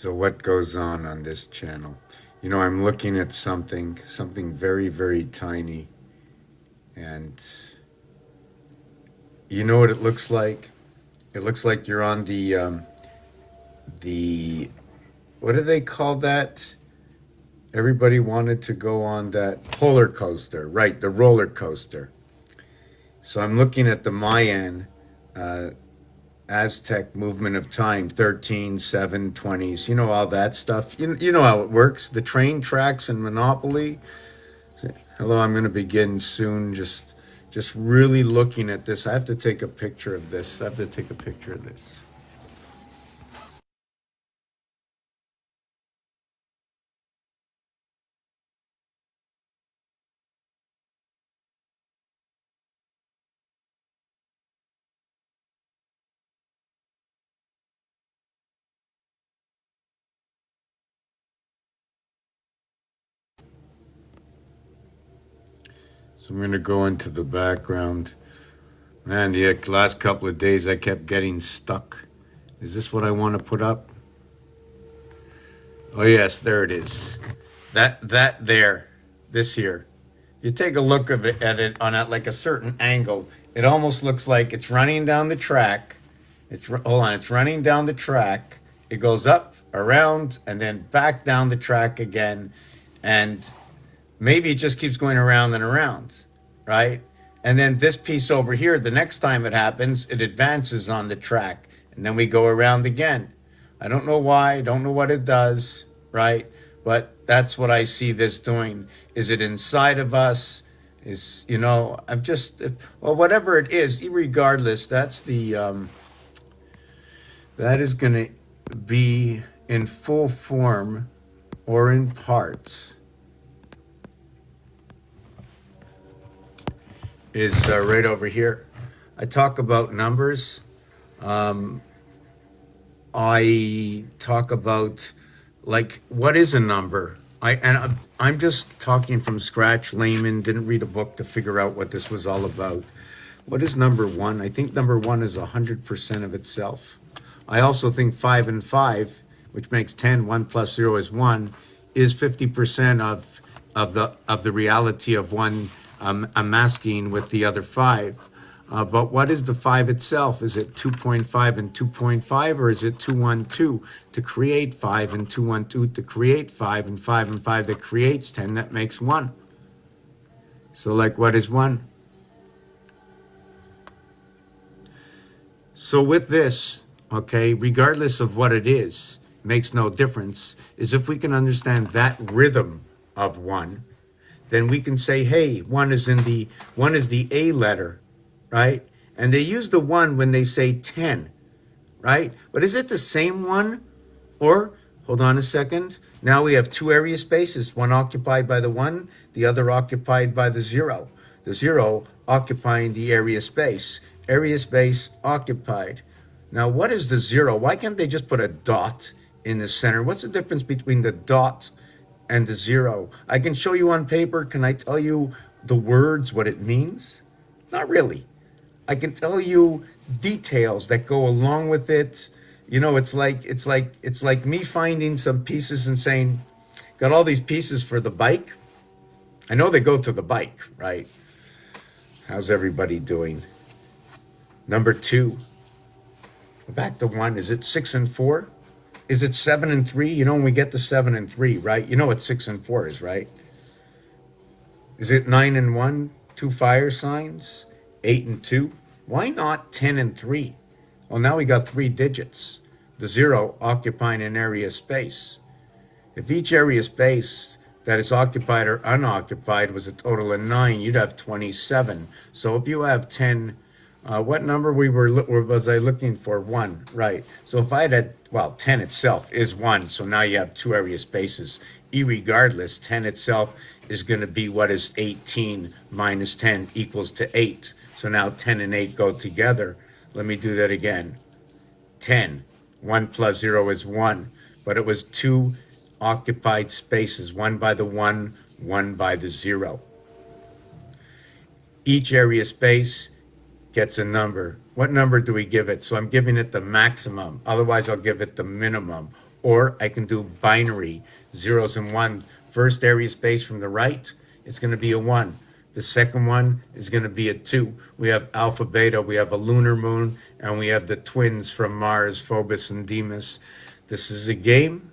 So what goes on this channel? You know, I'm looking at something very, very tiny, and you know what it looks like? It looks like you're on the what do they call that? Everybody wanted to go on that roller coaster, right? The roller coaster. So I'm looking at the Mayan uh, Aztec movement of time, 13, 7, 20s, you know, all that stuff. You know how it works. The train tracks and Monopoly. Hello, I'm going to begin soon. Just really looking at this. I have to take a picture of this. I have to take a picture of this. So I'm going to go into the background. Man, the last couple of days I kept getting stuck. Is this what I want to put up? Oh yes, there it is. That there, this here. You take a look at it on like a certain angle. It almost looks like it's running down the track. Hold on, it's running down the track. It goes up, around, and then back down the track again, and maybe it just keeps going around and around, right? And then this piece over here, the next time it happens, it advances on the track, and then we go around again. I don't know why, don't know what it does, right? But that's what I see this doing. Is it inside of us? Is, you know, I'm just, well, whatever it is, regardless, that is going to be in full form or in parts. Is right over here. I talk about numbers. I talk about like what is a number. I'm just talking from scratch, layman. Didn't read a book to figure out what this was all about. What is number one? I think number one is 100% of itself. I also think 5 and 5, which makes 10. 1 plus 0 is 1, is 50% of the reality of one masking with the other 5. But what is the 5 itself? Is it 2.5 and 2.5, or is it 212 to create 5 and 212 to create 5 and 5 and 5 that creates 10 that makes 1? So like what is 1? So with this, okay, regardless of what it is, makes no difference, is if we can understand that rhythm of 1, then we can say, hey, 1 is the A letter, right? And they use the 1 when they say 10, right? But is it the same 1? Or, hold on a second, now we have two area spaces, one occupied by the 1, the other occupied by the 0. The 0 occupying the area space occupied. Now, what is the 0? Why can't they just put a dot in the center? What's the difference between the dot and the 0? I can show you on paper. Can I tell you the words, what it means? Not really. I can tell you details that go along with it. You know, it's like me finding some pieces and saying, got all these pieces for the bike. I know they go to the bike, right? How's everybody doing? Number 2. Back to 1. Is it 6 and 4? Is it 7 and 3? You know, when we get to 7 and 3, right? You know what 6 and 4 is, right? Is it 9 and 1? 2 fire signs? 8 and 2? Why not 10 and 3? Well, now we got 3 digits. The 0 occupying an area space. If each area space that is occupied or unoccupied was a total of 9, you'd have 27. So if you have 10, what number was I looking for? 1, right? So if I had, well, 10 itself is 1. So now you have 2 area spaces. Irregardless, 10 itself is going to be what is 18 minus 10 equals to 8. So now 10 and 8 go together. Let me do that again. 10. 1 plus 0 is 1. But it was 2 occupied spaces, 1 by the 1, 1 by the 0. Each area space gets a number. What number do we give it? So I'm giving it the maximum. Otherwise, I'll give it the minimum. Or I can do binary, zeros and one. First area space from the right, it's going to be a 1. The second one is going to be a 2. We have Alpha Beta, we have a lunar moon, and we have the twins from Mars, Phobos and Deimos. This is a game.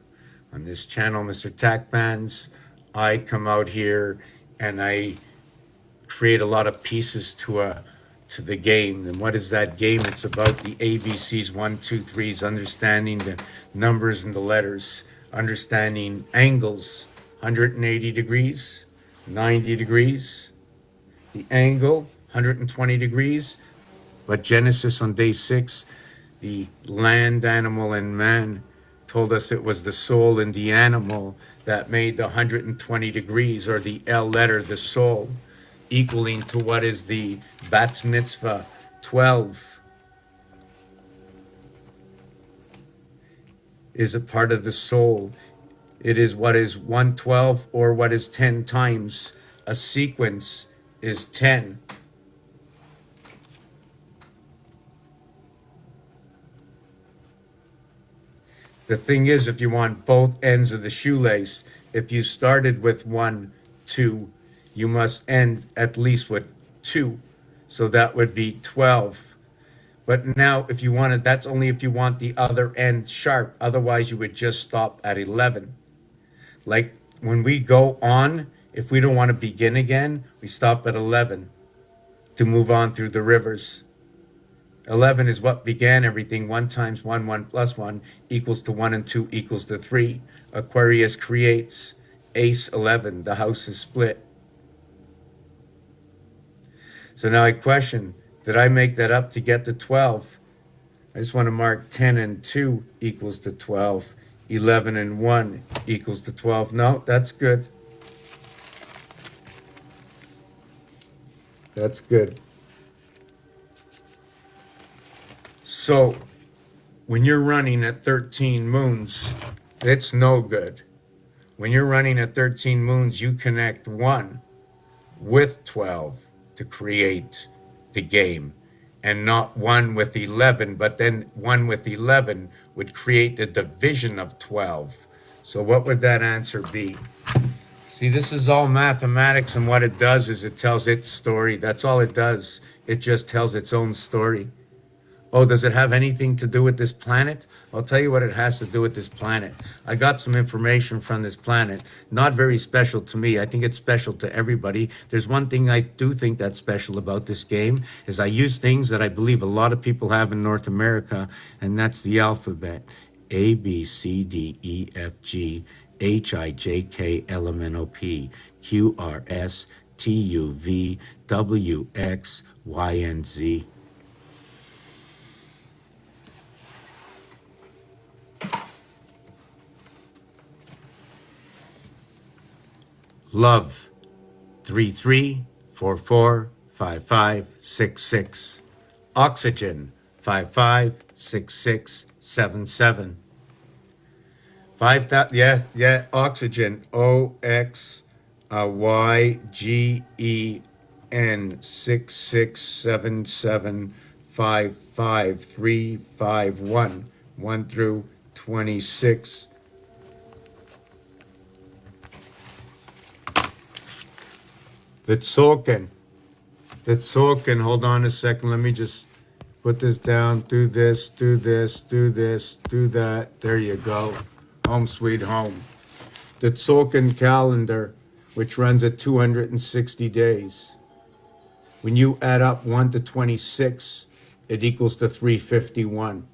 On this channel, Mr. Tacmans, I come out here and I create a lot of pieces to the game. And what is that game? It's about the ABCs, 1, 2, 3s, understanding the numbers and the letters, understanding angles, 180 degrees, 90 degrees, the angle, 120 degrees. But Genesis on day 6, the land, animal, and man told us it was the soul in the animal that made the 120 degrees, or the L letter, the soul, equaling to what is the Bat's Mitzvah 12 is a part of the soul. It is what is 112, or what is 10 times a sequence is 10. The thing is, if you want both ends of the shoelace, if you started with 1, 2, you must end at least with 2. So that would be 12. But now if you wanted, that's only if you want the other end sharp. Otherwise you would just stop at 11. Like when we go on, if we don't want to begin again, we stop at 11 to move on through the rivers. 11 is what began everything. 1 times 1, 1 plus 1 equals to 1, and 2 equals to 3. Aquarius creates. Ace 11, the house is split. So now I question, did I make that up to get to 12? I just want to mark 10 and 2 equals to 12. 11 and 1 equals to 12. No, that's good. That's good. So when you're running at 13 moons, it's no good. When you're running at 13 moons, you connect 1 with 12 to create the game, and not 1 with 11, but then 1 with 11 would create the division of 12. So what would that answer be? See, this is all mathematics, and what it does is it tells its story. That's all it does. It just tells its own story. Oh, does it have anything to do with this planet? I'll tell you what it has to do with this planet. I got some information from this planet. Not very special to me. I think it's special to everybody. There's one thing I do think that's special about this game, is I use things that I believe a lot of people have in North America, and that's the alphabet. A, B, C, D, E, F, G, H, I, J, K, L, M, N, O, P, Q, R, S, T, U, V, W, X, Y, and Z. Love, 33445566. Oxygen, 556677. 5,000, yeah, oxygen, OXYGEN 667755351, 1 through 26. The Tzolk'in, hold on a second, let me just put this down, do this, do this, do this, do that, there you go, home sweet home. The Tzolk'in calendar, which runs at 260 days. When you add up 1 to 26, it equals to 351.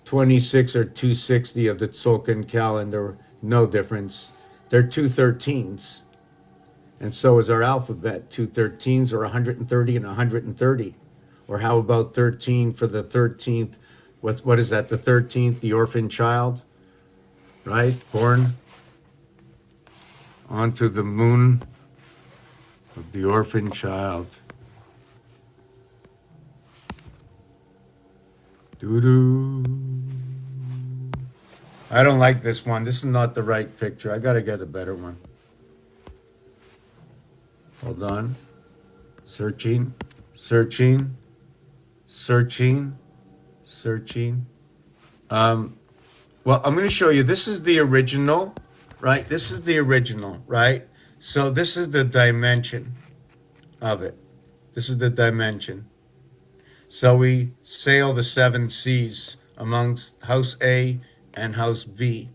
26 or 260 of the Tzolk'in calendar, no difference. They're 213s. And so is our alphabet, 2 13s or 130 and 130. Or how about 13 for the 13th? What is that, the 13th, the orphan child, right? Born onto the moon of the orphan child. Doo-doo. I don't like this one. This is not the right picture. I gotta get a better one. Hold on. Searching, searching, searching, searching. Well, I'm going to show you. This is the original, right? This is the original, right? So this is the dimension of it. This is the dimension. So we sail the 7 seas amongst house A and house B.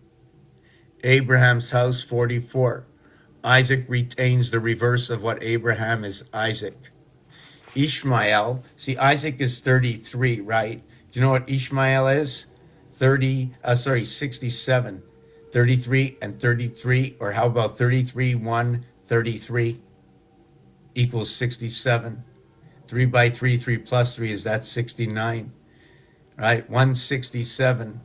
Abraham's house, 44. Isaac retains the reverse of what Abraham is Isaac. Ishmael, see, Isaac is 33, right? Do you know what Ishmael is? 67. 33 and 33, or how about 33, 1, 33 equals 67. 3 by 3, 3 plus 3, is that 69? Right, 167.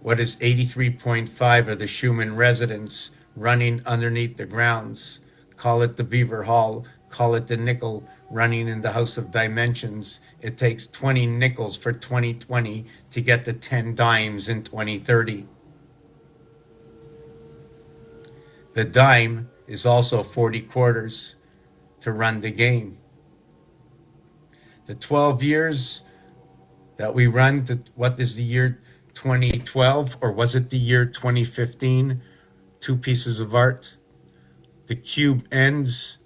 What is 83.5 of the Schumann residence running underneath the grounds? Call it the Beaver Hall, call it the nickel running in the House of Dimensions. It takes 20 nickels for 2020 to get to 10 dimes in 2030. The dime is also 40 quarters to run the game. The 12 years that we run to, what is the year 2012, or was it the year 2015? 2 pieces of art. The cube ends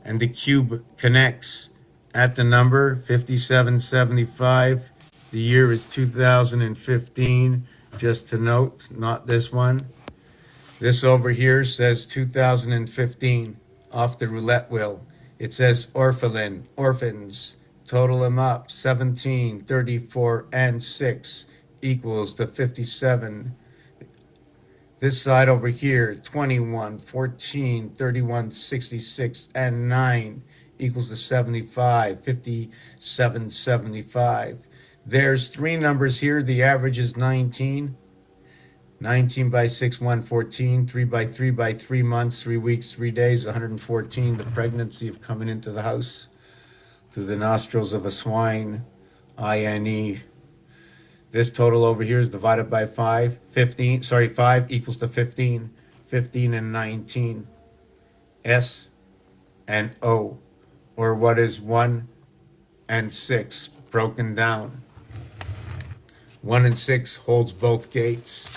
and the cube connects at the number 5775. The year is 2015, just to note, not this one. This over here says 2015 off the roulette wheel. It says orphelin, orphans. Total them up, 17, 34, and 6 equals to 57. This side over here, 21, 14, 31, 66, and 9 equals to 75, 57, 75. There's 3 numbers here. The average is 19. 19 by 6, 114. 3 by 3 by 3 months, 3 weeks, 3 days, 114. The pregnancy of coming into the house through the nostrils of a swine, INE. This total over here is divided by 5. 5 equals to 15. 15 and 19. S and O, or what is 1 and 6 broken down. 1 and 6 holds both gates.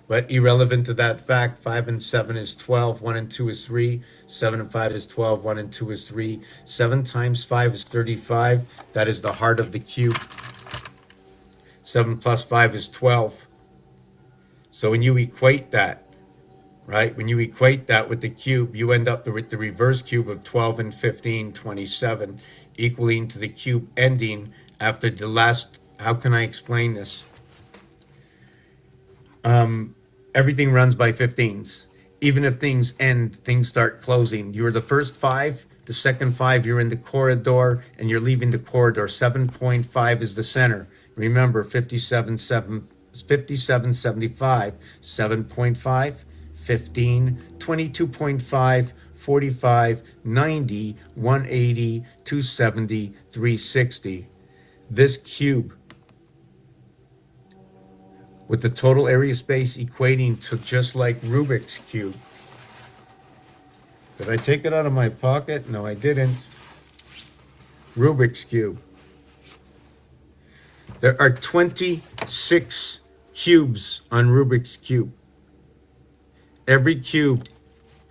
But irrelevant to that fact, 5 and 7 is 12, 1 and 2 is 3, 7 and 5 is 12, 1 and 2 is 3. 7 times 5 is 35. That is the heart of the cube. 7 plus 5 is 12. So when you equate that, right, when you equate that with the cube, you end up with the reverse cube of 12 and 15, 27, equaling to the cube ending after the last, how can I explain this? Everything runs by 15s. Even if things end, things start closing. You're the first 5, the second 5, you're in the corridor, and you're leaving the corridor. 7.5 is the center. Remember, 57.75, 7.5, 15, 22.5, 45, 90, 180, 270, 360. This cube, with the total area space equating to just like Rubik's Cube. Did I take it out of my pocket? No, I didn't. Rubik's Cube. There are 26 cubes on Rubik's Cube. Every cube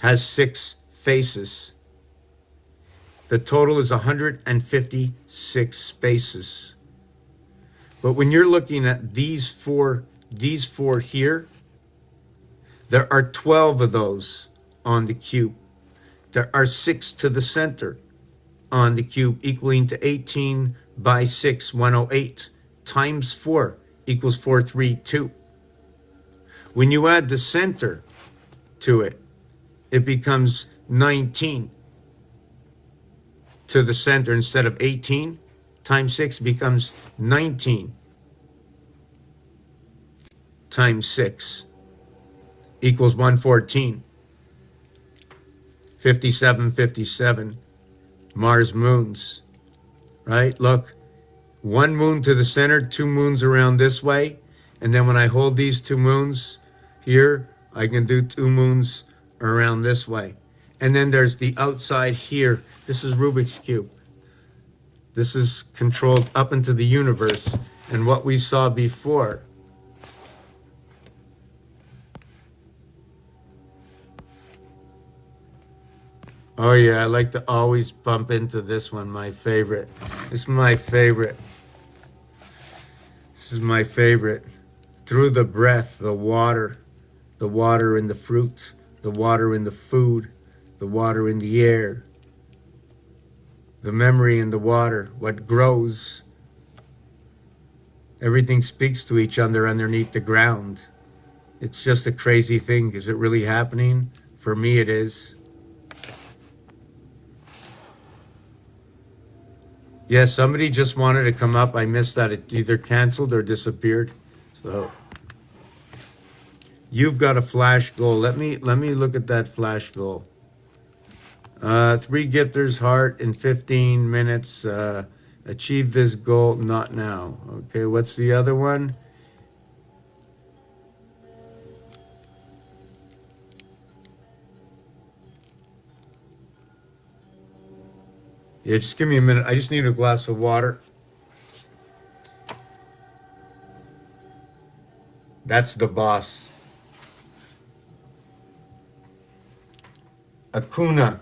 has 6 faces. The total is 156 spaces. But when you're looking at these four here, there are 12 of those on the cube. There are 6 to the center on the cube, equaling to 18 by 6, 108, times 4 equals 432. When you add the center to it, it becomes 19 to the center instead of 18. Times 6 becomes 19 times 6 equals 114. 57, 57. Mars moons, right? Look, 1 moon to the center, 2 moons around this way. And then when I hold these 2 moons here, I can do 2 moons around this way. And then there's the outside here. This is Rubik's Cube. This is controlled up into the universe. And what we saw before Oh yeah, I like to always bump into this one, my favorite. This is my favorite. This is my favorite. Through the breath, the water in the fruit, the water in the food, the water in the air, the memory in the water, what grows. Everything speaks to each other underneath the ground. It's just a crazy thing. Is it really happening? For me, it is. Yeah, somebody just wanted to come up. I missed that. It either canceled or disappeared. So you've got a flash goal. Let me look at that flash goal. Three gifters heart in 15 minutes. Achieve this goal, not now. Okay, what's the other one? Yeah, just give me a minute. I just need a glass of water. That's the boss. Acuna.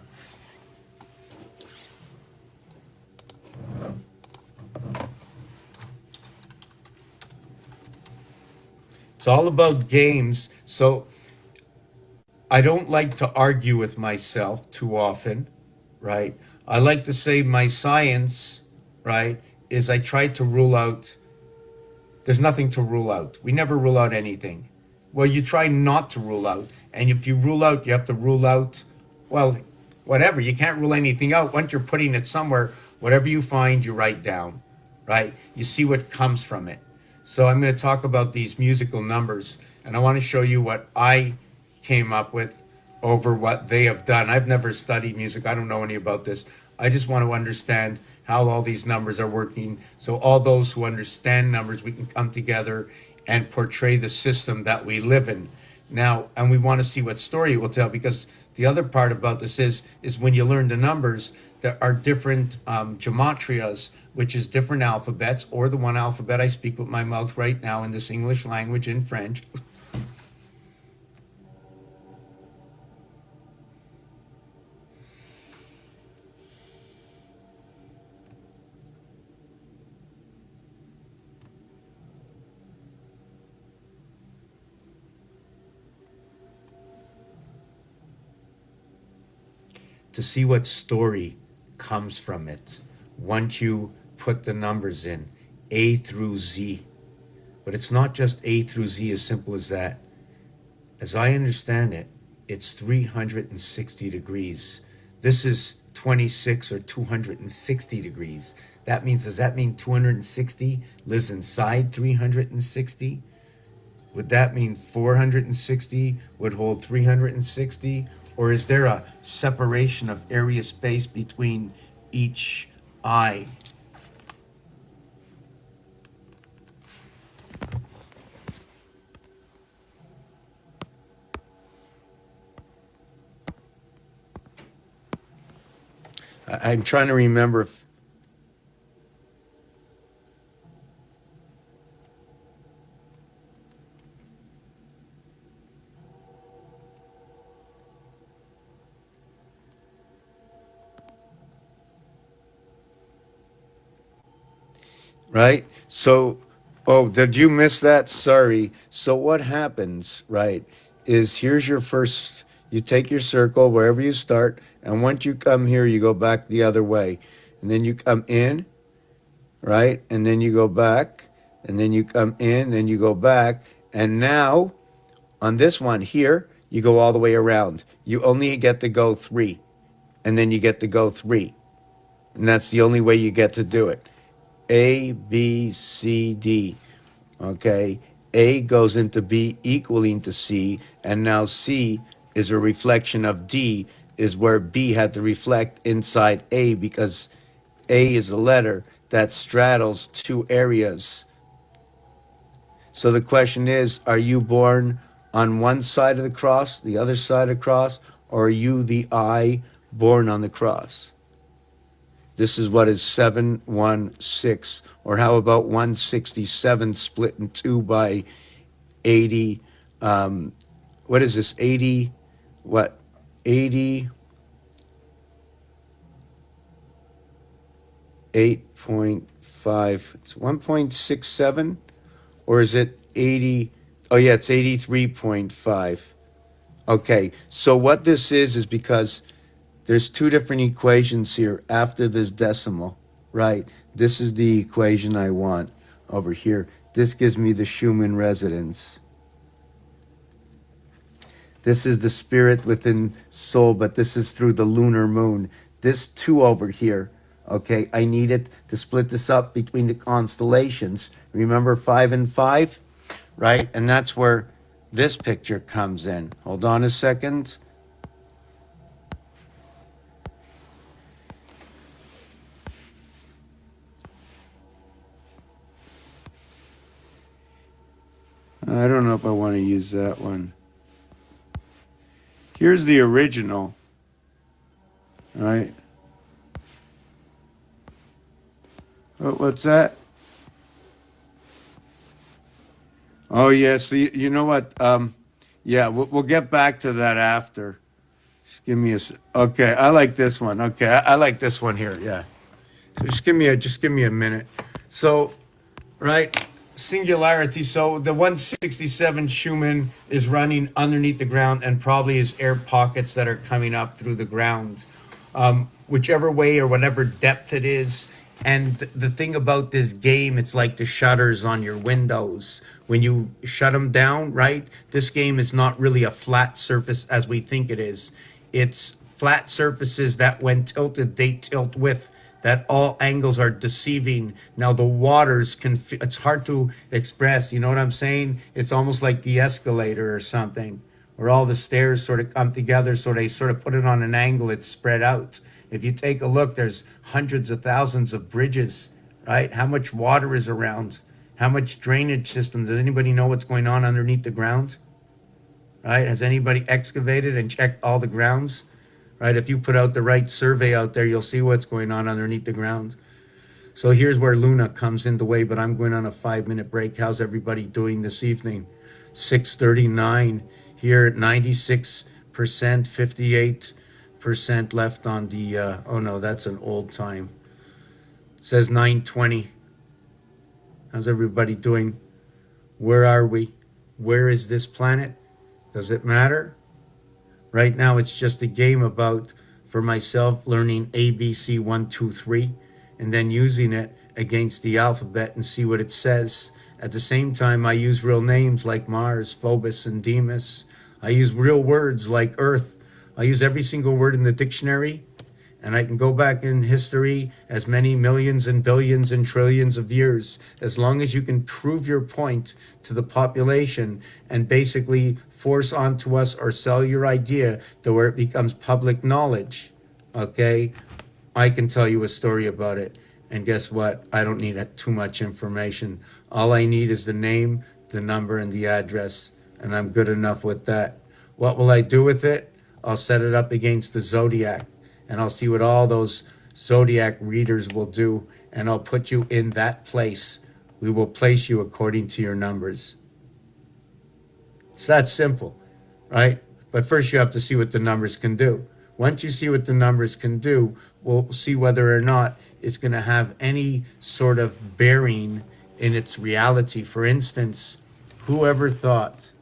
It's all about games. So I don't like to argue with myself too often, right? I like to say my science, right, is I try to rule out, there's nothing to rule out. We never rule out anything. Well, you try not to rule out. And if you rule out, you have to rule out, well, whatever. You can't rule anything out. Once you're putting it somewhere, whatever you find, you write down, right? You see what comes from it. So I'm going to talk about these musical numbers, and I want to show you what I came up with over what they have done. I've never studied music. I don't know any about this. I just want to understand how all these numbers are working. So all those who understand numbers, we can come together and portray the system that we live in. Now, and we want to see what story it will tell, because the other part about this is when you learn the numbers, there are different gematrias, which is different alphabets, or the one alphabet I speak with my mouth right now in this English language in French. To see what story comes from it once you put the numbers in A through Z. But it's not just A through Z, as simple as that. As I understand it, it's 360 degrees. This is 26 or 260 degrees. That means, does that mean 260 lives inside 360? Would that mean 460 would hold 360? Or is there a separation of area space between each eye? I'm trying to remember if, right? So, oh, did you miss that? Sorry. So, what happens, right, is here's your first, you take your circle wherever you start, and once you come here, you go back the other way. And then you come in, right? And then you go back, and then you come in, and you go back. And now, on this one here, you go all the way around. You only get to go three, and then you get to go three. And that's the only way you get to do it. A, B, C, D. Okay. A goes into B equaling to C, and now C is a reflection of D, is where B had to reflect inside A, because A is a letter that straddles two areas. So the question is, are you born on one side of the cross, the other side of the cross, or are you the I born on the cross? This is what is 716, or how about 167 split in two by 80? What is this? 80, what? 80, 8.5. It's 1.67, or is it 80? Oh yeah, it's 83.5. Okay, so what this is because there's two different equations here after this decimal, right? This is the equation I want over here. This gives me the Schumann resonance. This is the spirit within soul, but this is through the lunar moon. This 2 over here, okay, I need it to split this up between the constellations. Remember 5 and 5, right? And that's where this picture comes in. Hold on a second. I don't know if I want to use that one. Here's the original, right? Oh, what's that? Oh, yes. Yeah, you know what? Yeah, we'll get back to that after. Just give me okay, I like this one. Okay, I like this one here. Yeah. So just give me a minute. So, right, singularity. So the 167 Schumann is running underneath the ground and probably is air pockets that are coming up through the ground, whichever way or whatever depth it is. And the thing about this game, it's like the shutters on your windows. When you shut them down, right? This game is not really a flat surface as we think it is. It's flat surfaces that when tilted, they tilt with, that all angles are deceiving. Now the waters it's hard to express, you know what I'm saying? It's almost like the escalator or something, where all the stairs sort of come together, so they sort of put it on an angle, it's spread out. If you take a look, there's hundreds of thousands of bridges, right? How much water is around? How much drainage system? Does anybody know what's going on underneath the ground? Right? Has anybody excavated and checked all the grounds? Right? If you put out the right survey out there, you'll see what's going on underneath the ground. So here's where Luna comes into way, but I'm going on a 5-minute break. How's everybody doing this evening? 6:39 here at 96%, 58% left on the, oh no, that's an old time. It says 9:20. How's everybody doing? Where are we? Where is this planet? Does it matter? Right now, it's just a game about, for myself, learning ABC 1, 2, 3, and then using it against the alphabet and see what it says. At the same time, I use real names like Mars, Phobos, and Deimos. I use real words like Earth. I use every single word in the dictionary, and I can go back in history as many millions and billions and trillions of years, as long as you can prove your point to the population and basically force onto us or sell your idea to where it becomes public knowledge, okay? I can tell you a story about it. And guess what? I don't need too much information. All I need is the name, the number, and the address, and I'm good enough with that. What will I do with it? I'll set it up against the zodiac, and I'll see what all those zodiac readers will do, and I'll put you in that place. We will place you according to your numbers. It's that simple, right? But first you have to see what the numbers can do. Once you see what the numbers can do, we'll see whether or not it's going to have any sort of bearing in its reality. For instance, whoever thought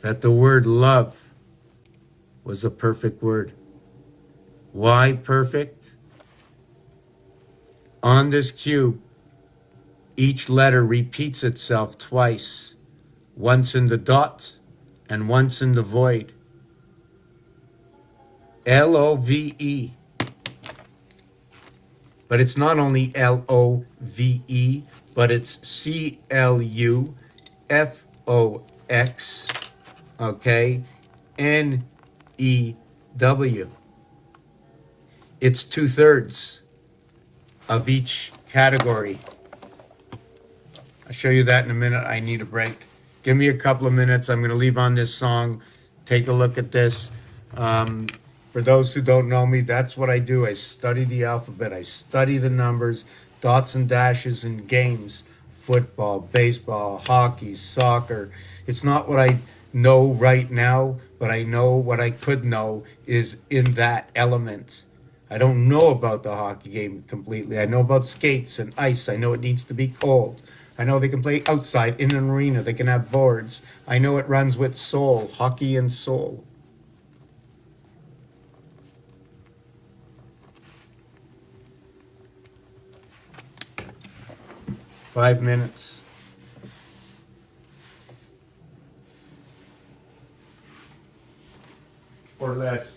that the word love was a perfect word? Why perfect? On this cube, each letter repeats itself twice, once in the dot and once in the void. L-O-V-E. But it's not only L-O-V-E, but it's C-L-U-F-O-X, okay, N-E-W. It's 2/3 of each category. I'll show you that in a minute. I need a break. Give me a couple of minutes. I'm going to leave on this song. Take a look at this. For those who don't know me, that's what I do. I study the alphabet. I study the numbers dots and dashes in games, football, baseball, hockey, soccer. It's not what I know right now, but I know what I could know is in that element. I don't know about the hockey game completely. I know about skates and ice. I know it needs to be cold. I know they can play outside in an arena. They can have boards. I know it runs with soul, hockey and soul. 5 minutes. Or less.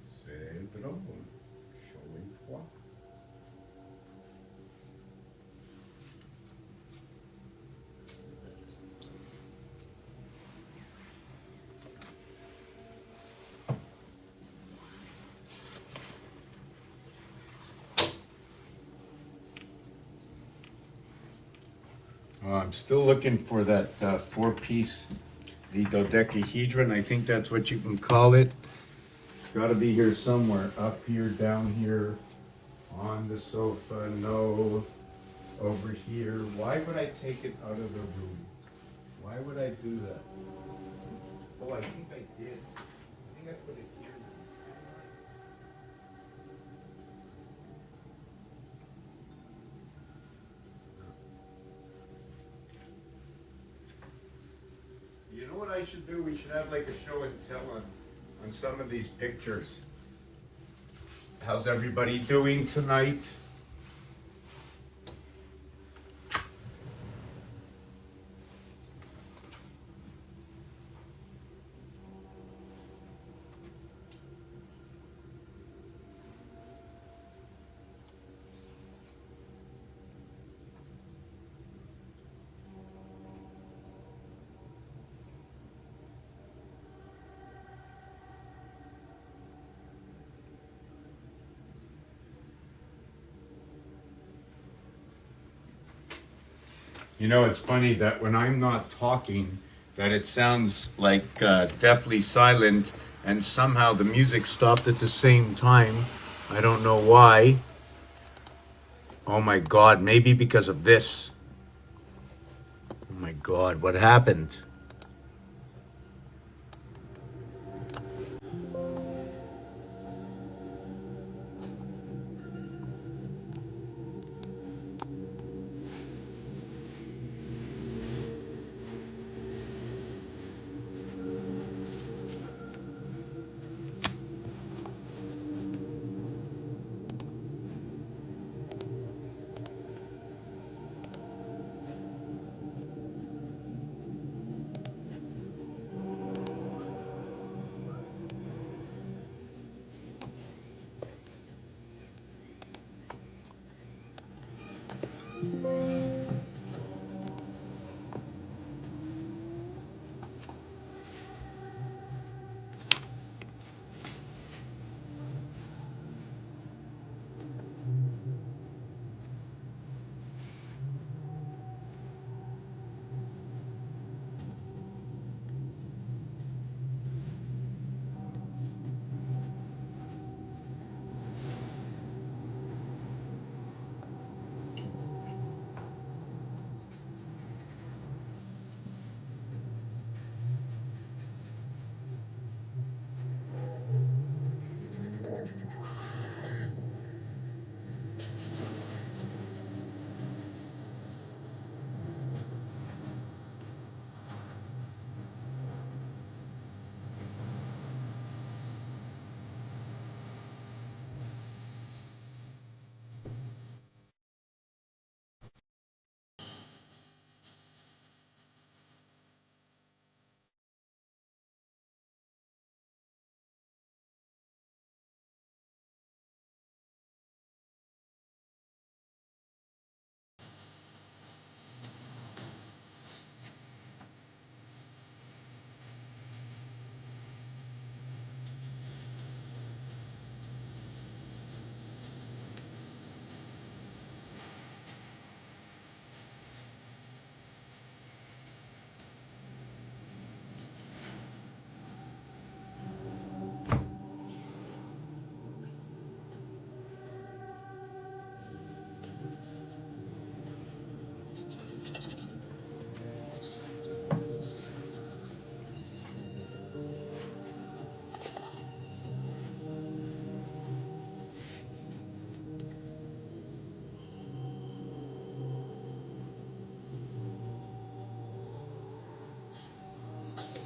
C'est drôle. Chaud et froid. I'm still looking for that four-piece, the dodecahedron. I think that's what you can call it. It's got to be here somewhere. Up here, down here, on the sofa. No, over here. Why would I take it out of the room? Why would I do that? Oh, I think I did. I think I put it here. You know what I should do? We should have like a show and tell on some of these pictures. How's everybody doing tonight? You know, it's funny that when I'm not talking, that it sounds like deathly silent, and somehow the music stopped at the same time. I don't know why. Oh my God, maybe because of this. Oh my God, what happened?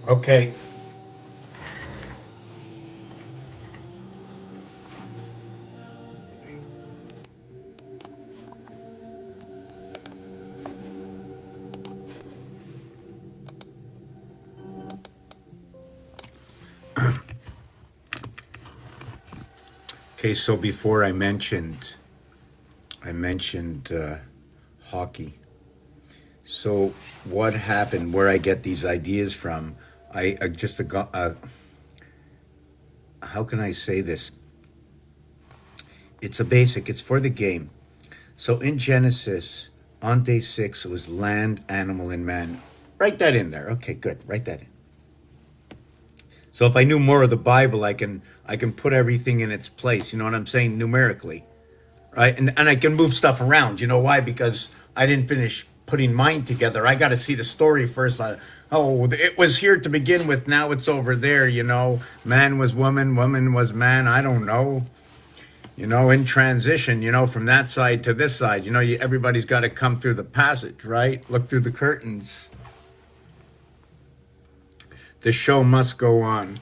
Okay. Okay, so before I mentioned hockey. So what happened? Where I get these ideas from? I just how can I say this? It's a basic. It's for the game. So in Genesis, on day 6, it was land, animal, and man. Write that in there. Okay, good. Write that in. So if I knew more of the Bible, I can put everything in its place. You know what I'm saying? Numerically, right? And I can move stuff around. You know why? Because I didn't finish putting mine together. I got to see the story first. Oh, it was here to begin with. Now it's over there. Man was woman, woman was man. I don't know. In transition. From that side to this side. Everybody's got to come through the passage, right? Look through the curtains. The show must go on.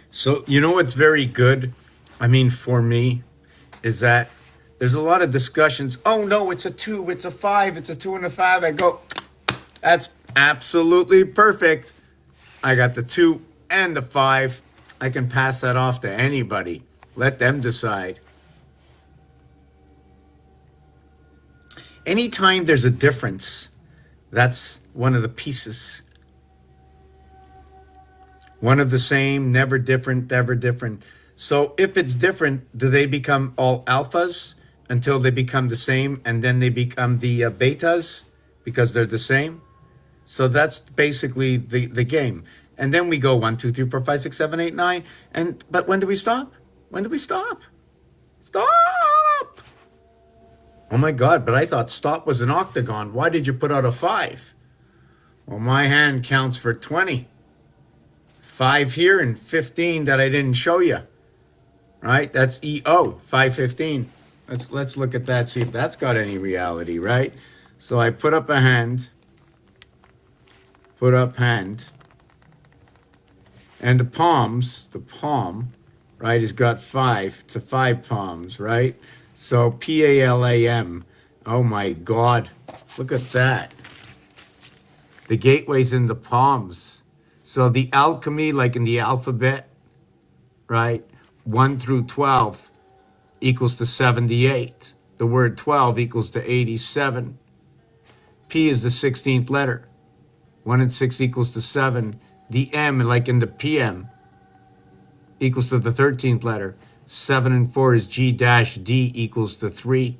So, what's very good, I mean, for me, is that there's a lot of discussions. Oh, no, it's a 2, it's a 5, it's a 2 and a 5. I go, that's absolutely perfect. I got the 2 and the 5. I can pass that off to anybody. Let them decide. Anytime there's a difference, that's one of the pieces. One of the same, never different, ever different. So if it's different, do they become all alphas until they become the same and then they become the betas because they're the same? So that's basically the game. And then we go 1, 2, 3, 4, 5, 6, 7, 8, 9. But when do we stop? When do we stop? Stop! Oh my God, but I thought stop was an octagon. Why did you put out a 5? Well, my hand counts for 20. 5 here and 15 that I didn't show you. Right? That's EO, 515. Let's look at that, see if that's got any reality, right? So I put up a hand, and the palm, right, has got 5. It's a 5 palms, right? So PALAM. Oh my God. Look at that. The gateway's in the palms. So the alchemy, like in the alphabet, right? 1 through 12 equals to 78. The word 12 equals to 87. P is the 16th letter. 1 and 6 equals to 7. The M, like in the PM, equals to the 13th letter. 7 and 4 is G dash D equals to 3.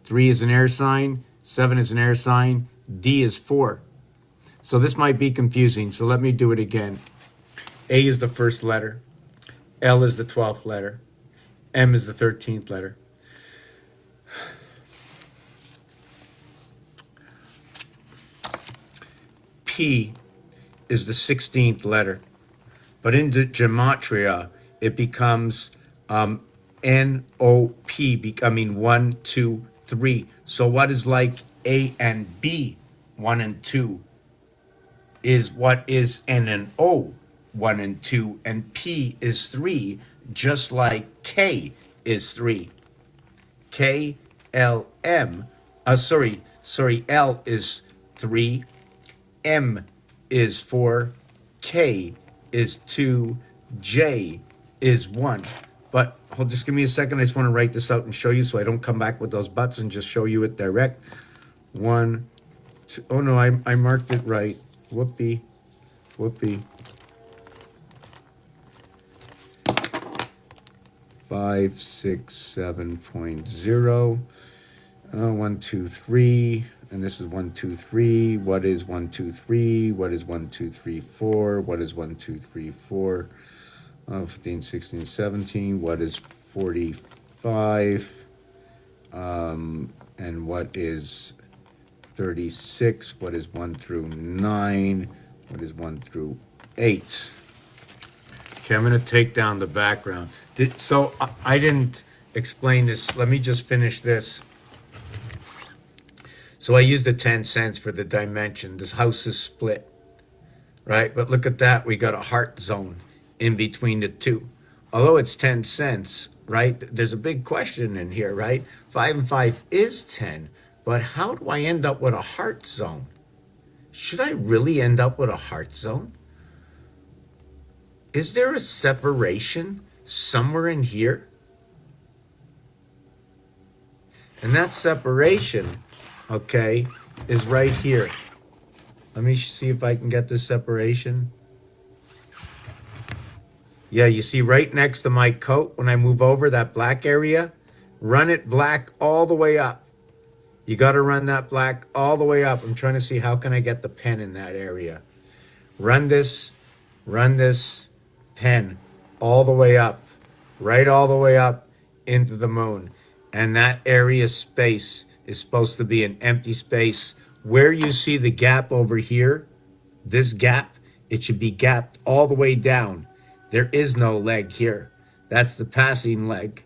3 is an air sign. 7 is an air sign. D is 4. So this might be confusing, so let me do it again. A is the first letter. L is the 12th letter. M is the 13th letter. P is the 16th letter. But in the gematria, it becomes NOP, becoming 1, 2, 3. So what is like A and B, 1 and 2, is what is N and O, 1 and 2, and P is 3, just like K is 3. K, L, M, L is 3, M is 4, K is 2, J is 1. But hold, just give me a second. I just want to write this out and show you so I don't come back with those buts and just show you it direct. 1, 2, oh no, I marked it right. Whoopee. 5, 6, 7.0. 1, 2, 3. And this is 1, 2, 3. What is 1, 2, 3? What is 1, 2, 3, 4? What is 1, 2, 3, 4? 15, 16, 17. What is 45? And what is 36? What is 1 through 9? What is 1 through 8? Okay, I'm going to take down the background. So I didn't explain this. Let me just finish this. So I used the 10 cents for the dimension. This house is split, right? But look at that. We got a heart zone in between the two. Although it's 10 cents, right? There's a big question in here, right? 5 and 5 is 10. But how do I end up with a heart zone? Should I really end up with a heart zone? Is there a separation somewhere in here? And that separation, okay, is right here. Let me see if I can get this separation. Yeah, you see right next to my coat, when I move over that black area, run it black all the way up. You got to run that black all the way up. I'm trying to see how can I get the pen in that area. Run this pen all the way up, right all the way up into the moon. And that area space is supposed to be an empty space. Where you see the gap over here, this gap, it should be gapped all the way down. There is no leg here. That's the passing leg.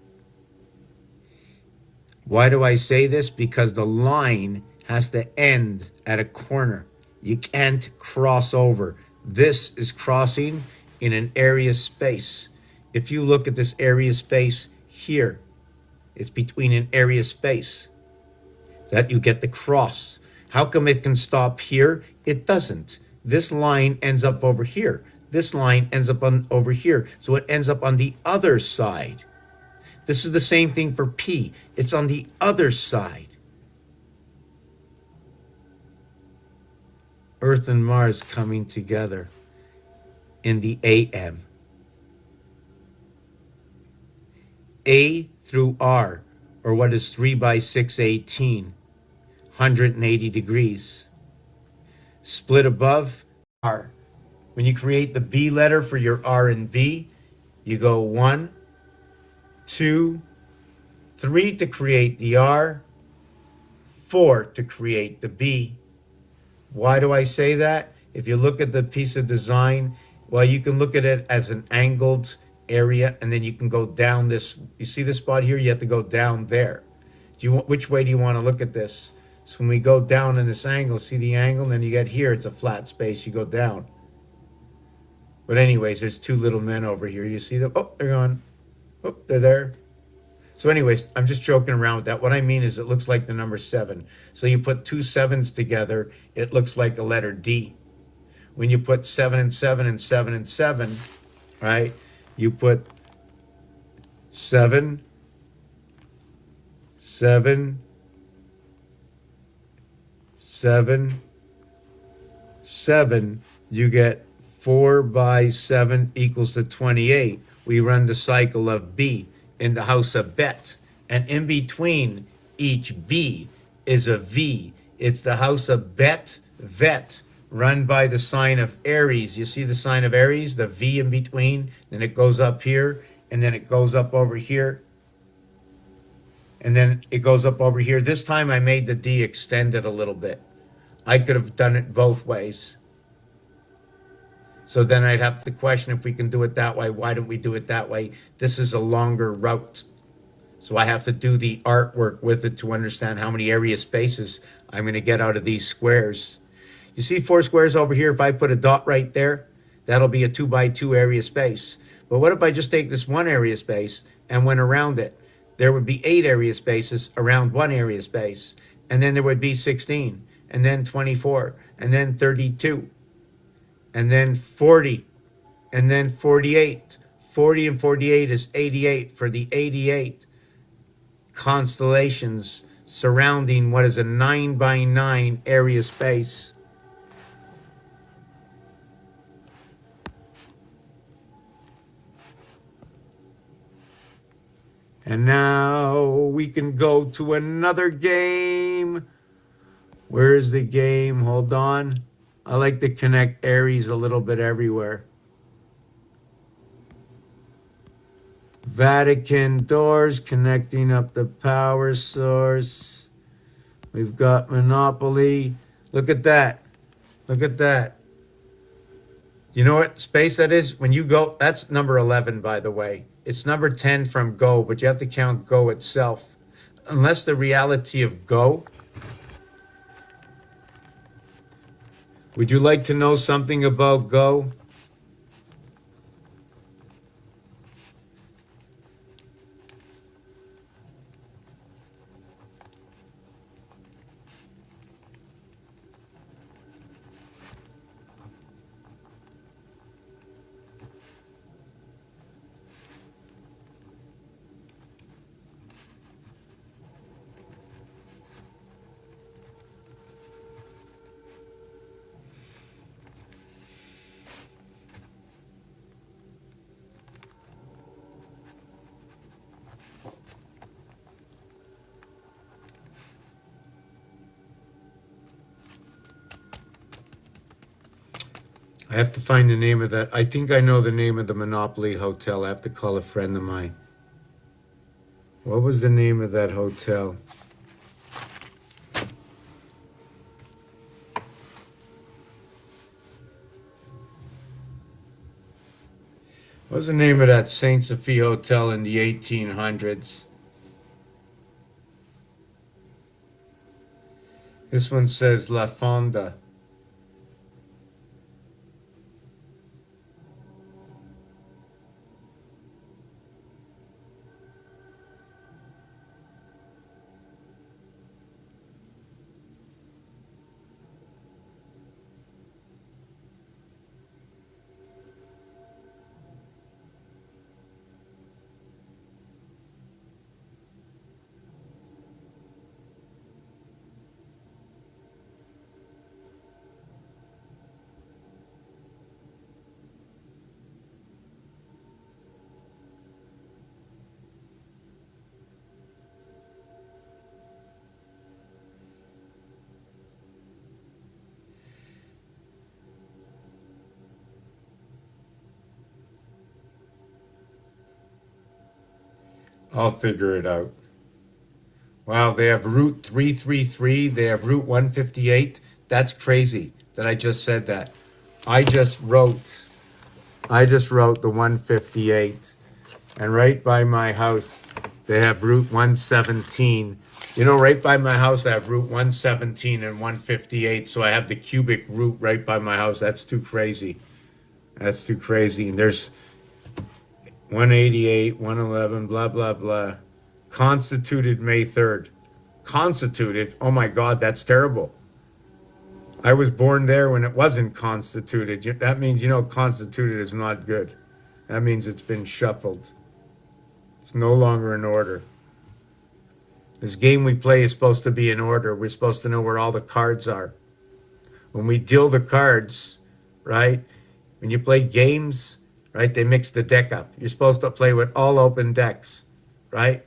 Why do I say this? Because the line has to end at a corner. You can't cross over. This is crossing in an area space. If you look at this area space here, it's between an area space that you get the cross. How come it can stop here? It doesn't. This line ends up over here. This line ends up over here. So it ends up on the other side. This is the same thing for P. It's on the other side. Earth and Mars coming together in the AM. A through R, or what is 3 by 6, 18, 180 degrees. Split above R. When you create the B letter for your R and B, you go 1, 2, 3 to create the R, 4 to create the B. Why do I say that? If you look at the piece of design, well, you can look at it as an angled area, and then you can go down this. You see this spot here? You have to go down there. Which way do you want to look at this? So when we go down in this angle, see the angle, and then you get here, it's a flat space. You go down. But anyways, there's two little men over here. You see them? Oh, they're gone. Oh, they're there. So anyways, I'm just joking around with that. What I mean is it looks like the number 7. So you put 2 7s together, it looks like the letter D. When you put 7 and 7 and 7 and 7, right? You put 7, 7, 7, 7, you get 4 by 7 equals to 28. We run the cycle of B in the house of Bet. And in between each B is a V. It's the house of Bet, Vet, run by the sign of Aries. You see the sign of Aries, the V in between, then it goes up here, and then it goes up over here, and then it goes up over here. This time I made the D extended a little bit. I could have done it both ways. So then I'd have to question if we can do it that way. Why don't we do it that way? This is a longer route. So I have to do the artwork with it to understand how many area spaces I'm going to get out of these squares. You see 4 squares over here? If I put a dot right there, that'll be a 2 by 2 area space. But what if I just take this one area space and went around it? There would be 8 area spaces around one area space. And then there would be 16, and then 24, and then 32. And then 40, and then 48. 40 and 48 is 88 for the 88 constellations surrounding what is a 9 by 9 area space. And now we can go to another game. Where is the game? Hold on. I like to connect Aries a little bit everywhere. Vatican doors connecting up the power source. We've got Monopoly. Look at that. Look at that. You know what space that is? When you go, that's number 11, by the way. It's number 10 from Go, but you have to count Go itself. Unless the reality of Go. Would you like to know something about Go? I have to find the name of that. I think I know the name of the Monopoly Hotel. I have to call a friend of mine. What was the name of that hotel? What was the name of that Saint Sophie Hotel in the 1800s? This one says La Fonda. I'll figure it out. Wow, they have Route 333, they have Route 158. That's crazy that I just said that. I just wrote the 158. And right by my house, they have Route 117. You know, right by my house, I have Route 117 and 158. So I have the cubic route right by my house. That's too crazy. That's too crazy. And there's 188, 111, blah, blah, blah. Constituted May 3rd. Constituted? Oh my God, that's terrible. I was born there when it wasn't constituted. That means, constituted is not good. That means it's been shuffled. It's no longer in order. This game we play is supposed to be in order. We're supposed to know where all the cards are. When we deal the cards, right? When you play games, right, they mix the deck up. You're supposed to play with all open decks, right?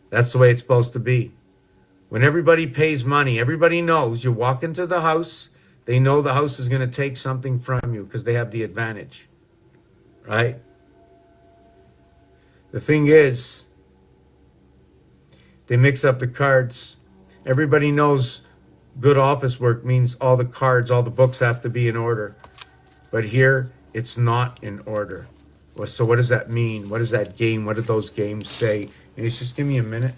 That's the way it's supposed to be. When everybody pays money, everybody knows you walk into the house, they know the house is going to take something from you because they have the advantage, right? The thing is, they mix up the cards. Everybody knows good office work means all the cards, all the books have to be in order. But here, it's not in order. Well, so what does that mean? What does that game, what do those games say? Can you just give me a minute?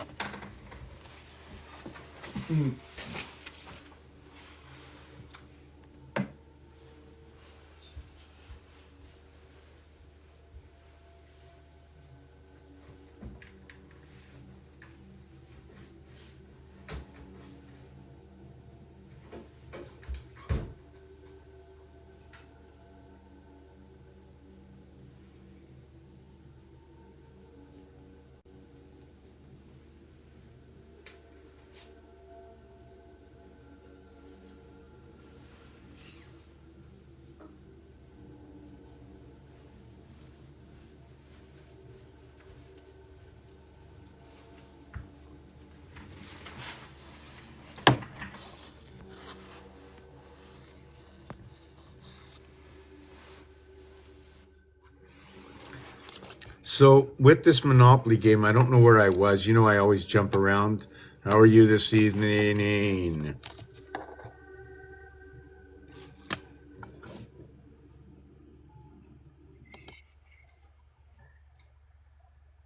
So with this Monopoly game, I don't know where I was. You know, I always jump around. How are you this evening?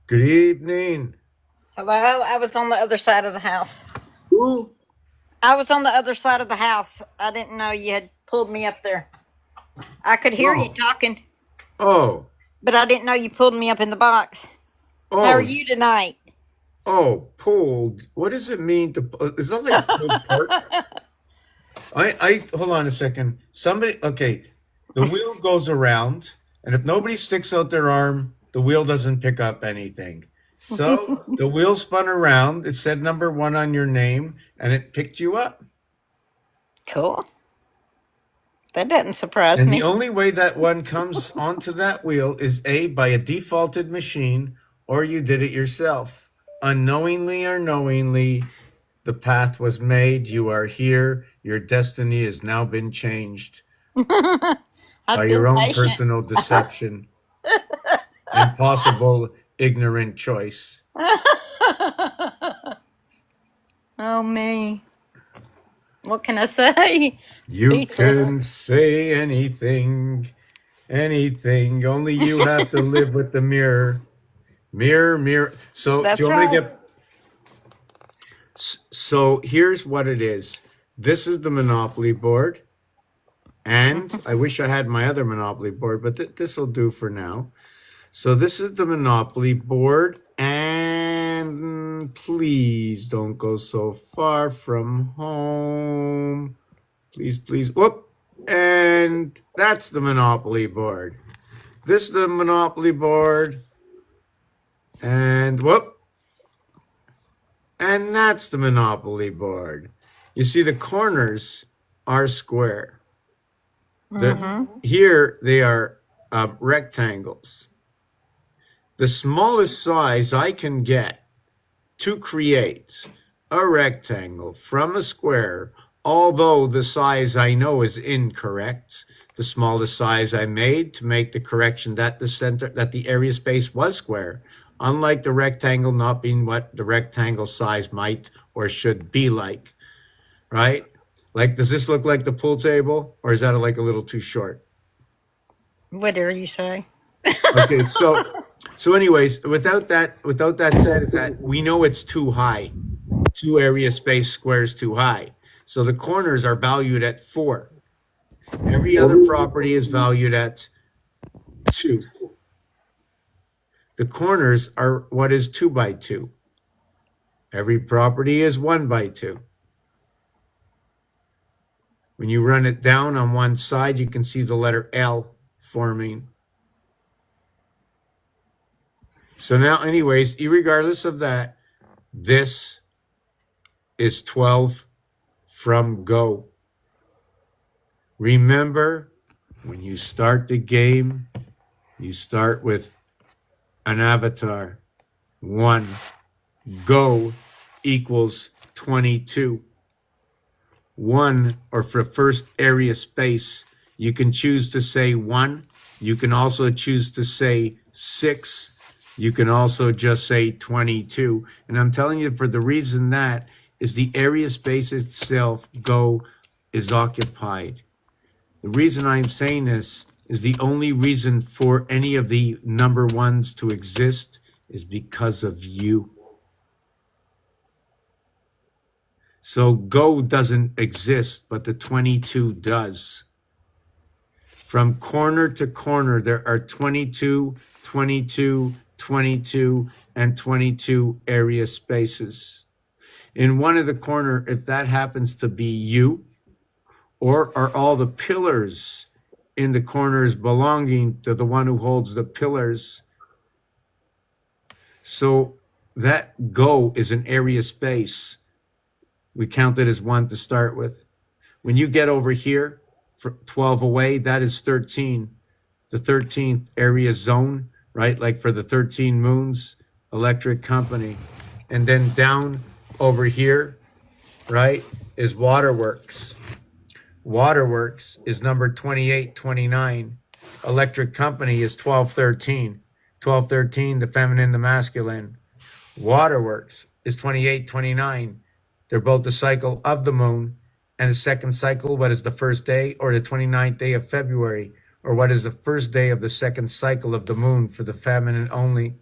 Good evening. Hello, I was on the other side of the house. Who? I was on the other side of the house. I didn't know you had pulled me up there. I could hear you Oh, talking, oh, but I didn't know you pulled me up in the box. How are oh, you tonight? oh, pulled. What does it mean to, is that like pulled pork? Hold on a second. Somebody, okay, the wheel goes around, and if nobody sticks out their arm, the wheel doesn't pick up anything. So the wheel spun around, it said number one on your name, and it picked you up. Cool. That doesn't surprise And the me. only way that one comes onto that wheel is A, by a defaulted machine, or you did it yourself. Unknowingly or knowingly, the path was made. You are here. Your destiny has now been changed by I've your been own patient. personal deception and possible ignorant choice. Oh, me. What can I say? You Speechless. can say anything, anything. Only you have to live with the mirror. Mirror, mirror. So, do That's you want me to right. get. So, here's what it is. This is the Monopoly board. And I wish I had my other Monopoly board, but this will do for now. So this is the Monopoly board, and please don't go so far from home. Please, please. Whoop. And that's the Monopoly board. This is the Monopoly board, and whoop. And that's the Monopoly board. You see, the corners are square. Here they are rectangles. The smallest size I can get to create a rectangle from a square, although the size I know is incorrect, the smallest size I made to make the correction that the area space was square, unlike the rectangle not being what the rectangle size might or should be like, right? Like, does this look like the pool table, or is that like a little too short? What dare you say? Okay, so anyways, without that said, is that we know it's too high. Two area space squares too high. So the corners are valued at 4. Every other property is valued at 2. The corners are what is 2 by 2. Every property is 1 by 2. When you run it down on one side, you can see the letter L forming. So now, anyways, irregardless of that, this is 12 from go. Remember, when you start the game, you start with an avatar. 1. Go equals 22. 1, or for first area space, you can choose to say 1. You can also choose to say 6. You can also just say 22. And I'm telling you, for the reason that is the area space itself, go, is occupied. The reason I'm saying this is the only reason for any of the number ones to exist is because of you. So go doesn't exist, but the 22 does. From corner to corner, there are 22, 22, 22, and 22 area spaces. In one of the corner, if that happens to be you, or are all the pillars in the corners belonging to the one who holds the pillars? So that go is an area space. We count it as 1 to start with. When you get over here, 12 away, that is 13. The 13th area zone, right? Like for the 13 moons, electric company. And then down over here, right, is waterworks. Waterworks is number 2829. Electric company is 1213. 1213, the feminine, the masculine. Waterworks is 2829. They're both the cycle of the moon. And the second cycle, what is the first day or the 29th day of February? Or what is the first day of the second cycle of the moon for the feminine only?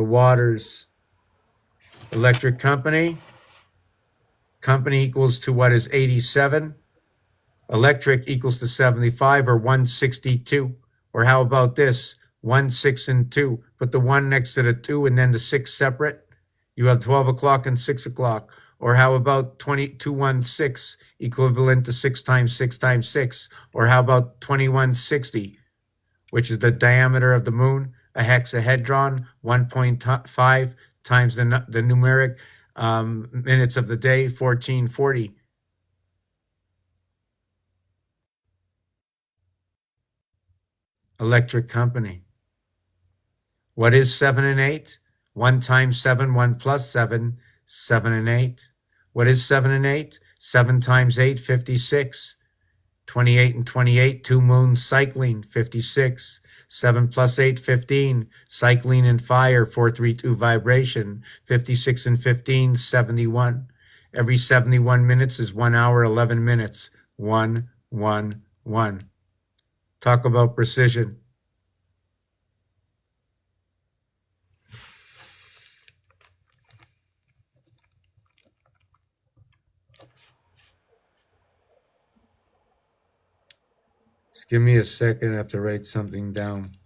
the waters. Electric company. Company equals to what is 87. Electric equals to 75 or 162. Or how about this? 1, 6, and 2. Put the 1 next to the 2 and then the 6 separate. You have 12 o'clock and 6 o'clock. Or how about 2216 equivalent to 6 times 6 times 6? Or how about 2160, which is the diameter of the moon, a hexahedron, 1.5 times the numeric minutes of the day, 1440. Electric company. What is 7 and 8? 1 times 7, 1 plus 7, 7 and 8. What is 7 and 8? 7 times 8, 56. 28 and 28, 2 moons cycling, 56. 7 plus 8, 15. Cycling and fire, 432 vibration, 56 and 15, 71. Every 71 minutes is 1 hour, 11 minutes. 1, 1, 1. Talk about precision. Just give me a second. I have to write something down.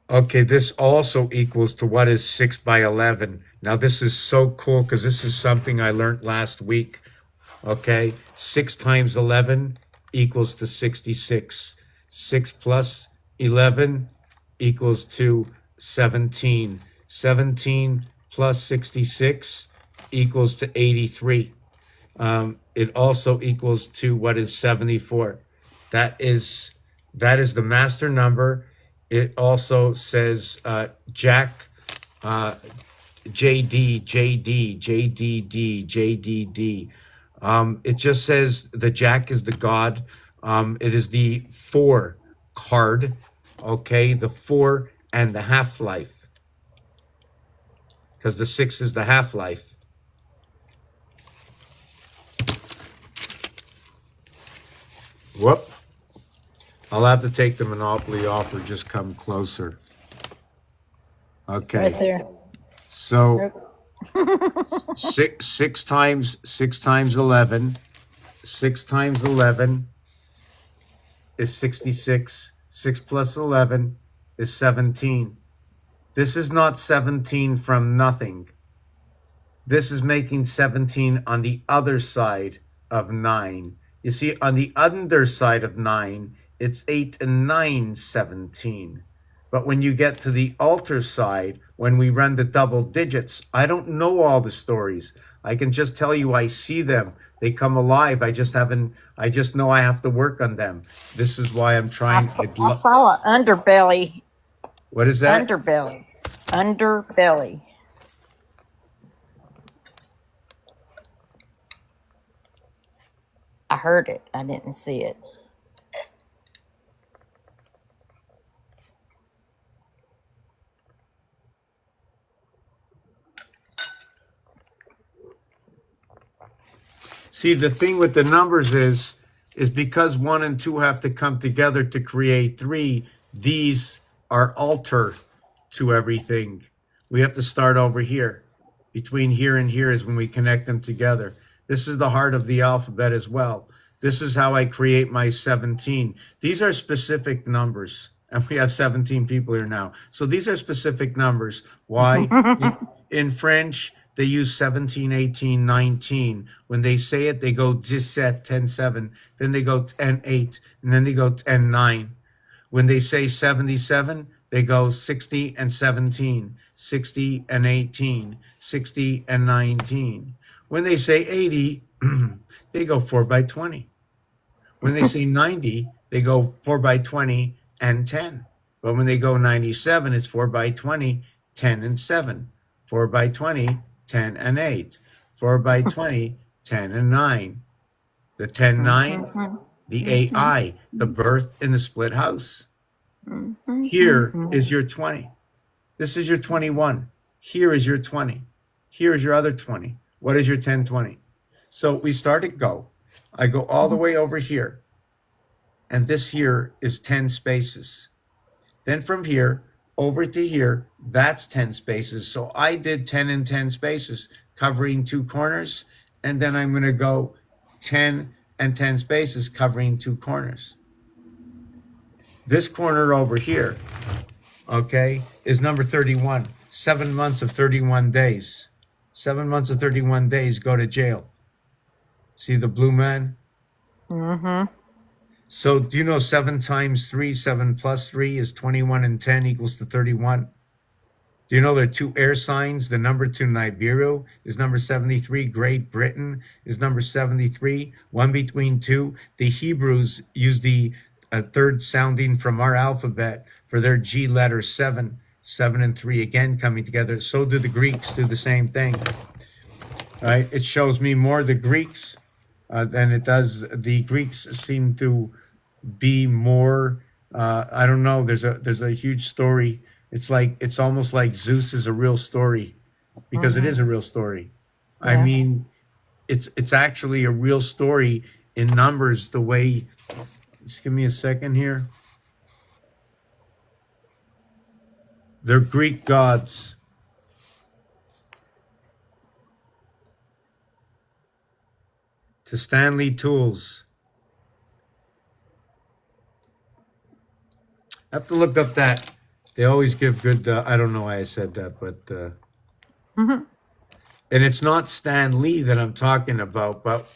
Okay, this also equals to what is 6 by 11. Now, this is so cool because this is something I learned last week. Okay, 6 times 11 equals to 66. 6 plus 11 equals to 17. 17 plus 66 equals to 83. It also equals to what is 74. That is the master number. It also says Jack, JD, JD, JDD, JDD. It just says the Jack is the God. It is the 4 card, okay? The 4 and the half-life, because the 6 is the half-life. Whoop. I'll have to take the Monopoly off or just come closer. Okay. Right there. So 6 times 11. 6 times 11 is 66. 6 plus 11 is 17. This is not 17 from nothing. This is making 17 on the other side of 9. You see, on the underside of 9, it's 8 and 9, 17. But when you get to the altar side, when we run the double digits, I don't know all the stories. I can just tell you I see them. They come alive. I just know I have to work on them. This is why I'm trying. I saw an underbelly. What is that? Underbelly. Underbelly. I heard it. I didn't see it. See, the thing with the numbers is because 1 and 2 have to come together to create 3, these are altar to everything. We have to start over here. Between here and here is when we connect them together. This is the heart of the alphabet as well. This is how I create my 17. These are specific numbers. And we have 17 people here now. So these are specific numbers. Why? In French, they use 17, 18, 19. When they say it, they go 17, 10, 7. Then they go 10, 8. And then they go 10, 9. When they say 77, they go 60 and 17, 60 and 18, 60 and 19. When they say 80, they go 4 by 20. When they say 90, they go 4 by 20 and 10. But when they go 97, it's 4 by 20, 10 and 7. 4 by 20, 10 and 8. 4 by 20, 10 and 9. The 10, 9, the AI, the birth in the split house. Here is your 20. This is your 21. Here is your 20. Here is your other 20. What is your 10, 20? So we start at go. I go all the way over here. And this here is 10 spaces. Then from here over to here, that's 10 spaces. So I did 10 and 10 spaces, covering 2 corners. And then I'm going to go 10 and 10 spaces, covering 2 corners. This corner over here, okay, is number 31. 7 months of 31 days. 7 months of 31 days, go to jail. See the blue man? Mm-hmm. So do you know 7 times 3, 7 plus 3 is 21, and 10 equals to 31? Do you know there are 2 air signs? The number to Nibiru is number 73. Great Britain is number 73. One between 2. The Hebrews use the third sounding from our alphabet for their G letter 7. 7 and 3 again coming together. So do the Greeks do the same thing. Right? It shows me more the Greeks than it does. The Greeks seem to be more. I don't know. There's a huge story. It's almost like Zeus is a real story, because it is a real story. I Yeah. mean, it's actually a real story in numbers. The way. Just give me a second here. They're Greek gods. To Stanley Tools. I have to look up that. They always give good. I don't know why I said that, but and it's not Stan Lee that I'm talking about. But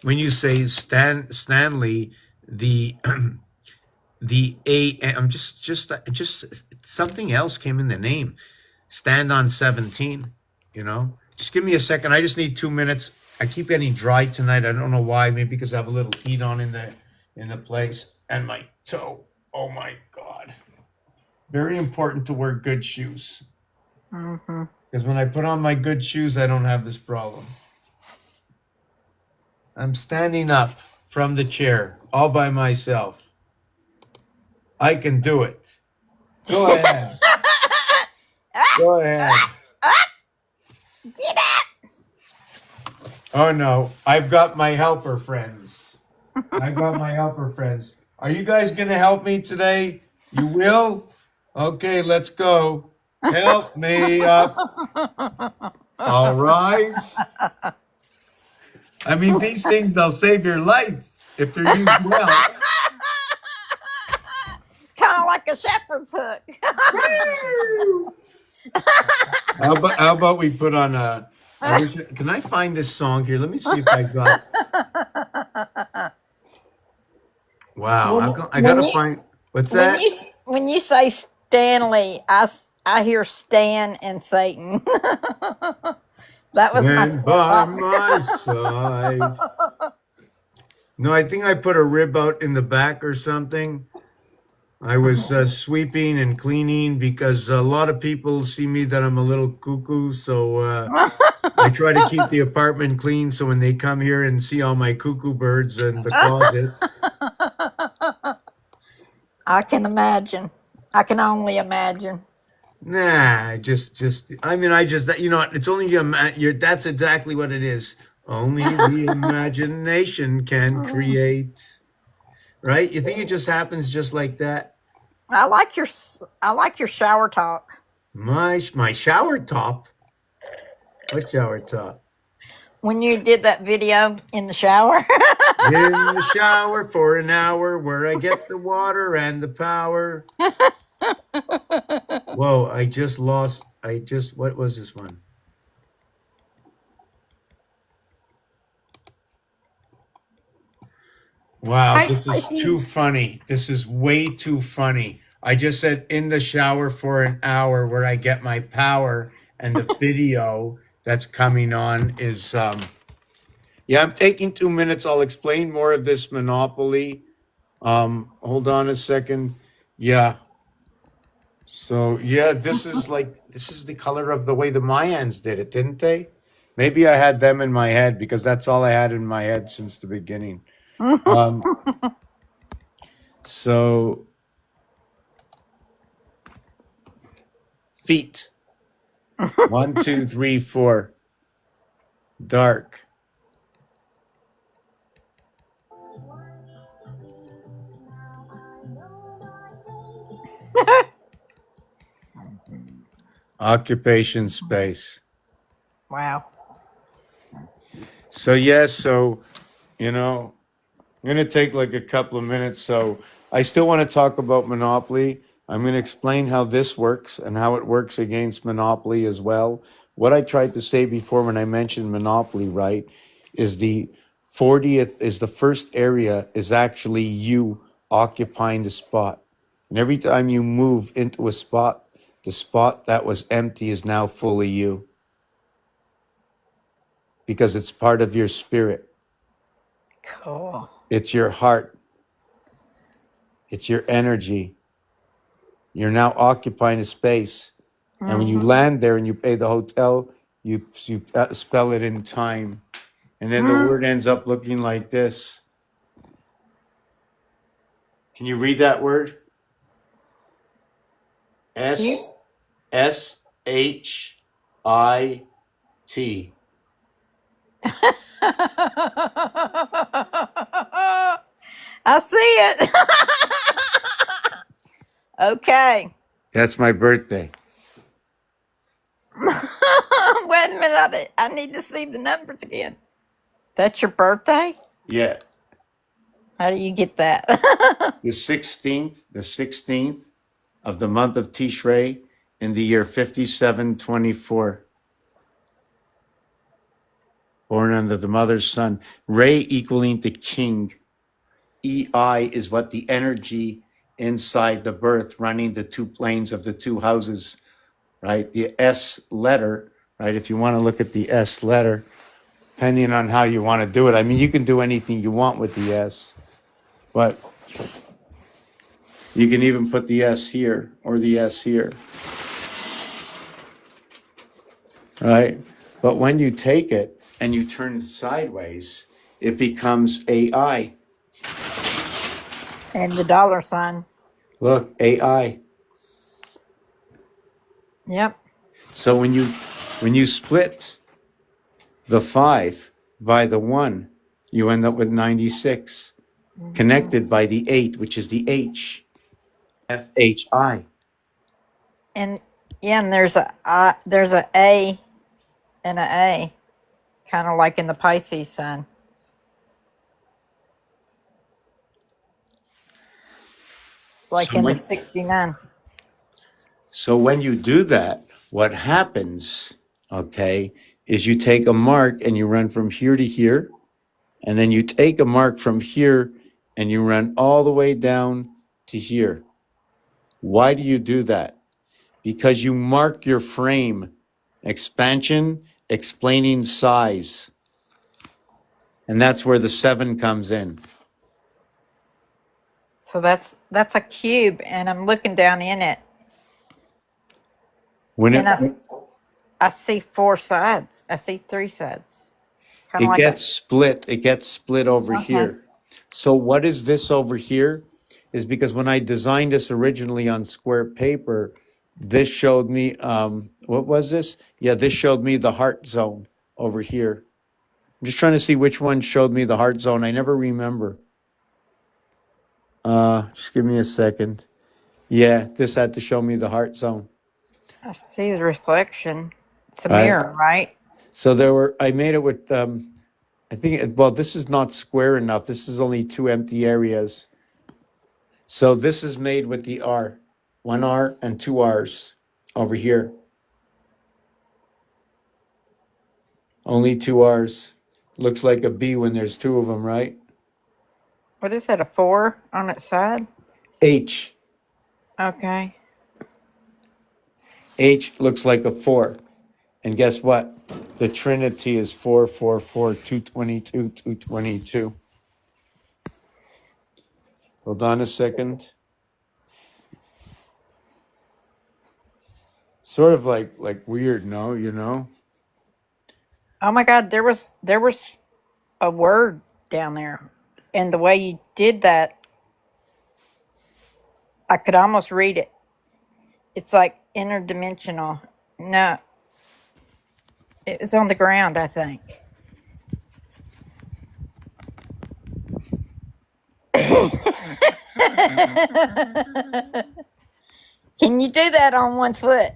when you say Stanley, the the A, I'm just something else came in the name. Stand on 17. You know, just give me a second. I just need 2 minutes. I keep getting dry tonight. I don't know why. Maybe because I have a little heat on in the place, and my toe. Oh my God. Very important to wear good shoes. Mm-hmm. Because when I put on my good shoes, I don't have this problem. I'm standing up from the chair all by myself. I can do it. Go ahead. Go ahead. Get up! Oh no, I've got my helper friends. I've got my helper friends. Are you guys going to help me today? You will? Okay, let's go. Help me up. I'll rise. I mean, these things, they'll save your life if they're used well. Kind of like a shepherd's hook. How about we put on a... can I find this song here? Let me see if I got... Wow, I got to find... What's that? When you say Stanley, I hear Stan and Satan. That was my Stand by stepfather. my side. No, I think I put a rib out in the back or something. I was sweeping and cleaning because a lot of people see me that I'm a little cuckoo. So I try to keep the apartment clean. So when they come here and see all my cuckoo birds in the closet. I can imagine. I can only imagine. Nah, I mean, it's only that's exactly what it is. Only the imagination can create. Right? You think it just happens just like that? I like your shower talk. My shower top? What shower top? When you did that video in the shower. In the shower for an hour where I get the water and the power. Whoa, what was this one? Wow, this is too funny. This is way too funny. I just said in the shower for an hour where I get my power, and the video that's coming on is yeah, I'm taking 2 minutes. I'll explain more of this Monopoly. Hold on a second. Yeah. So yeah, this is the color of the way the Mayans did it, didn't they? Maybe I had them in my head because that's all I had in my head since the beginning. So Feet. 1, 2, 3, 4. Dark. Occupation space. Wow. So yes, so you know, I'm gonna take like a couple of minutes. So I still want to talk about Monopoly. I'm gonna explain how this works and how it works against Monopoly as well. What I tried to say before when I mentioned Monopoly, right, is the 40th is the first area is actually you occupying the spot. And every time you move into a spot, the spot that was empty is now fully you because it's part of your spirit. Cool. It's your heart. It's your energy. You're now occupying a space. And when you Mm-hmm. land there and you pay the hotel, you spell it in time. And then the word ends up looking like this. Can you read that word? You. SSHIT. I see it. Okay. That's my birthday. Wait a minute. I need to see the numbers again. That's your birthday? Yeah. How do you get that? The 16th of the month of Tishrei in the year 5724. Born under the mother's son. Ray equaling the king. EI is what the energy inside the birth running the two planes of the two houses, right? The S letter, right? If you want to look at the S letter, depending on how you want to do it. I mean, you can do anything you want with the S, but you can even put the S here or the S here, right? But when you take it and you turn it sideways, it becomes AI. And the dollar sign. Look, AI. Yep. So when you split the 5 by the 1, you end up with 96, connected by the 8, which is the H, FHI. And yeah, and there's a A and a A, kind of like in the Pisces sign. Like So in the when 69. so when you do that, what happens, okay, is you take a mark and you run from here to here, and then you take a mark from here and you run all the way down to here. Why do you do that? Because you mark your frame expansion, explaining size. And that's where the 7 comes in. So that's a cube, and I'm looking down in it, When and it I see 4 sides. I see 3 sides, kind of it like a. gets split over Okay. here. So what is this over here? Is because when I designed this originally on square paper, this showed me what was this? Yeah, this showed me the heart zone over here. I'm just trying to see which one showed me the heart zone. I never remember. Just give me a second. Yeah, this had to show me the heart zone. I see the reflection. It's a Right. mirror, right? So I made it with I think well, this is not square enough. This is only 2 empty areas. So this is made with the R, 1 R and 2 R's over here. Only 2 R's. Looks like a B when there's 2 of them, right? What is that? A 4 on its side? H. Okay. H looks like a 4. And guess what? The Trinity is 4, 4, 4, 222, 222. Hold on a second. Sort of like weird, no? You know? Oh my God, there was a word down there, and the way you did that, I could almost read it. It's like interdimensional. No, it's on the ground, I think. Can you do that on one foot?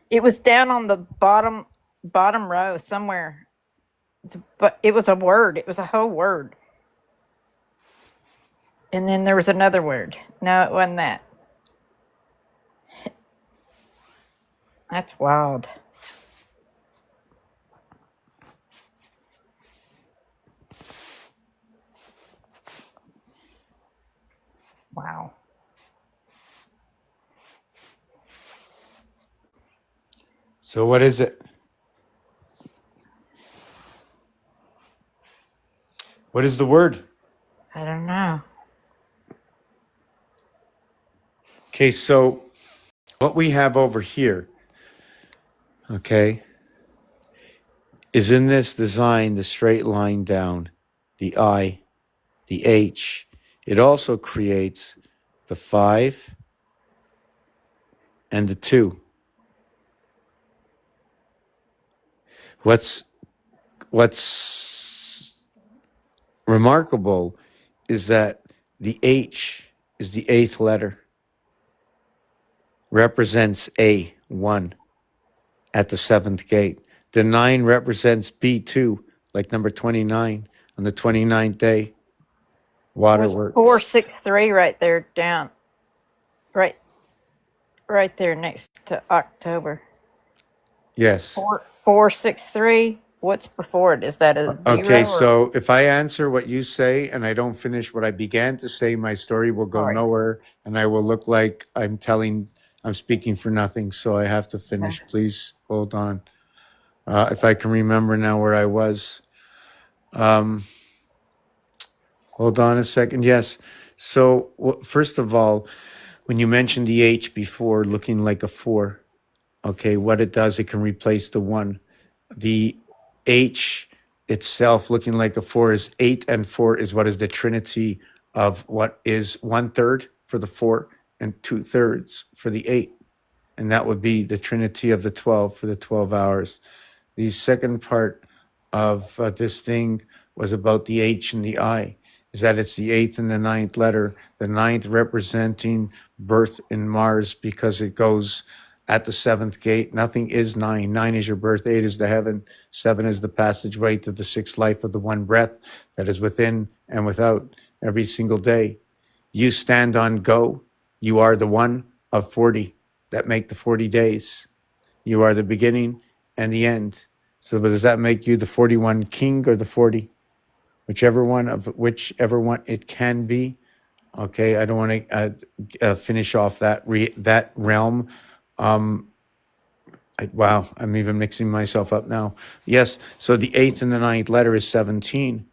It was down on the bottom row somewhere. But it was a word. It was a whole word. And then there was another word. No, it wasn't that. That's wild. Wow. So what is it? What is the word? I don't know. Okay, so what we have over here, okay, is in this design the straight line down, the I, the H. It also creates the 5 and the 2. What's remarkable is that the H is the 8th letter, represents A1 at the 7th gate. The 9 represents B2, like number 29 on the 29th day. There's Waterworks. 463 right there down. Right there next to October. Yes. 463. What's before it? Is that a zero? Okay, or- so if I answer what you say and I don't finish what I began to say, my story will go All right. nowhere and I will look like I'm speaking for nothing. So I have to finish. Please hold on. If I can remember now where I was. Hold on a second. Yes. So first of all, when you mentioned the H before looking like a 4, okay, what it does, it can replace the 1. The H itself looking like a 4 is 8, and 4 is what is the trinity of what is 1/3 for the 4 and 2/3 for the 8. And that would be the trinity of the 12 for the 12 hours. The second part of this thing was about the H and the I, is that it's the 8th and the 9th letter, the 9th representing birth in Mars because it goes at the 7th gate. Nothing is 9. 9 is your birth, 8 is the heaven, 7 is the passageway to the 6th life of the one breath that is within and without every single day. You stand on go. You are the one of 40 that make the 40 days. You are the beginning and the end. So does that make you the 41 king or the 40? Whichever one it can be. Okay, I don't want to finish off that realm. Wow, I'm even mixing myself up now. Yes, so the 8th and the 9th letter is 17.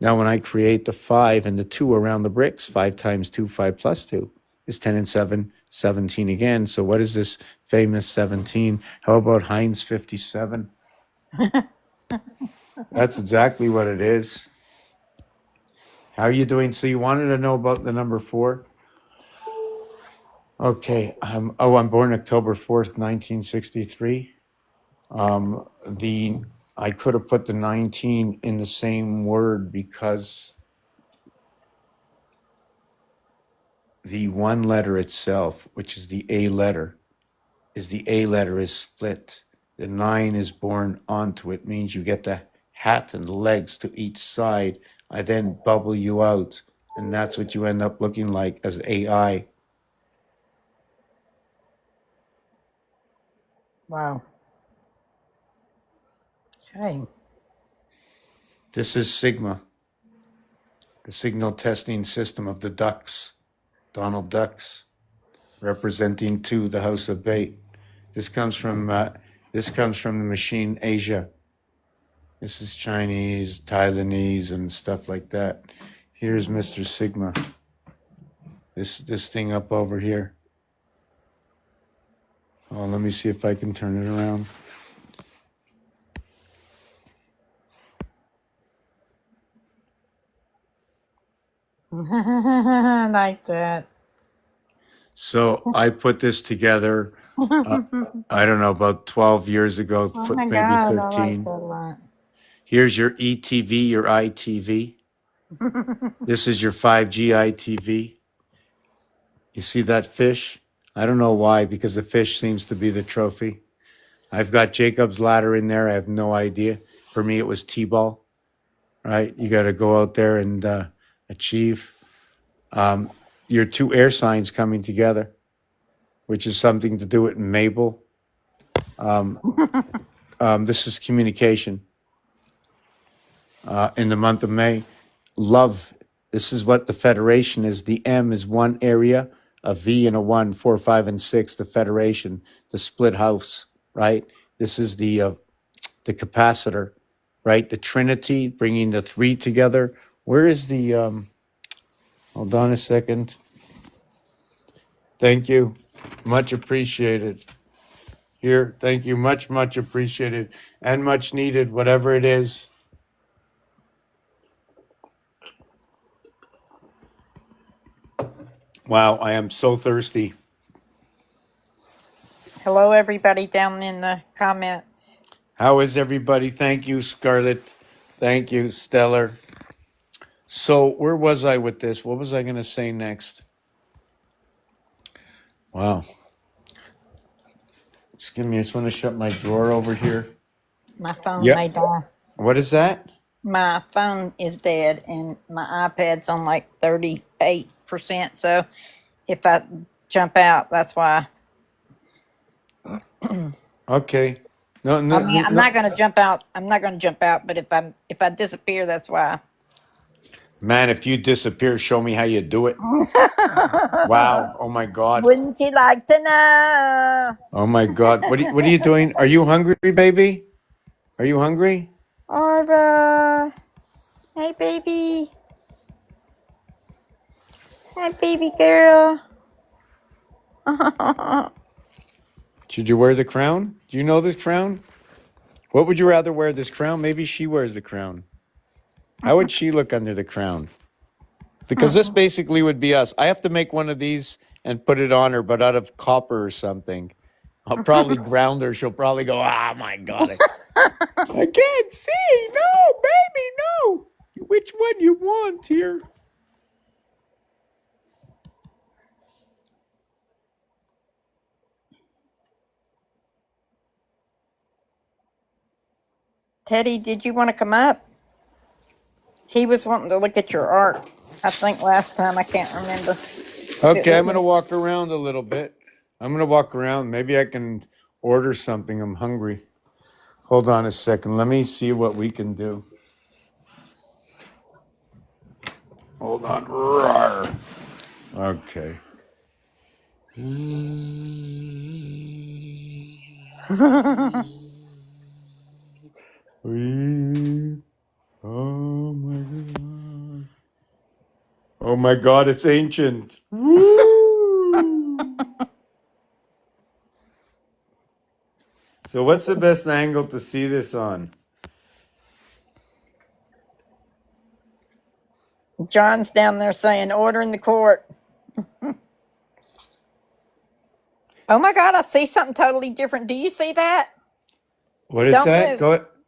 Now when I create the 5 and the 2 around the bricks, 5 times 2, 5 plus 2 is 10 and 7, 17 again. So what is this famous 17? How about Heinz 57? That's exactly what it is. How are you doing? So you wanted to know about the number 4? Okay. I'm born October 4th, 1963. I could have put the 19 in the same word because the one letter itself, which is the A letter, is split. The 9 is born onto it, means you get the hat and the legs to each side. I then bubble you out, and that's what you end up looking like as AI. Wow. Okay. This is Sigma, the signal testing system of the Ducks, Donald Ducks, representing 2, the House of Bait. This comes from the machine Asia. This is Chinese, Taiwanese, and stuff like that. Here's Mr. Sigma. This thing up over here. Oh, let me see if I can turn it around. I like that. So I put this together, uh, I don't know, about 12 years ago, Oh my maybe God, I like that 13. a lot. Here's your ETV, your ITV. This is your 5G ITV. You see that fish? I don't know why, because the fish seems to be the trophy. I've got Jacob's ladder in there. I have no idea. For me, it was T-ball, right? You got to go out there and achieve your two air signs coming together, which is something to do with Mabel. This is communication in the month of May. Love. This is what the Federation is. The M is one area, a V and a 1, 4, 5, and 6. The Federation, the split house, right? This is the capacitor, right? The Trinity, bringing the three together. Where is the? Hold on a second. Thank you, much appreciated. Here, thank you, much appreciated and much needed, whatever it is. Wow, I am so thirsty. Hello, everybody down in the comments. How is everybody? Thank you, Scarlett. Thank you, Stellar. So, where was I with this? What was I going to say next? Wow. Just give me, I just want to shut my drawer over here. My phone Yep. may die. What is that? My phone is dead and my iPad's on like 38%. So if I jump out, that's why. Okay. No, I no, mean, I'm no. not going to jump out. I'm not going to jump out, but if I disappear, that's why. Man, if you disappear, show me how you do it. Wow. Oh my God. Wouldn't you like to know? Oh my God. What are you doing? Are you hungry, baby? Are you hungry? Aura. Hey, baby. Hi, baby girl. Should you wear the crown? Do you know this crown? What would you rather wear, this crown? Maybe she wears the crown. How would she look under the crown? Because this basically would be us. I have to make one of these and put it on her, but out of copper or something. I'll probably ground her. She'll probably go, "Ah, my God. I can't see. No, baby, no. Which one you want here?" Teddy, did you want to come up? He was wanting to look at your art. I think last time. I can't remember. Okay, I'm going to walk around a little bit. I'm going to walk around. Maybe I can order something. I'm hungry. Hold on a second. Let me see what we can do. Hold on. Rawr. Okay. Oh my God. Oh my God, it's ancient. Woo! So what's the best angle to see this on? John's down there saying, order in the court. Oh my God, I see something totally different. Do you see that? What is Don't that? move.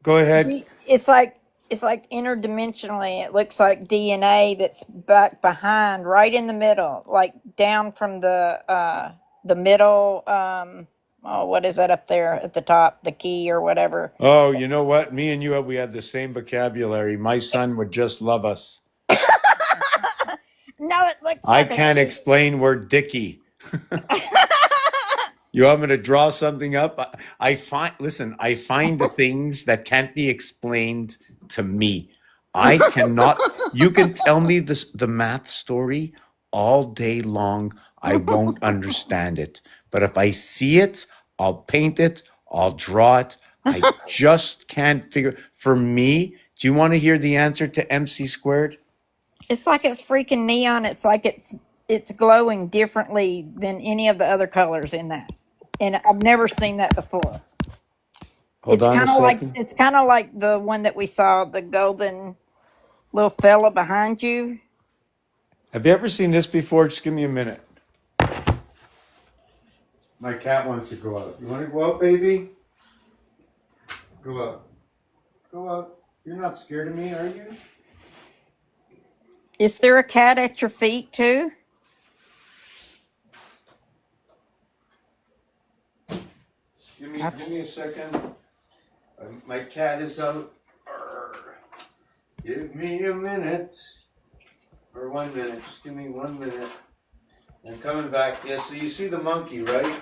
Go ahead. It's like interdimensionally. It looks like DNA that's back behind, right in the middle, like down from the middle. Oh, what is that up there at the top? The key or whatever. Oh, you know what? Me and you, we had the same vocabulary. My son would just love us. No, it looks I like can't explain word dicky. You want me to draw something up? I find the things that can't be explained to me. I cannot. You can tell me the math story all day long. I won't understand it. But if I see it, I'll paint it, I'll draw it. I just can't figure. For me, do you want to hear the answer to MC squared? It's like it's freaking neon. It's like it's glowing differently than any of the other colors in that. And I've never seen that before. Hold on a second. It's kind of like the one that we saw, the golden little fella behind you. Have you ever seen this before? Just give me a minute. My cat wants to go out. You want to go out, baby? Go out. Go out. You're not scared of me, are you? Is there a cat at your feet too? Give me That's a second. My cat is out. Arr. Give me a minute. Or 1 minute. Just give me 1 minute. I'm coming back. Yeah, so you see the monkey, right?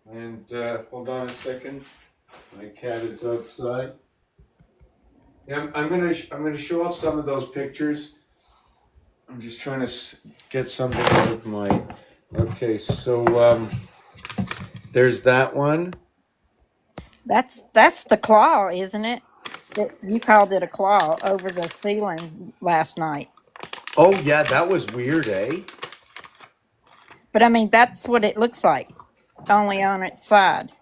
And hold on a second. My cat is outside. Yeah, I'm gonna show off some of those pictures. I'm just trying to get something out of my. Okay, so there's that one. that's the claw, isn't it? You called it a claw over the ceiling last night. Oh yeah, that was weird, eh? But I mean, that's what it looks like, only on its side.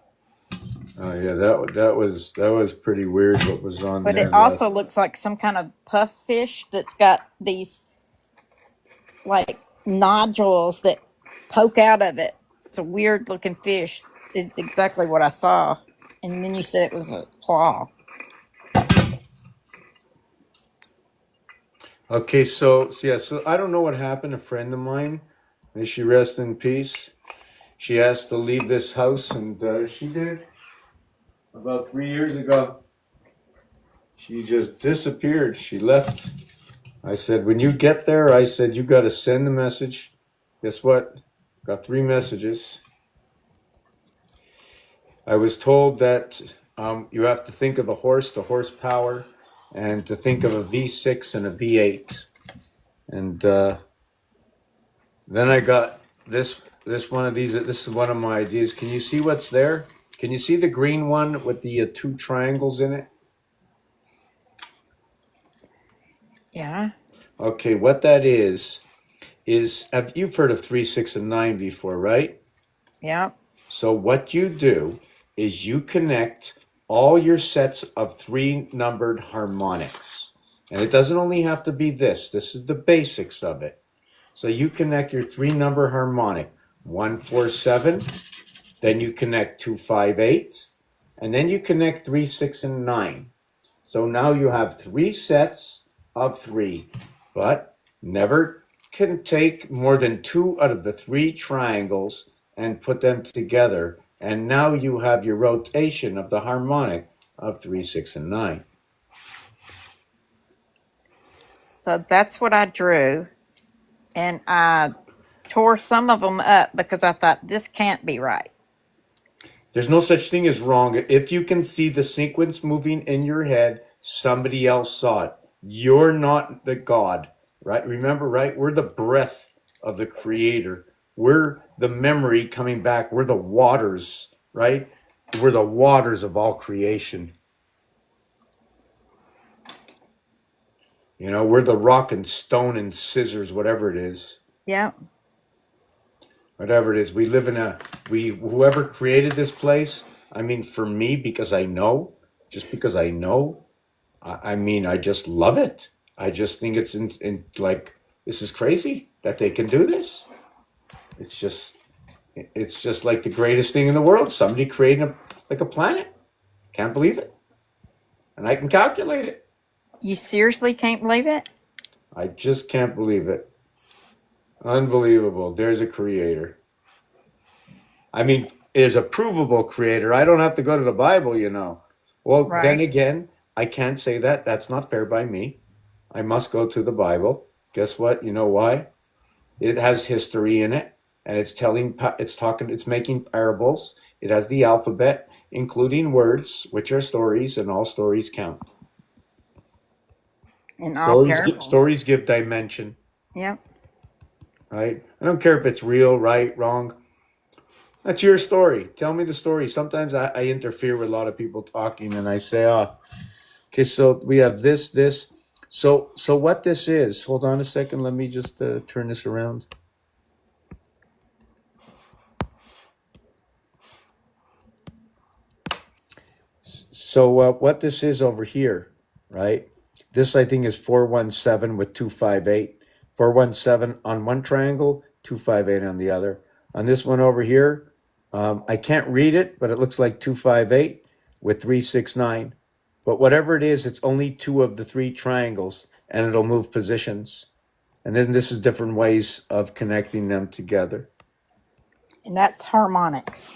Oh yeah, that was pretty weird. What was on But there it last? also looks like some kind of puff fish that's got these like nodules that poke out of it. It's a weird looking fish. It's exactly what I saw. And then you said it was a claw. Okay, so yeah, so I don't know what happened. A friend of mine, may she rest in peace. She asked to leave this house, and she did about 3 years ago. She just disappeared. She left. I said, when you get there, I said, you got to send a message. Guess what? Got 3 messages. I was told that you have to think of the horsepower, and to think of a V6 and a V8. And then I got this one of these. This is one of my ideas. Can you see what's there? Can you see the green one with the 2 triangles in it? Yeah. Okay, what that is you've heard of 3, 6, and 9 before, right? Yeah. So what you do is you connect all your sets of 3 numbered harmonics. And it doesn't only have to be this. This is the basics of it. So you connect your 3 number harmonic, 1, 4, 7, then you connect 2, 5, 8, and then you connect 3, 6, and 9. So now you have 3 sets of 3, but never can take more than 2 out of the 3 triangles and put them together. And now you have your rotation of the harmonic of 3, 6, and 9. So that's what I drew. And I tore some of them up because I thought this can't be right. There's no such thing as wrong. If you can see the sequence moving in your head, somebody else saw it. You're not the God, right? Remember, right? We're the breath of the Creator. We're the memory coming back. We're the waters, right? We're the waters of all creation. You know, we're the rock and stone and scissors, whatever it is. Yeah. Whatever it is. We live in whoever created this place, I mean, for me, because I know, just because I know, I mean, I just love it. I just think it's in like, this is crazy that they can do this. It's just like the greatest thing in the world. Somebody created like a planet. Can't believe it. And I can calculate it. You seriously can't believe it? I just can't believe it. Unbelievable. There's a creator. I mean, there's a provable creator. I don't have to go to the Bible, you know. Well, then Right. again, I can't say that. That's not fair by me. I must go to the Bible. Guess what? You know why? It has history in it, and it's making parables. It has the alphabet, including words, which are stories, and all stories count. In all parables. Stories give dimension, Yep. right? I don't care if it's real, right, wrong. That's your story. Tell me the story. Sometimes I interfere with a lot of people talking, and I say, okay, so we have this. So what this is, hold on a second. Let me just turn this around. So what this is over here, right? This I think is 417 with 258. 417 on one triangle, 258 on the other. On this one over here, I can't read it, but it looks like 258 with 369. But whatever it is, it's only two of the three triangles, and it'll move positions. And then this is different ways of connecting them together. And that's harmonics.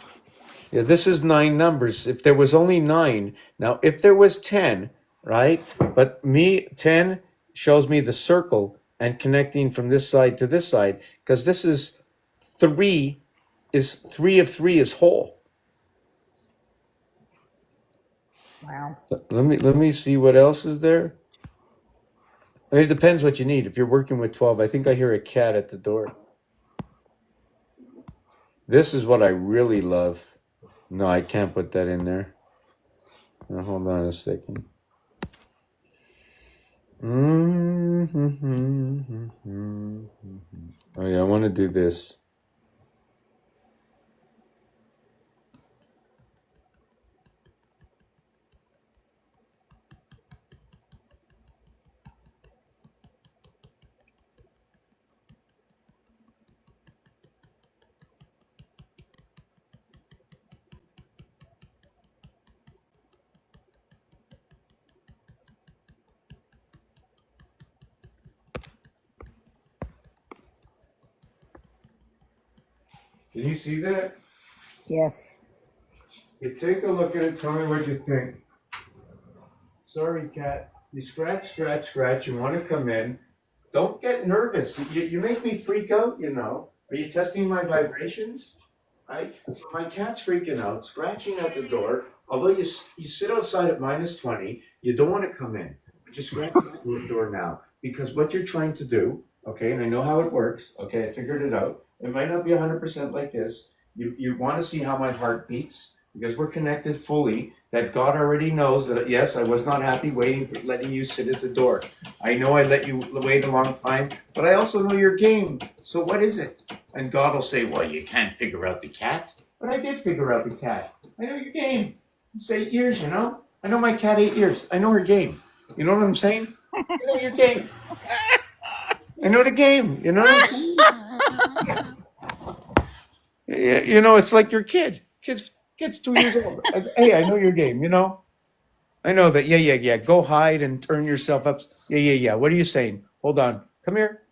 Yeah, this is 9 numbers. If there was only 9, now if there was 10, right? But 10 shows me the circle and connecting from this side to this side, because this is 3 of 3 is whole. Wow. Let me see what else is there. I mean, it depends what you need. If you're working with 12, I think I hear a cat at the door. This is what I really love. No, I can't put that in there. Now, hold on a second. Oh yeah, I want to do this. Can you see that? Yes. You take a look at it, tell me what you think. Sorry, cat. You scratch, scratch, scratch. You want to come in. Don't get nervous. You make me freak out, you know. Are you testing my vibrations? Right? So my cat's freaking out, scratching at the door. Although you sit outside at -20, you don't want to come in. Just scratch at the door now. Because what you're trying to do, okay, and I know how it works, okay, I figured it out. It might not be 100% like this. You want to see how my heart beats, because we're connected fully, that God already knows that, yes, I was not happy letting you sit at the door. I know I let you wait a long time, but I also know your game. So what is it? And God will say, well, you can't figure out the cat. But I did figure out the cat. I know your game. It's 8 years, you know? I know my cat 8 years. I know her game. You know what I'm saying? I know your game. I know the game. You know what I'm saying? You know, it's like your kid. Kid's 2 years old. Hey, I know your game, you know? I know that. Yeah. Go hide and turn yourself up. Yeah. What are you saying? Hold on. Come here.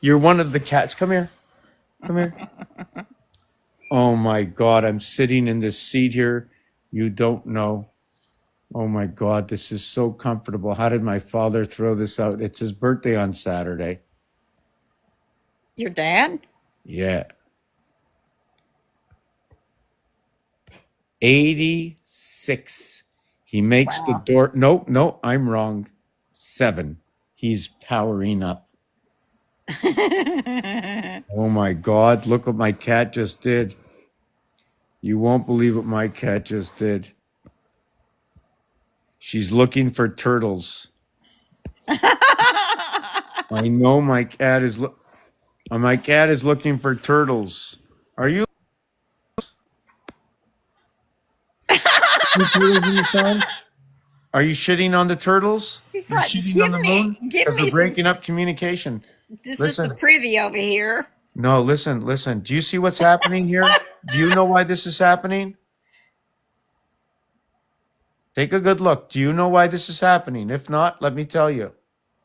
You're one of the cats. Come here. Oh my God, I'm sitting in this seat here. You don't know. Oh my God, this is so comfortable. How did my father throw this out? It's his birthday on Saturday. Your dad? Yeah. 86. He makes the door. No, I'm wrong. 7. He's powering up. Oh my God, look what my cat just did. You won't believe what my cat just did. She's looking for turtles. I know my cat is looking for turtles. Are you? Are you shitting on the turtles? He's You're like, shitting on the moon? give Because me we're some. breaking up communication. This Listen. is the privy over here. No, listen. Do you see what's happening here? Do you know why this is happening? Take a good look. Do you know why this is happening? If not, let me tell you.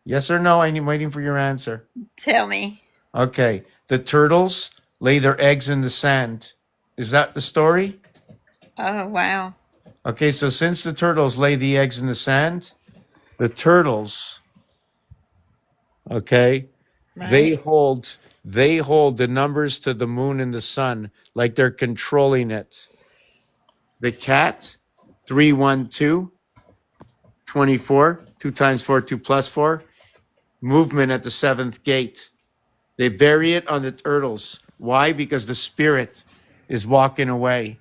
Yes or no? I'm waiting for your answer. Tell me. Okay. The turtles lay their eggs in the sand. Is that the story? Oh, wow. Okay, so since the turtles lay the eggs in the sand, the turtles, okay, Right. they hold the numbers to the moon and the sun like they're controlling it. The cat, 312, 24, 2 times 4, 2 plus 4, movement at the 7th gate. They bury it on the turtles. Why? Because the spirit is walking away.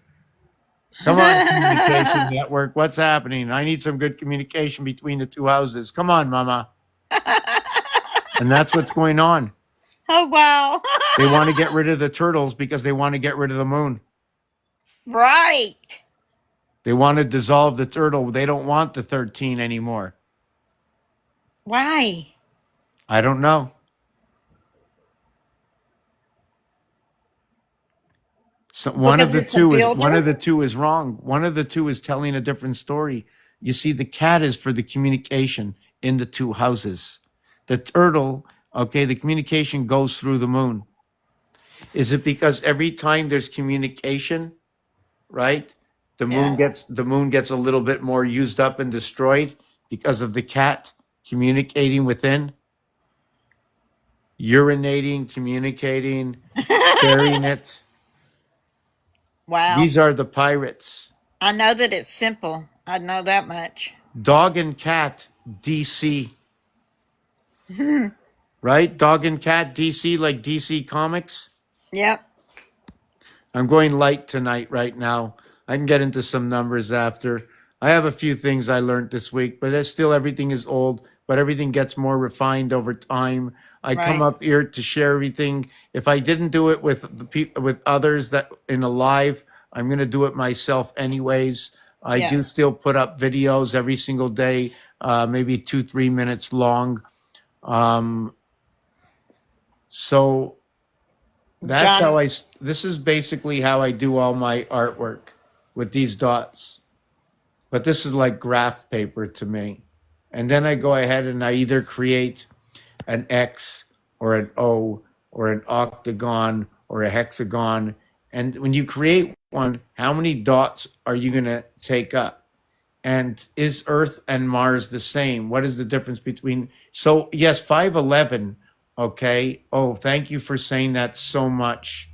Come on, communication network. What's happening? I need some good communication between the two houses. Come on, mama. And that's what's going on. Oh, wow. They want to get rid of the turtles because they want to get rid of the moon. Right. They want to dissolve the turtle. They don't want the 13 anymore. Why? I don't know. So Because it's a one of builder? the two is wrong. One of the two is telling a different story. You see, the cat is for the communication in the two houses. The turtle, okay, the communication goes through the moon. Is it because every time there's communication, right? Yeah. The moon gets a little bit more used up and destroyed because of the cat communicating within, urinating, communicating, sharing it. Wow. These are the pirates. I know that it's simple. I know that much. Dog and cat, DC, right? Dog and cat, DC, like DC Comics. Yep. I'm going light tonight, right now. I can get into some numbers after. I have a few things I learned this week, but there's still everything is old, but everything gets more refined over time. I come Right. up here to share everything. If I didn't do it with the people with others that in a live, I'm going to do it myself anyways. I Yeah. do still put up videos every single day, maybe 2-3 minutes long. Um, so that's John, how this is basically how I do all my artwork with these dots. But this is like graph paper to me. And then I go ahead and I either create an X or an O or an octagon or a hexagon. And when you create one, how many dots are you going to take up? And is Earth and Mars the same? What is the difference between? So, yes, 511. Okay. Oh, thank you for saying that so much.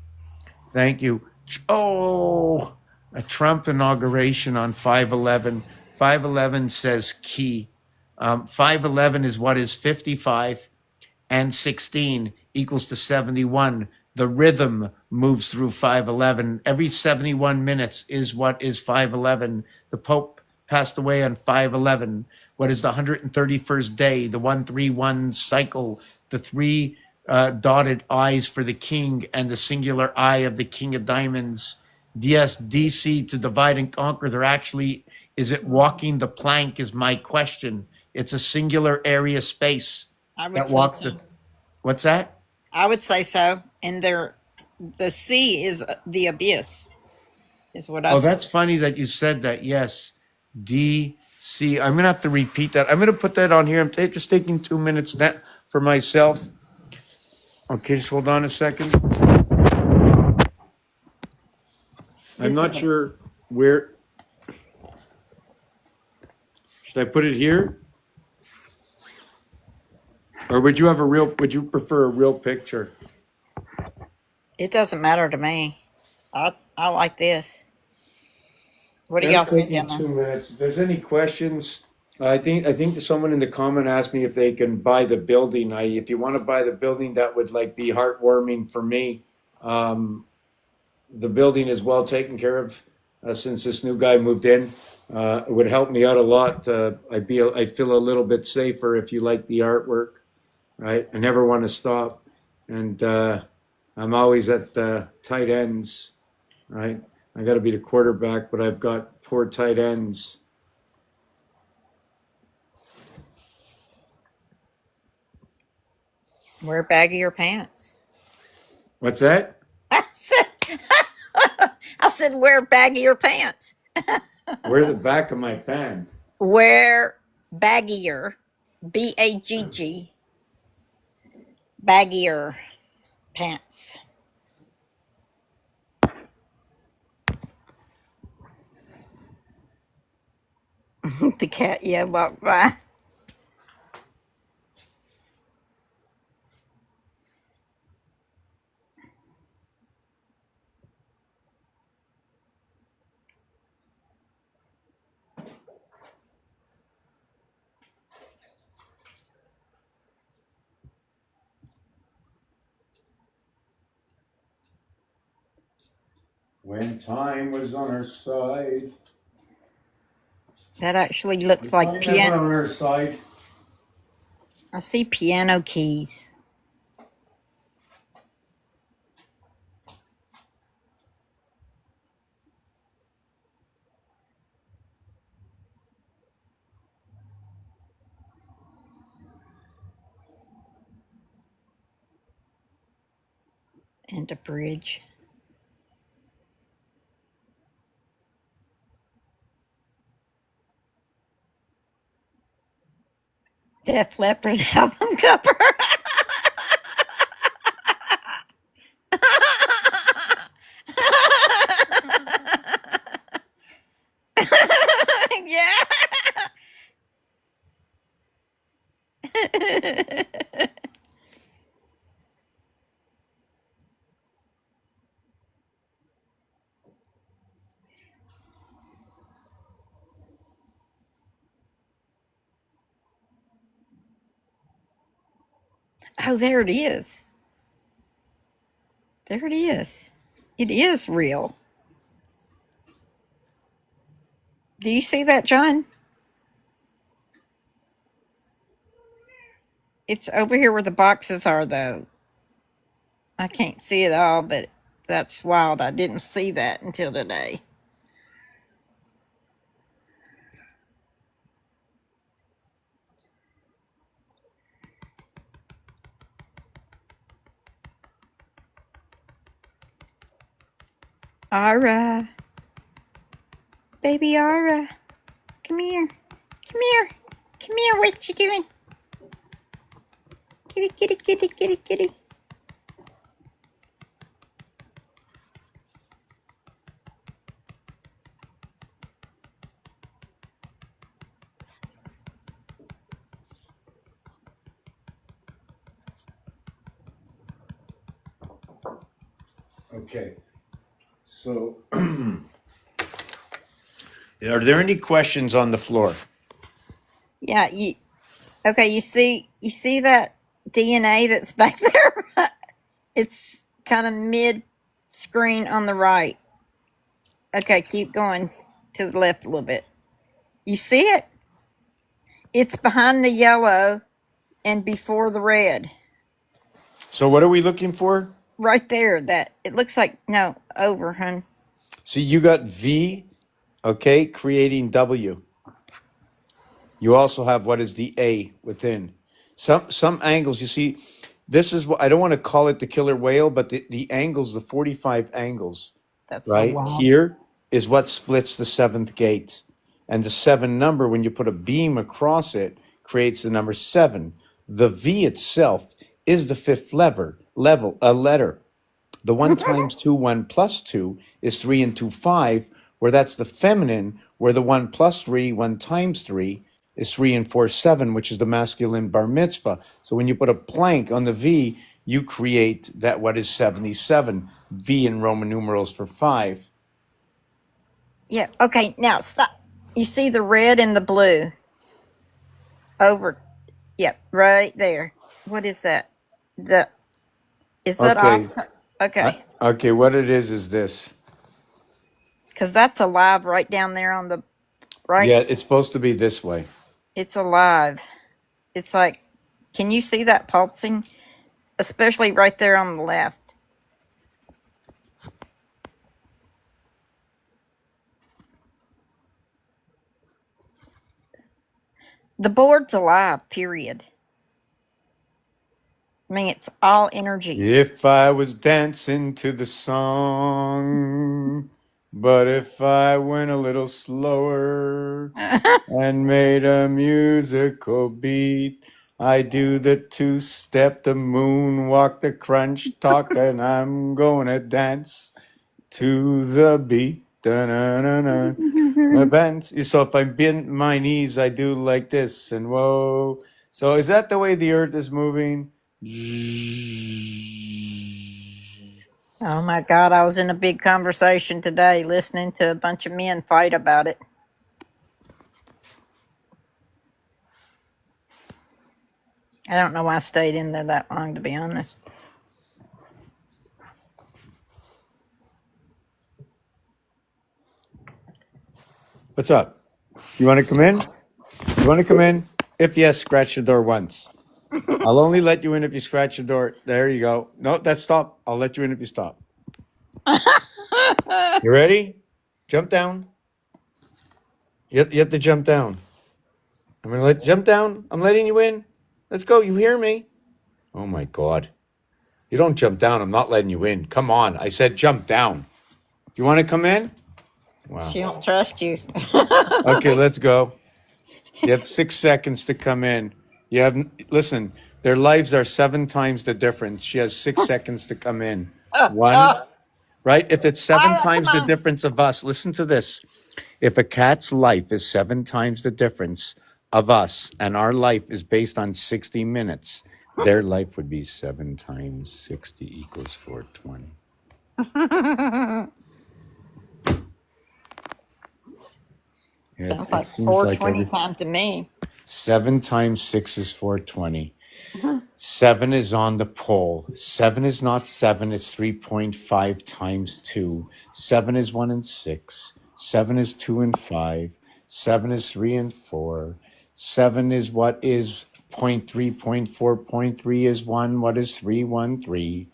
Thank you. Oh, a Trump inauguration on 511. 511 says key. 511 is what is 55 and 16 equals to 71. The rhythm moves through 511. Every 71 minutes is what is 511. The Pope passed away on 511. What is the 131st day? The 131 cycle, the three dotted eyes for the king and the singular eye of the king of diamonds. Yes, DC to divide and conquer. They're actually, is it walking the plank? Is my question. It's a singular area space I would that say walks so. the. What's that? I would say so. And the sea is the abyss, is what I Oh, say. that's funny that you said that. Yes. DC. I'm going to have to repeat that. I'm going to put that on here. I'm just taking 2 minutes net for myself. Okay, just hold on a second. I'm This is not sure where. Should I put it here? Or would you prefer a real picture? it doesn't matter to me. I like this. What do y'all That's say, taking gentlemen? 2 minutes. If there's any questions, I think someone in the comment asked me if they can buy the building. If you want to buy the building, that would like be heartwarming for me. Um, the building is well taken care of since this new guy moved in. It would help me out a lot. I'd feel a little bit safer if you like the artwork, right? I never want to stop, and I'm always at tight ends, right? I got to be the quarterback, but I've got poor tight ends. Wear baggier pants. What's that? I said, I said wear baggier pants. Where the back of my pants? Wear baggier, BAGG, baggier pants. The cat, yeah, walked by. When time was on our side. That actually looks like Time never piano. on our side. I see piano keys. And a bridge. Def Leppard album cover. Yeah. Oh, there it is. There it is. It is real. Do you see that, John? It's over here where the boxes are, though. I can't see it all, but that's wild. I didn't see that until today. Ara. Baby Ara. Come here. Come here. Come here. What you doing? Kitty, kitty, kitty, kitty, kitty. Okay. So, are there any questions on the floor? Yeah, okay, you see that DNA that's back there? It's kind of mid screen on the right. Okay, keep going to the left a little bit. You see it? It's behind the yellow and before the red. So what are we looking for? Right there, that it looks like no, over, hun. See, you got V, okay, creating W. You also have what is the A within. Some angles, you see, this is what I don't want to call it the killer whale, but the angles, the 45 angles, That's right? so wild. Here is what splits the seventh gate. And the 7 number, when you put a beam across it, creates the number 7. The V itself is the 5th letter. The 1 times 2, 1 plus 2 is 3 and 2, 5, where that's the feminine, where the 1 plus 3, 1 times 3 is 3 and 4, 7, which is the masculine bar mitzvah. So when you put a plank on the V, you create that what is 77, V in Roman numerals for 5. Yeah, okay, now stop. You see the red and the blue? Over. Yep, right there. What is that? Is that Okay. off? Okay, Okay, what it is this. because that's alive right down there on the right. Yeah, it's supposed to be this way. It's alive. It's like, can you see that pulsing? Especially right there on the left. The board's alive, period. I mean, it's all energy. If I was dancing to the song, but if I went a little slower and made a musical beat, I do the 2-step, the moonwalk, the crunch talk, and I'm gonna dance to the beat. Da-na-na-na. My bands. So if I bend my knees, I do like this, and whoa. So is that the way the earth is moving? Oh my God, I was in a big conversation today listening to a bunch of men fight about it. I don't know why I stayed in there that long, to be honest. What's up? You want to come in? You want to come in? If yes, scratch the door once. I'll only let you in if you scratch the door. There you go. No, that's stop. I'll let you in if you stop. You ready? Jump down. You have to jump down. I'm gonna jump down. I'm letting you in. Let's go. You hear me? Oh my God. You don't jump down. I'm not letting you in. Come on. I said jump down. You want to come in? Wow. She don't trust you. Okay, let's go. You have 6 seconds to come in. You have, listen, their lives are 7 times the difference. She has 6 seconds to come in. One, right? If it's 7 All right, times the come on. difference of us, listen to this. If a cat's life is 7 times the difference of us, and our life is based on 60 minutes, their life would be 7 times 60 equals 420. Sounds It like seems like 420 time to me. 7 times 6 is 420. 7 is on the pole. 7 is not 7, it's 3.5 times 2. 7 is 1 and 6. 7 is 2 and 5. 7 is 3 and 4. 7 is what is 0.3, 0.4, 0.3 is 1. What is 3? 1, 3.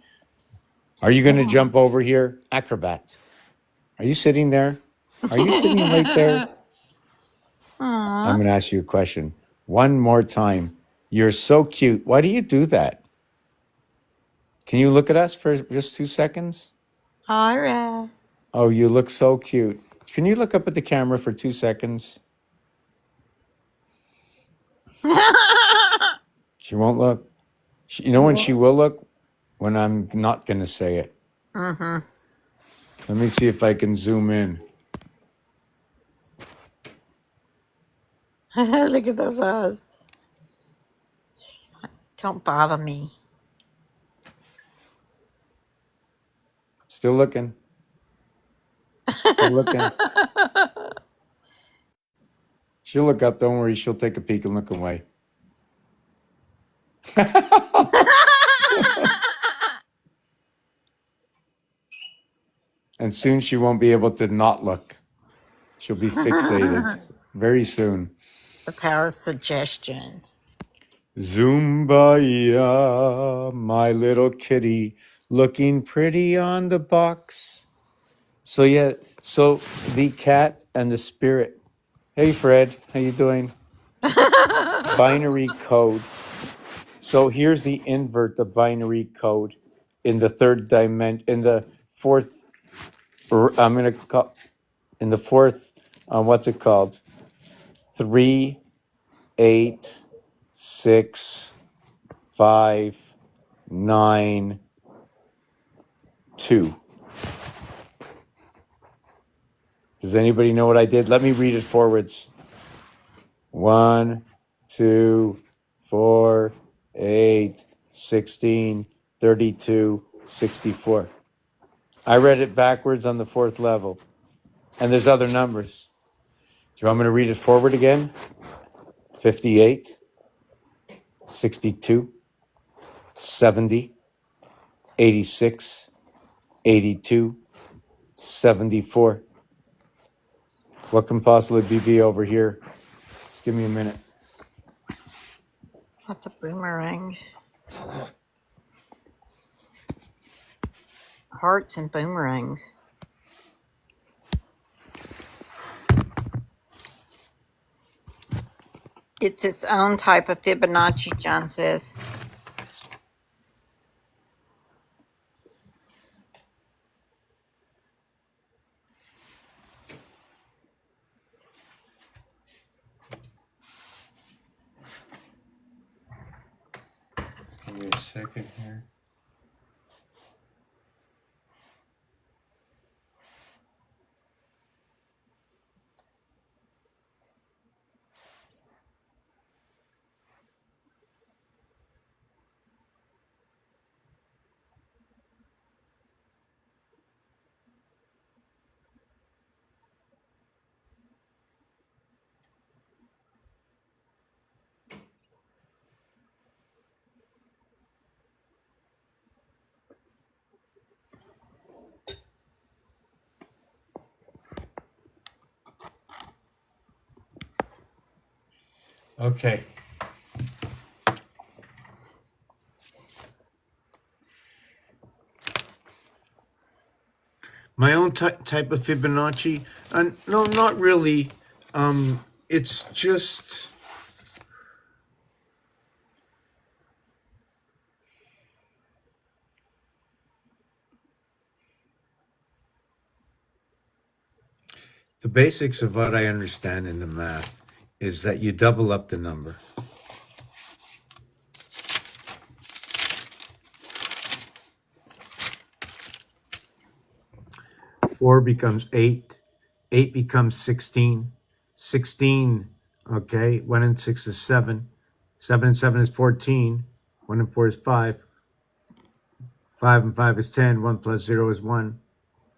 Are you going to jump over here? Acrobat. Are you sitting there? Are you sitting right there? I'm going to ask you a question. One more time. You're so cute. Why do you do that? Can you look at us for just 2 seconds? All right. Oh, you look so cute. Can you look up at the camera for 2 seconds? She won't look. You know when she will look? When I'm not going to say it. Mm-hmm. Let me see if I can zoom in. Look at those eyes. Don't bother me. Still looking. Still looking. She'll look up. Don't worry. She'll take a peek and look away. And soon she won't be able to not look. She'll be fixated very soon. The power of suggestion. Zumbaya, my little kitty, looking pretty on the box. So yeah, so the cat and the spirit. Hey Fred, how you doing? Binary code. So here's the invert of binary code in the third dimension, in the fourth. I'm gonna call in the fourth. What's it called? 3, 8, 6, 5, 9, 2. Does anybody know what I did? Let me read it forwards. 1, 2, 4, 8, 16, 32, 64. I read it backwards on the 4th level. And there's other numbers. Do you want me to read it forward again? 58, 62, 70, 86, 82, 74. What can possibly be over here? Just give me a minute. Lots of boomerangs. Hearts and boomerangs. It's its own type of Fibonacci, John says. Give me a second here. Okay. My own type of Fibonacci? No, not really. It's just The basics of what I understand in the math is that you double up the number. Four becomes 8. 8 becomes 16. 16, okay. 1 and 6 is 7. 7 and 7 is 14. 1 and 4 is 5. 5 and 5 is 10. 1 plus 0 is 1.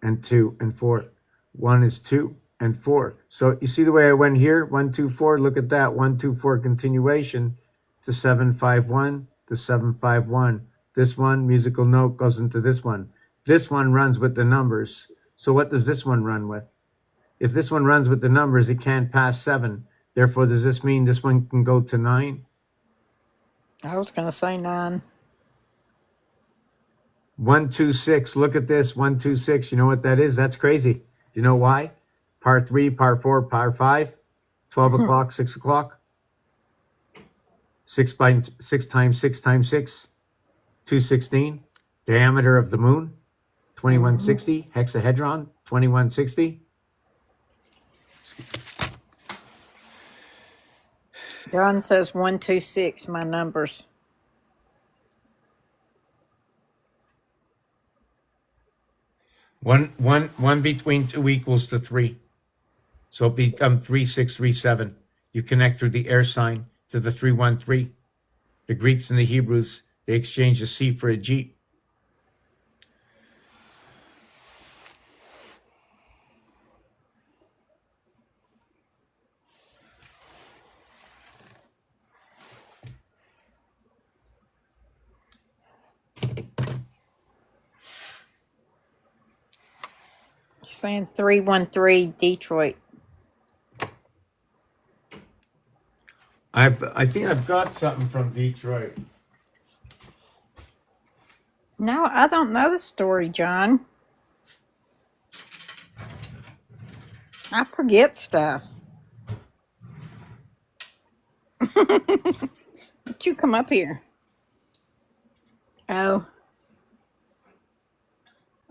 And 2 and 4. 1 is 2 and 4. So you see the way I went here? 1, 2, 4. Look at that. 1, 2, 4 continuation to 7, 5, 1 to 7, 5, 1. This one, musical note, goes into this one. This one runs with the numbers. So what does this one run with? If this one runs with the numbers, it can't pass 7. Therefore, does this mean this one can go to 9? I was going to say 9. 1, 2, 6. Look at this. 1, 2, 6. You know what that is? That's crazy. You know why? Par 3, par 4, par 5. 12 o'clock, 6 o'clock. 6 times 6 times 6. 216. Diameter of the moon. 2160. Hexahedron. 2160. John says 126, my numbers. One between 2 equals to 3. So it become 3637. You connect through the air sign to the 313. The Greeks and the Hebrews, they exchanged a C for a G. Saying 313 Detroit. I think I've got something from Detroit. No, I don't know the story, John. I forget stuff. But you come up here. Oh.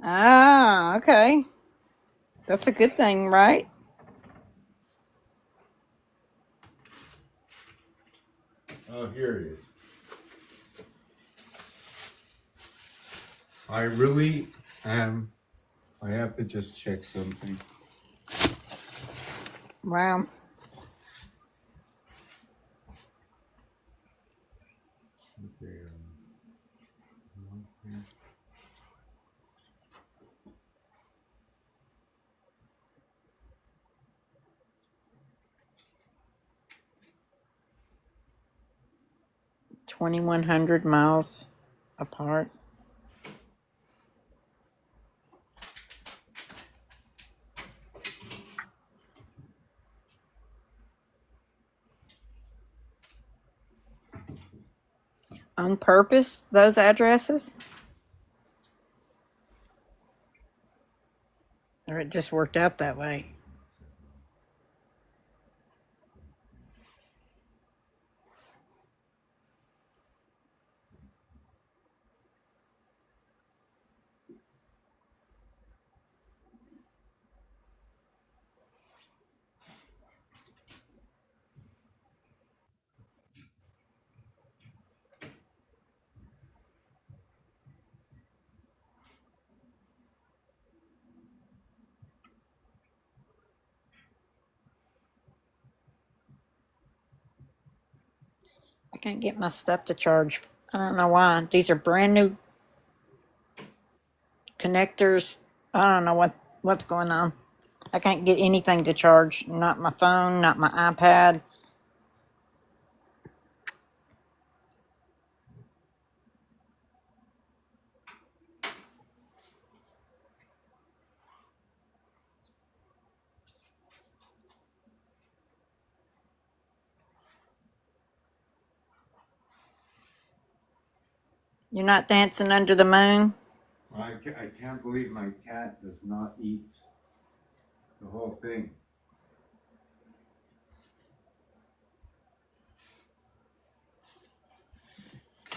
Ah, okay. That's a good thing, right? Oh, here it is. I really am. I have to just check something. Wow. Okay, 2,100 miles apart. On purpose, those addresses? Or it just worked out that way? I can't get my stuff to charge. I don't know why. These are brand new connectors. I don't know what's going on. I can't get anything to charge. Not my phone, not my iPad. You're not dancing under the moon? I can't believe my cat does not eat the whole thing.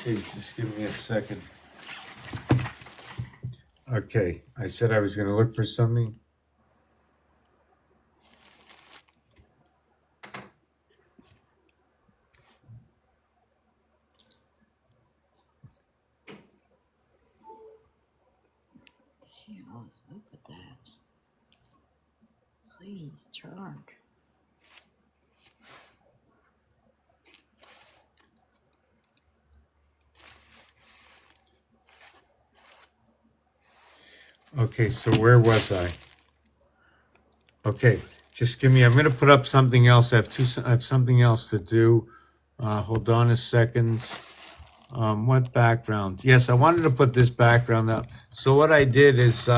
Okay, just give me a second. Okay, I said I was going to look for something. What's up with that? Please charge. Okay, so where was I? Okay, just give me, I'm gonna put up something else. I have something else to do. Hold on a second. What background? Yes, I wanted to put this background up. So what I did is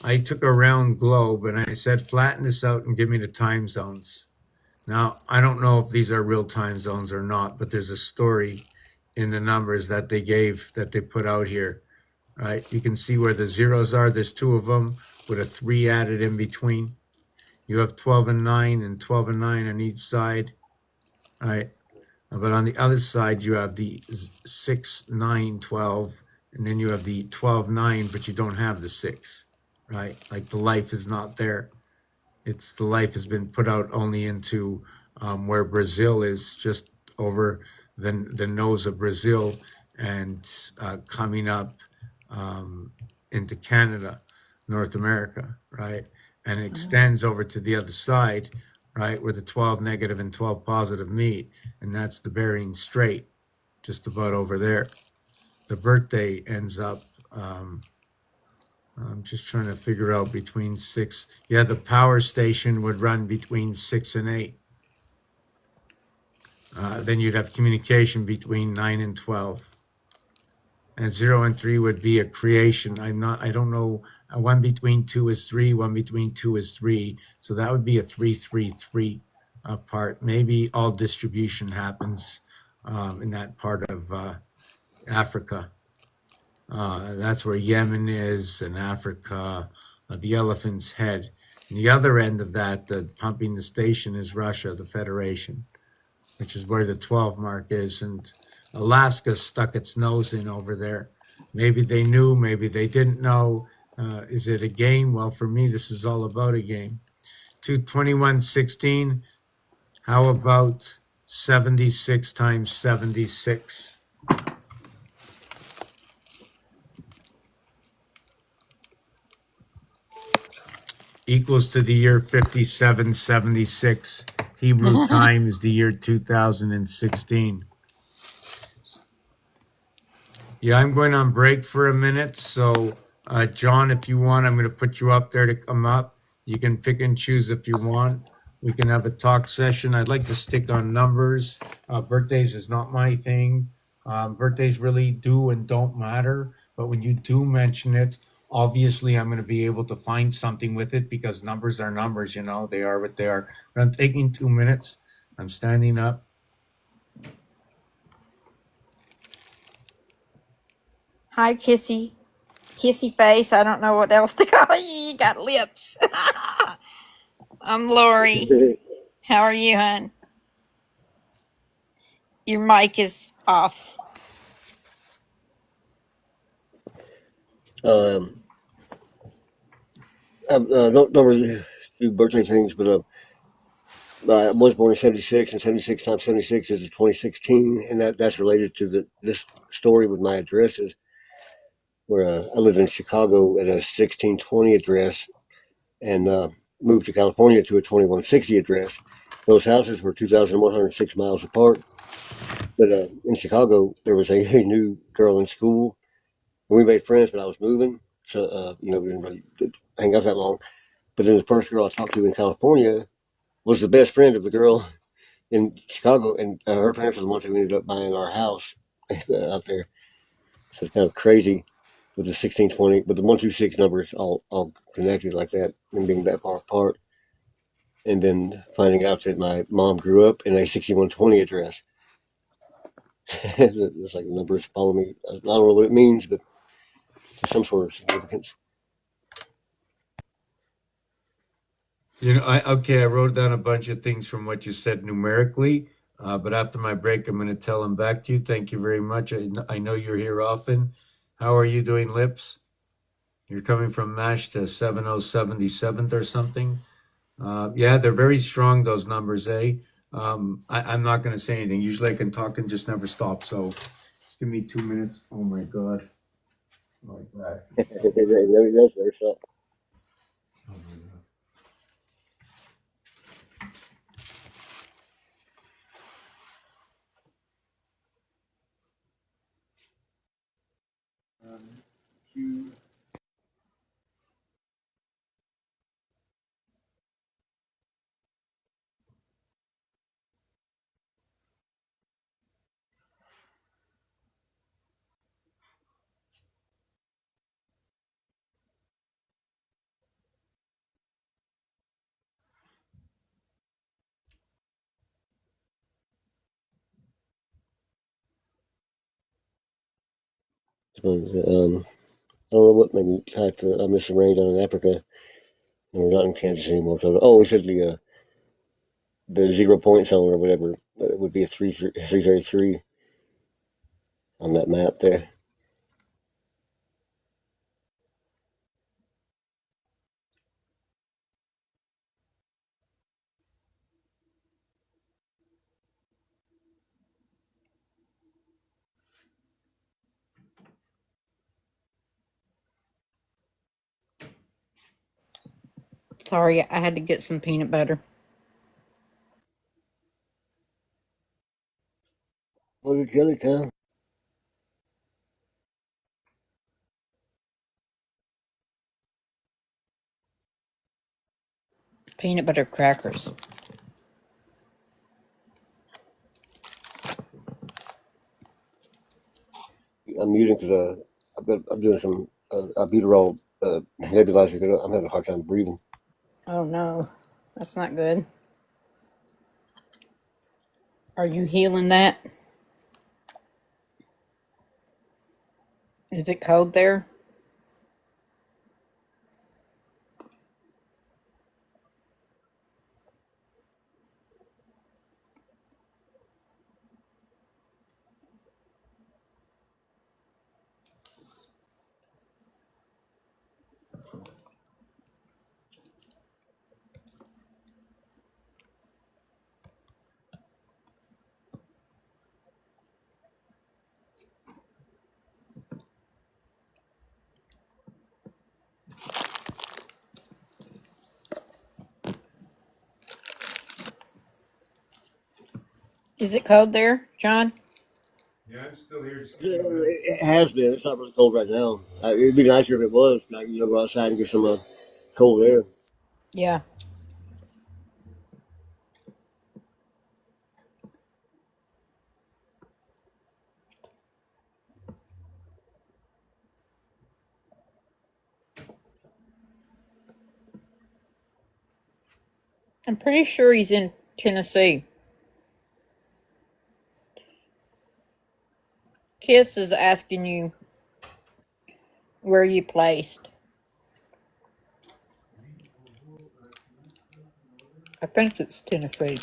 I took a round globe and I said, flatten this out and give me the time zones. Now, I don't know if these are real time zones or not, but there's a story in the numbers that they gave, that they put out here, right? You can see where the zeros are. There's two of them with a 3 added in between. You have 12 and 9 and 12 and 9 on each side, right? But on the other side, you have the 6, 9, 12, and then you have the 12, 9, but you don't have the 6, right? Like the life is not there. It's the life has been put out only into where Brazil is, just over the nose of Brazil, and coming up into Canada, North America, right? And it extends over to the other side, right, where the 12 negative and 12 positive meet, and that's the Bering Strait, just about over there. The birthday ends up, I'm just trying to figure out between 6. Yeah, the power station would run between 6 and 8. Then you'd have communication between 9 and 12. And 0 and 3 would be a creation. I don't know. One between 2 is 3, one between 2 is 3. So that would be a 3-3-3 part. Maybe all distribution happens in that part of Africa. That's where Yemen is, and Africa, the Elephant's Head. And the other end of that, pumping the station, is Russia, the Federation, which is where the 12 mark is. And Alaska stuck its nose in over there. Maybe they knew, maybe they didn't know. Is it a game? Well, for me, this is all about a game. 22116. How about 76 times 76? Equals to the year 5776. Hebrew time is the year 2016. Yeah, I'm going on break for a minute. So, John, if you want, I'm going to put you up there to come up. You can pick and choose if you want. We can have a talk session. I'd like to stick on numbers. Birthdays is not my thing. Birthdays really do and don't matter. But when you do mention it, obviously I'm going to be able to find something with it, because numbers are numbers, you know, they are what they are. But I'm taking 2 minutes. I'm standing up. Hi, Kissy. Kissy face. I don't know what else to call you. You got lips. I'm Lori. How are you, hon? Your mic is off. Don't really do birthday things, but I was born in 76, and 76 times 76 is 2016, and that's related to this story with my addresses, where I lived in Chicago at a 1620 address, and moved to California to a 2160 address. Those houses were 2,106 miles apart, but in Chicago, there was a new girl in school, and we made friends when I was moving, so we didn't really hang out that long. But then the first girl I talked to in California was the best friend of the girl in Chicago, and her parents were the ones who ended up buying our house out there. So it's kind of crazy with the 1620, but the 126 numbers all connected like that, and being that far apart. And then finding out that my mom grew up in a 6120 address. It's like the numbers follow me. I don't know what it means, but there's some sort of significance. You know, I wrote down a bunch of things from what you said numerically, but after my break, I'm going to tell them back to you. Thank you very much. I know you're here often. How are you doing, Lips? You're coming from MASH to 7077th or something. Yeah, they're very strong, those numbers, eh? I'm not going to say anything. Usually I can talk and just never stop. So just give me 2 minutes. Oh, my God. Like that. That's very something. I don't know what made me type I missed the rain down in Africa. And we're not in Kansas anymore. So, he said the 0 point zone or whatever would be a 333 on that map there. Sorry, I had to get some peanut butter. What a jelly town. Peanut butter crackers. I'm muting because I'm doing some albuterol nebulizer because I'm having a hard time breathing. Oh no, that's not good. Are you healing that? Is it cold there? Is it cold there, John? Yeah, I'm still here. It has been. It's not really cold right now. It'd be nicer if it was. Like, go outside and get some cold air. Yeah. I'm pretty sure he's in Tennessee. Kiss is asking you where you placed. I think it's Tennessee.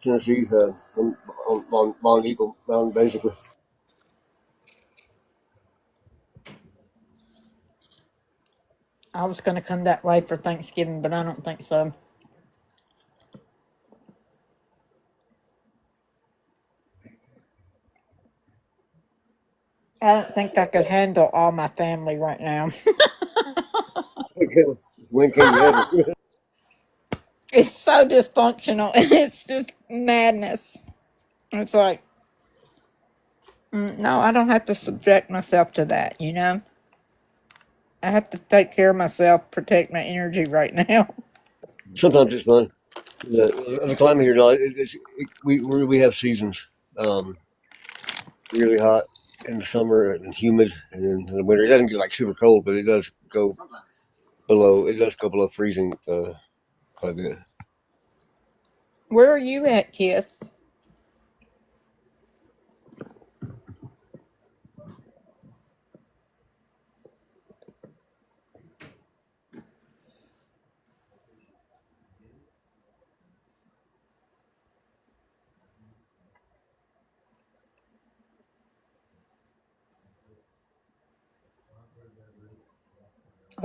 Tennessee, on Mount Eagle Mountain, basically. I was going to come that way for Thanksgiving, but I don't think so. I don't think I could handle all my family right now. When can you ever? It's so dysfunctional. It's just madness. It's like, no, I don't have to subject myself to that, you know? I have to take care of myself, protect my energy right now. Sometimes it's fun. The climate here, no, we have seasons. Really hot in the summer and humid, and then in the winter it doesn't get like super cold, but it does go below. It does go below freezing quite a bit. Where are you at, Kiss?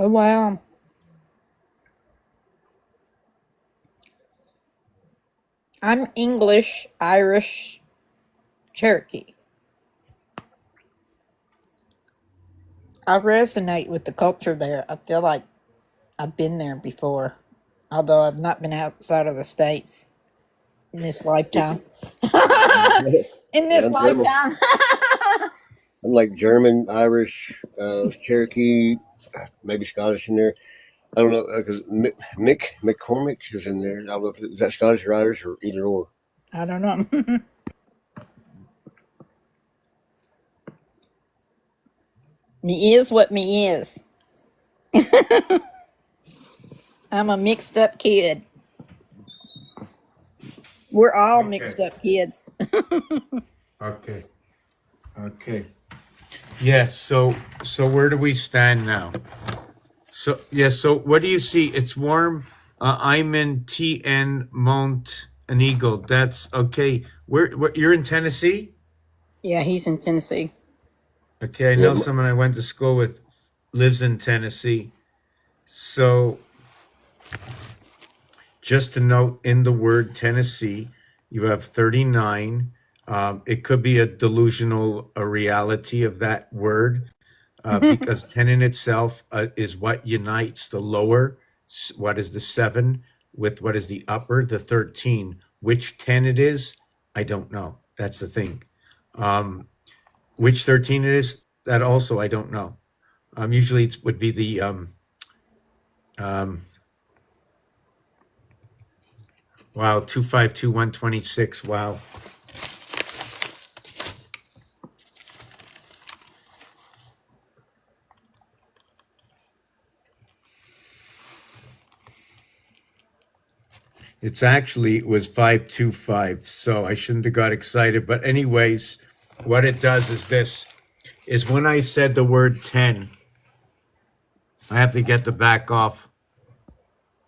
Oh, wow. I'm English, Irish, Cherokee. I resonate with the culture there. I feel like I've been there before, although I've not been outside of the States in this lifetime. In Yeah, this lifetime. I'm like German, Irish, Cherokee, maybe Scottish in there. I don't know because Mick McCormick is in there. I don't know if is that Scottish or Irish or either or. I don't know. Me is what me is. I'm a mixed up kid. We're all Okay. mixed up kids. Okay. Okay. Yes. So where do we stand now? So yes. So what do you see? It's warm. I'm in TN Mount an Eagle. That's okay. Where you're in Tennessee? Yeah, he's in Tennessee. Okay, I Yeah, know someone I went to school with lives in Tennessee. So just to note, in the word Tennessee, you have 39. It could be a delusional a reality of that word, because 10 in itself is what unites the lower, what is the 7, with what is the upper, the 13. Which 10 it is, I don't know. That's the thing. Which 13 it is, that also I don't know. Usually it would be the um, wow, 252 126. Wow. It was 525, so I shouldn't have got excited. But anyways, what it does is this is when I said the word 10, I have to get the back off.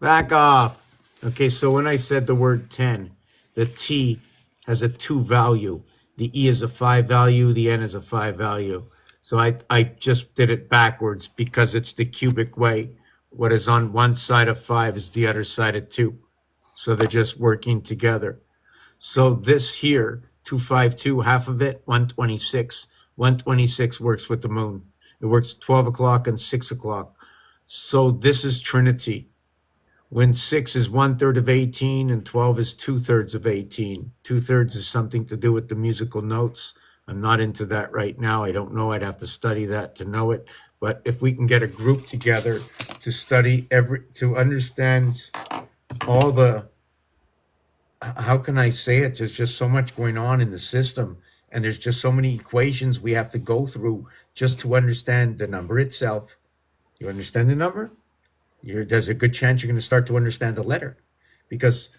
Back off. Okay, so when I said the word 10, the T has a 2 value. The E is a 5 value, the N is a 5 value. So I just did it backwards because it's the cubic way. What is on one side of 5 is the other side of 2. So they're just working together. So this here, 252, half of it, 126. 126 works with the moon. It works 12 o'clock and 6 o'clock. So this is Trinity. When 6 is 1/3 of 18 and 12 is 2/3 of 18. 2/3 is something to do with the musical notes. I'm not into that right now. I don't know. I'd have to study that to know it. But if we can get a group together to study to understand all the, how can I say it? There's just so much going on in the system, and there's just so many equations we have to go through just to understand the number itself. You understand the number? There's a good chance you're going to start to understand the letter, because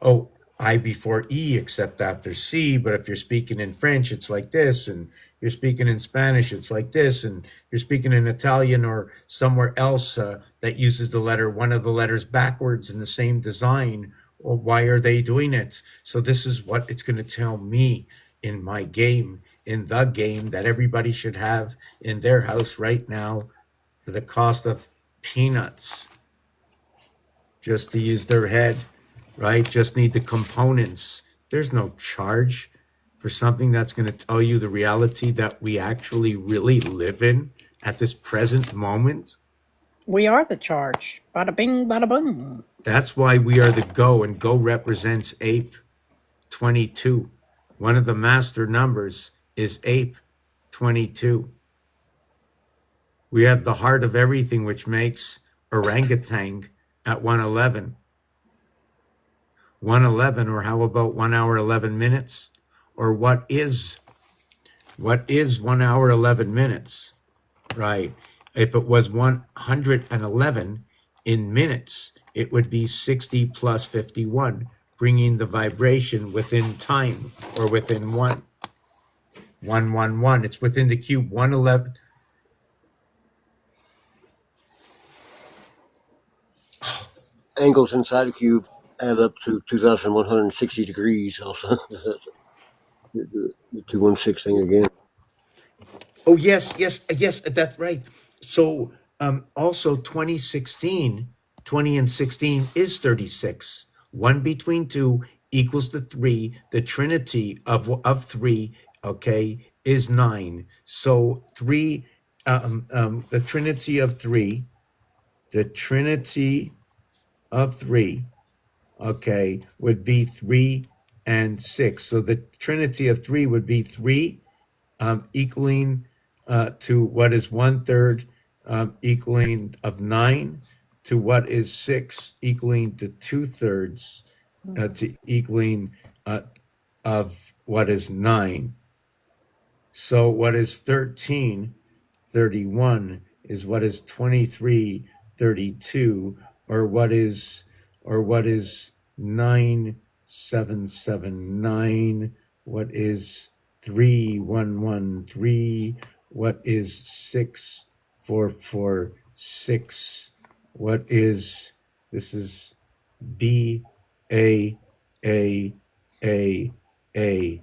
oh, I before E except after C. But if you're speaking in French, it's like this, and you're speaking in Spanish, it's like this, and you're speaking in Italian or somewhere else that uses the letter, one of the letters backwards in the same design. Or why are they doing it? So this is what it's going to tell me in my game, in the game that everybody should have in their house right now for the cost of peanuts, just to use their head, right? Just need the components. There's no charge for something that's going to tell you the reality that we actually really live in at this present moment. We are the charge. Bada bing, bada boom. That's why we are the Go, and Go represents ape 22. One of the master numbers is ape 22. We have the heart of everything, which makes orangutan at 111. 111, or how about 1 hour 11 minutes? Or what is 1 hour 11 minutes? Right. If it was 111 in minutes, it would be 60 plus 51, bringing the vibration within time, or within 111. It's within the cube. 111. angles inside a cube add up to 2,160 degrees. Also, the 216 thing again. Oh yes, that's right. So also 2016, 20 and 16 is 36. 1 between 2 equals to 3. The trinity of 3, okay, is 9. So 3, the trinity of 3, the trinity of 3, okay, would be 3 and 6. So the trinity of 3 would be 3 equaling to what is 1/3 equaling of 9, to what is 6 equaling to 2/3 to equaling of what is 9. So what is 13 31 is what is 23 32, or what is 9779, what is 3113. What is 6446? What is, this is B, A, A, A, A,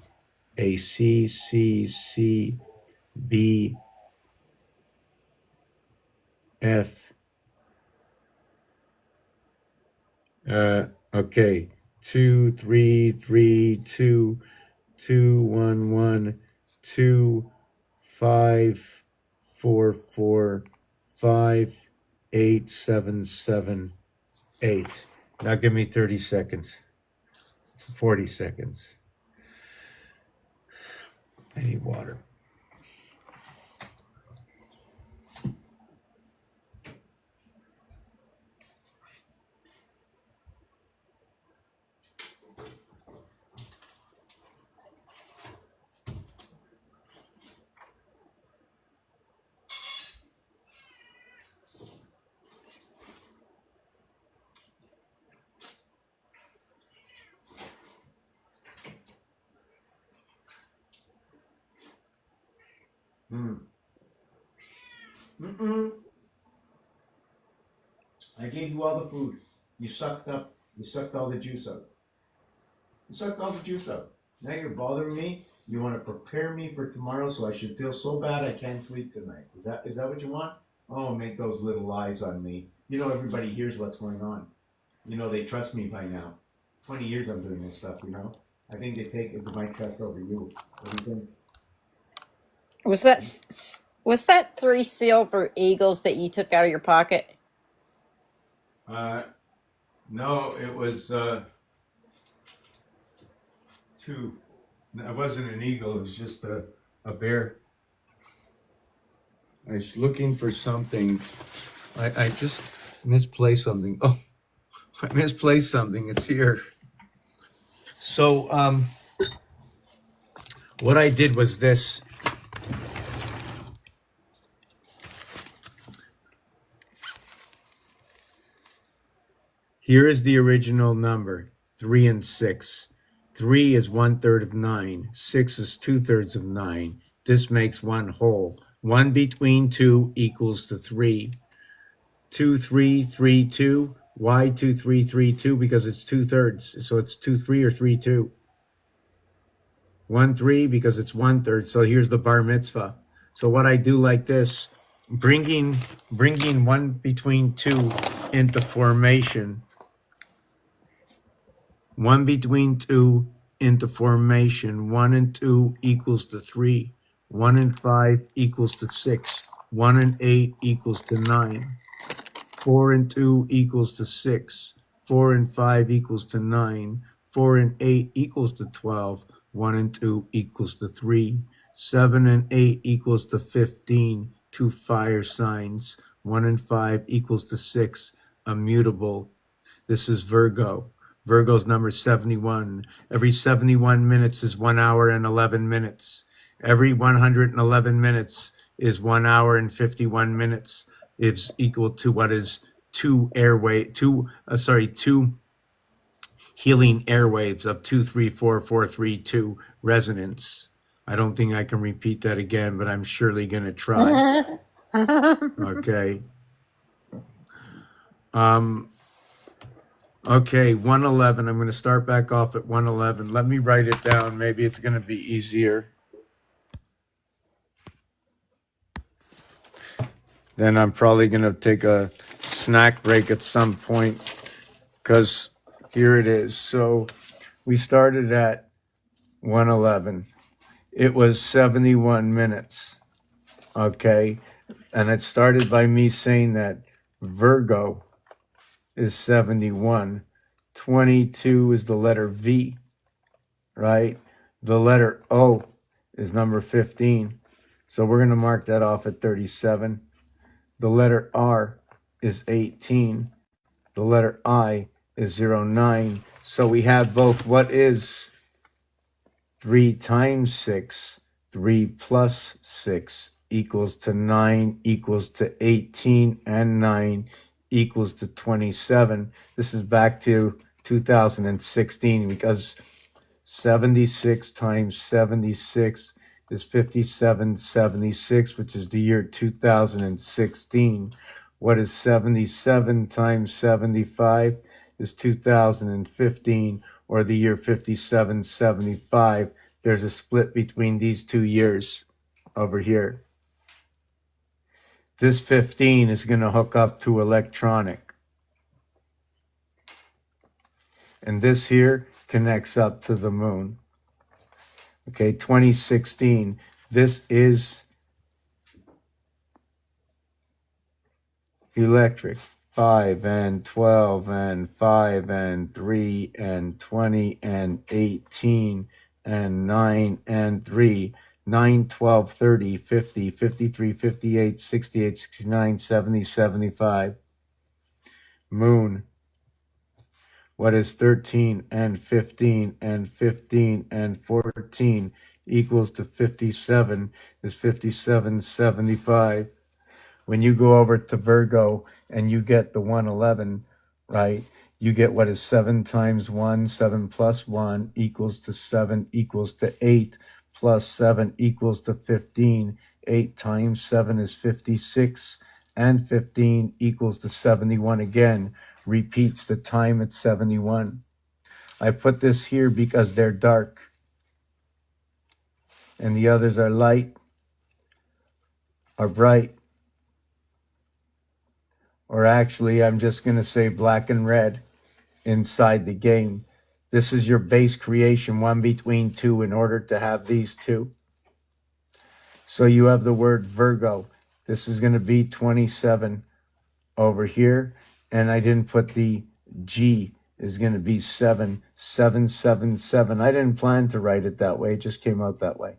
A, C, C, C, B, F, okay, 2332, 2112544587778. Now give me 30 seconds, 40 seconds. I need water. I gave you all the food. You sucked all the juice out. You sucked all the juice out. Now you're bothering me. You want to prepare me for tomorrow so I should feel so bad I can't sleep tonight. Is that what you want? Oh, make those little lies on me. You know everybody hears what's going on. You know they trust me by now. 20 years I'm doing this stuff, you know. I think they take my trust over you. What do you think? Was that 3 silver eagles that you took out of your pocket? No, it was 2. It wasn't an eagle. It was just a bear. I was looking for something. I just misplaced something. Oh, I misplaced something. It's here. So, what I did was this. Here is the original number, 3 and 6. 3 is 1/3 of 9. 6 is 2/3 of 9. This makes one whole. 1 between 2 equals to 3. 2, 3, 3, 2. Why 2, 3, 3, 2? Because it's 2/3. So it's 2, 3 or 3, 2. 1, 3 because it's 1/3. So here's the bar mitzvah. So what I do like this, bringing 1 between 2 into formation. 1 between 2 into formation. 1 and 2 equals to 3. 1 and 5 equals to 6. 1 and 8 equals to 9. 4 and 2 equals to 6. 4 and 5 equals to 9. 4 and 8 equals to 12. 1 and 2 equals to 3. 7 and 8 equals to 15. 2 fire signs. 1 and 5 equals to 6. Immutable. This is Virgo. Virgo's number 71. Every 71 minutes is 1 hour and 11 minutes. Every 111 minutes is 1 hour and 51 minutes. It's equal to what is 2 healing airwaves of 2, 3, 4, 4, 3, 2 resonance. I don't think I can repeat that again, but I'm surely going to try. Okay. Okay, 111. I'm going to start back off at 111. Let me write it down. Maybe it's going to be easier. Then I'm probably going to take a snack break at some point because here it is. So we started at 111. It was 71 minutes. Okay. And it started by me saying that Virgo is 71. 22 is the letter V, right? The letter O is number 15. So we're going to mark that off at 37. The letter R is 18. The letter I is 09. So we have both. What is 3 times 6? 3 plus 6 equals to 9 equals to 18, and 9 equals to 27. This is back to 2016 because 76 times 76 is 5776, which is the year 2016. What is 77 times 75 is 2015, or the year 5775. There's a split between these 2 years over here. This 15 is going to hook up to electronic. And this here connects up to the moon. Okay, 2016. This is electric. 5 and 12 and 5 and 3 and 20 and 18 and 9 and 3. 9, 12, 30, 50, 53, 58, 68, 69, 70, 75. Moon. What is 13 and 15 and 15 and 14 equals to 57 is 5775. When you go over to Virgo and you get the 111, right, you get what is 7 times 1, 7 plus 1 equals to 7 equals to 8, plus 7 equals to 15. 8 times 7 is 56, and 15 equals to 71 again. Repeats the time at 71. I put this here because they're dark, and the others are light, are bright. Or actually, I'm just going to say black and red inside the game. This is your base creation, 1 between 2, in order to have these two. So you have the word Virgo. This is going to be 27 over here. And I didn't put the G is going to be 7, 7, 7, 7. I didn't plan to write it that way. It just came out that way,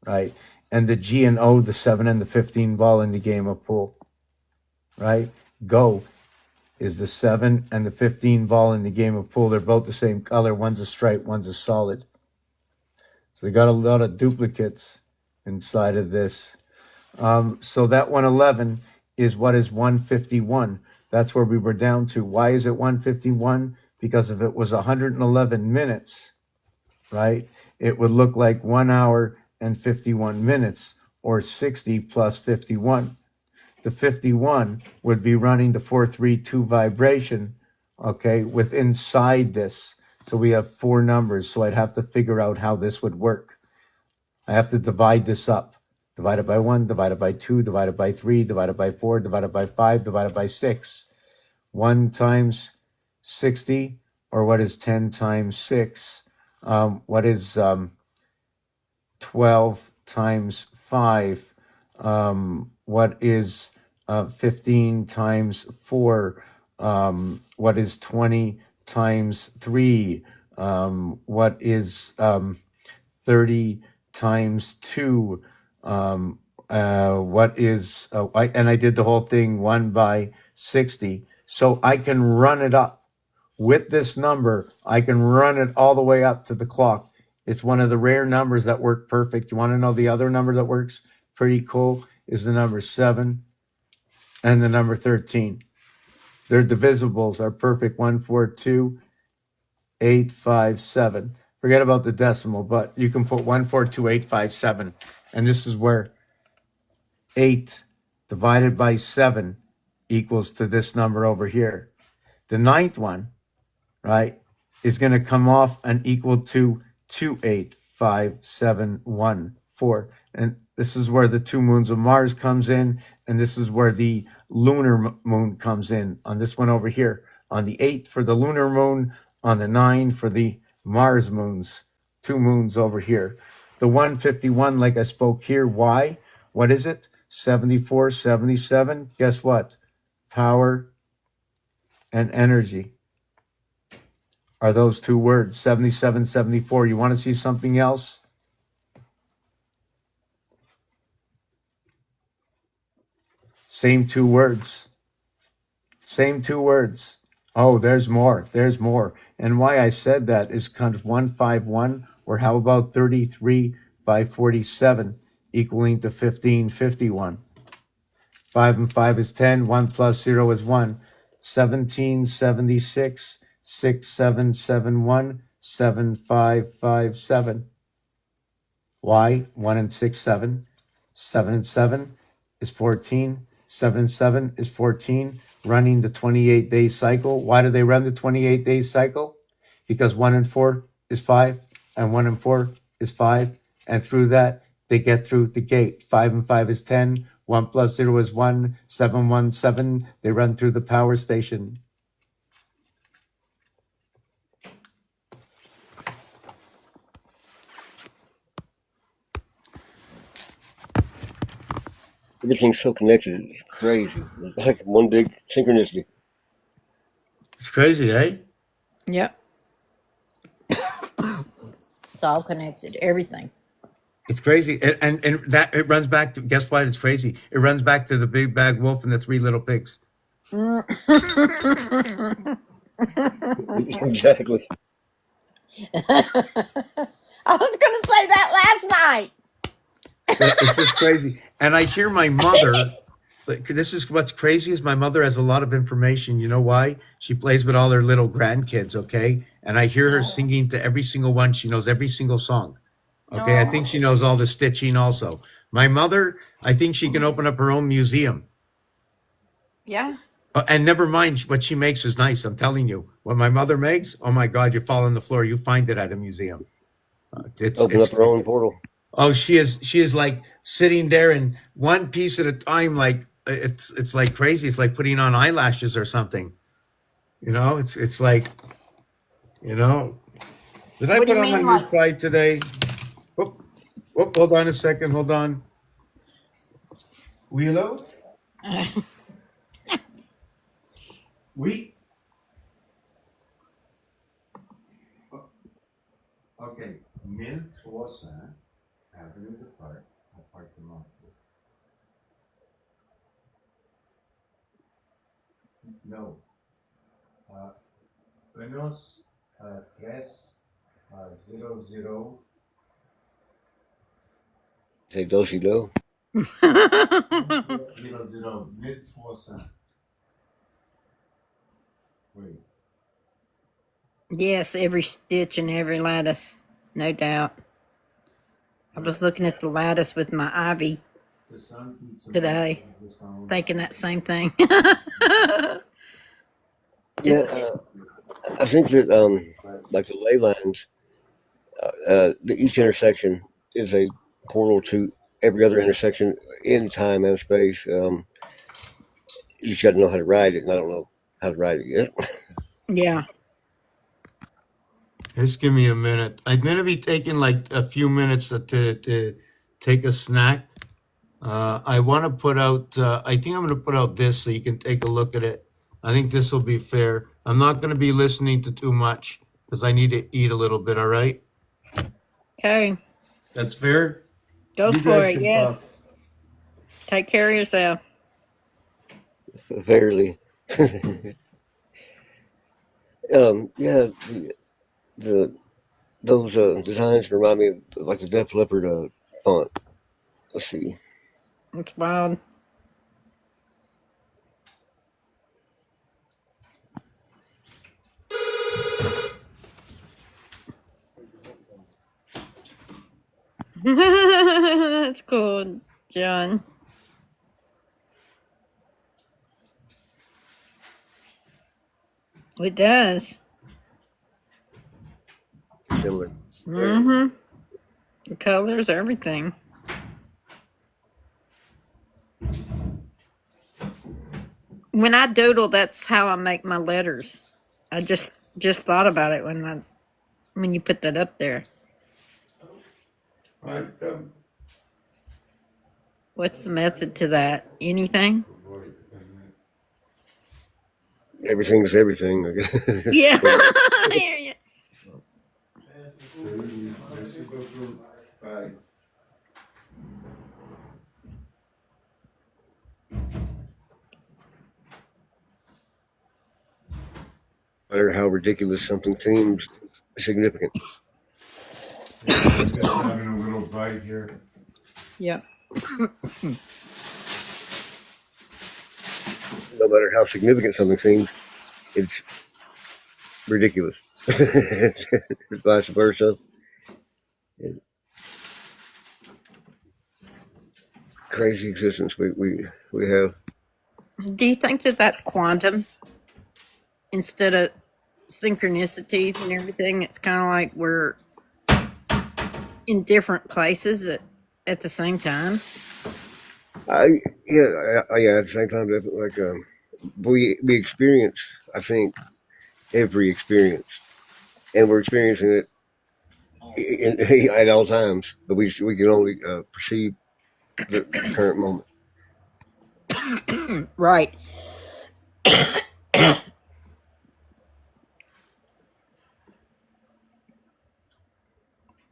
right? And the G and O, the 7 and the 15 ball in the game of pool, right? Go is the 7 and the 15 ball in the game of pool. They're both the same color. One's a stripe, one's a solid. So they got a lot of duplicates inside of this. So that 111 is what is 151. That's where we were down to. Why is it 151? Because if it was 111 minutes, right, it would look like 1 hour and 51 minutes, or 60 plus 51. The 51 would be running the 432 vibration, okay, with inside this. So we have 4 numbers. So I'd have to figure out how this would work. I have to divide this up. Divided by 1, divided by 2, divided by 3, divided by 4, divided by 5, divided by 6. 1 times 60, or what is 10 times 6? What is 12 times 5? What is 15 times 4? What is 20 times 3? What is 30 times 2? What is, and I did the whole thing 1 by 60. So I can run it up with this number. I can run it all the way up to the clock. It's one of the rare numbers that work perfect. You want to know the other number that works pretty cool is the number 7 and the number 13. Their divisibles are perfect. 1, 4, 2, 8, 5, 7. Forget about the decimal, but you can put 1, 4, 2, 8, 5, 7. And this is where 8 divided by 7 equals to this number over here. The 9th one, right, is going to come off and equal to 2, 8, 5, 7, 1, 4. And this is where the 2 moons of Mars comes in, and this is where the lunar moon comes in on this one over here. On the 8th for the lunar moon, on the 9 for the Mars moons, 2 moons over here. The 151, like I spoke here, why? What is it? 74, 77. Guess what? Power and energy are those 2 words. 77, 74. You want to see something else? Same 2 words. Same 2 words. Oh, there's more. There's more. And why I said that is kind of 151, or how about 33 by 47 equaling to 1551? 5 and 5 is 10. 1 plus 0 is 1. 1776, 6771, 7557. Why? 1 and 6, 7. 7 and 7 is 14. 7 and 7 is 14. Running the 28-day cycle. Why do they run the 28-day cycle? Because 1 and 4 is 5, and 1 and 4 is 5. And through that, they get through the gate. 5 and 5 is 10. 1 plus 0 is 1. 7, 1, 7. They run through the power station. Everything's so connected. It's crazy. It's like one big synchronicity. It's crazy, eh? Yep. It's all connected. Everything. It's crazy. And that it runs back to, guess why it's crazy? It runs back to the big bad wolf and the 3 little pigs. Exactly. I was going to say that last night. It's just crazy. And I hear my mother, this is what's crazy is my mother has a lot of information. You know why? She plays with all her little grandkids, okay? And I hear her singing to every single one. She knows every single song. Okay, I think she knows all the stitching also. My mother, I think she can open up her own museum. Yeah. And never mind, what she makes is nice. I'm telling you, what my mother makes, oh my God, you fall on the floor. You find it at a museum. Open up her own portal. Oh, she is like sitting there and one piece at a time. Like it's like crazy. It's like putting on eyelashes or something. You know, it's like, you know. Did I What do put you on my mean, new like- tie today? Whoop, whoop, hold on a second. Hold on. Willow? Oui. Okay. 1300 Avenue de Parc, appartement. No. Unos 300. Say do-si do. 1300. Wait. Yes, every stitch and every lattice. No doubt. I was looking at the lattice with my ivy The sun eats today, thinking that same thing. Yeah, I think that like the ley lines, each intersection is a portal to every other intersection in time and space. You just got to know how to ride it, and I don't know how to ride it yet. Yeah. Just give me a minute. I'm gonna be taking like a few minutes to take a snack. I want to put out. I think I'm gonna put out this so you can take a look at it. I think this will be fair. I'm not gonna be listening to too much because I need to eat a little bit. All right. Okay. That's fair. Go You for guys it. can Yes. Take care of yourself. Fairly. Yeah, those designs remind me of like the Def Leppard font. Let's see. It's wild. That's cool, John. It does. Similar. Mm-hmm. The colors, everything. When I doodle, that's how I make my letters. I just thought about it when you put that up there. Right. What's the method to that? Anything? Everything's everything. I guess. Yeah. I hear you. Bye. No matter how ridiculous something seems, significant. Just having a little bite here. Yeah. No matter how significant something seems, it's ridiculous. Vice versa. Crazy existence we have. Do you think that that's quantum instead of synchronicities and everything? It's kind of like we're in different places at the same time. Yeah. At the same time, like we experience, I think, every experience, and we're experiencing it at all times. But we can only perceive the current moment. Right.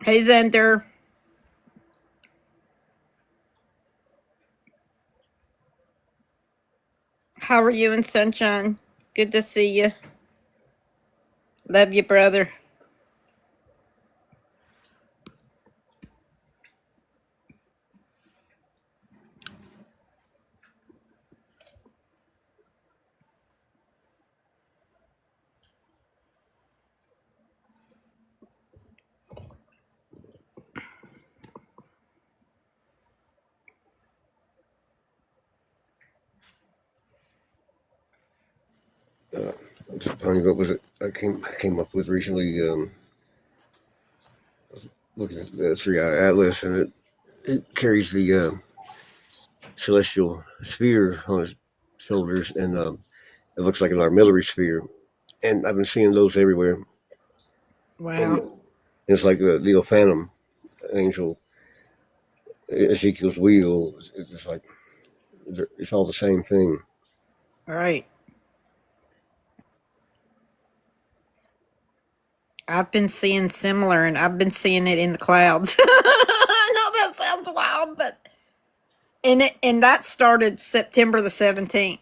Hey, Xander. How are you in Sunshine? Good to see you. Love you, brother. Just funny, what was it? I came up with recently. Looking at the 3-eye atlas, and it carries the celestial sphere on its shoulders, and it looks like an armillary sphere. And I've been seeing those everywhere, and Wow. it's like the Leo Phantom angel, Ezekiel's wheel. It's just like it's all the same thing. All right. I've been seeing similar, and I've been seeing it in the clouds. I know that sounds wild, but and that started September the 17th.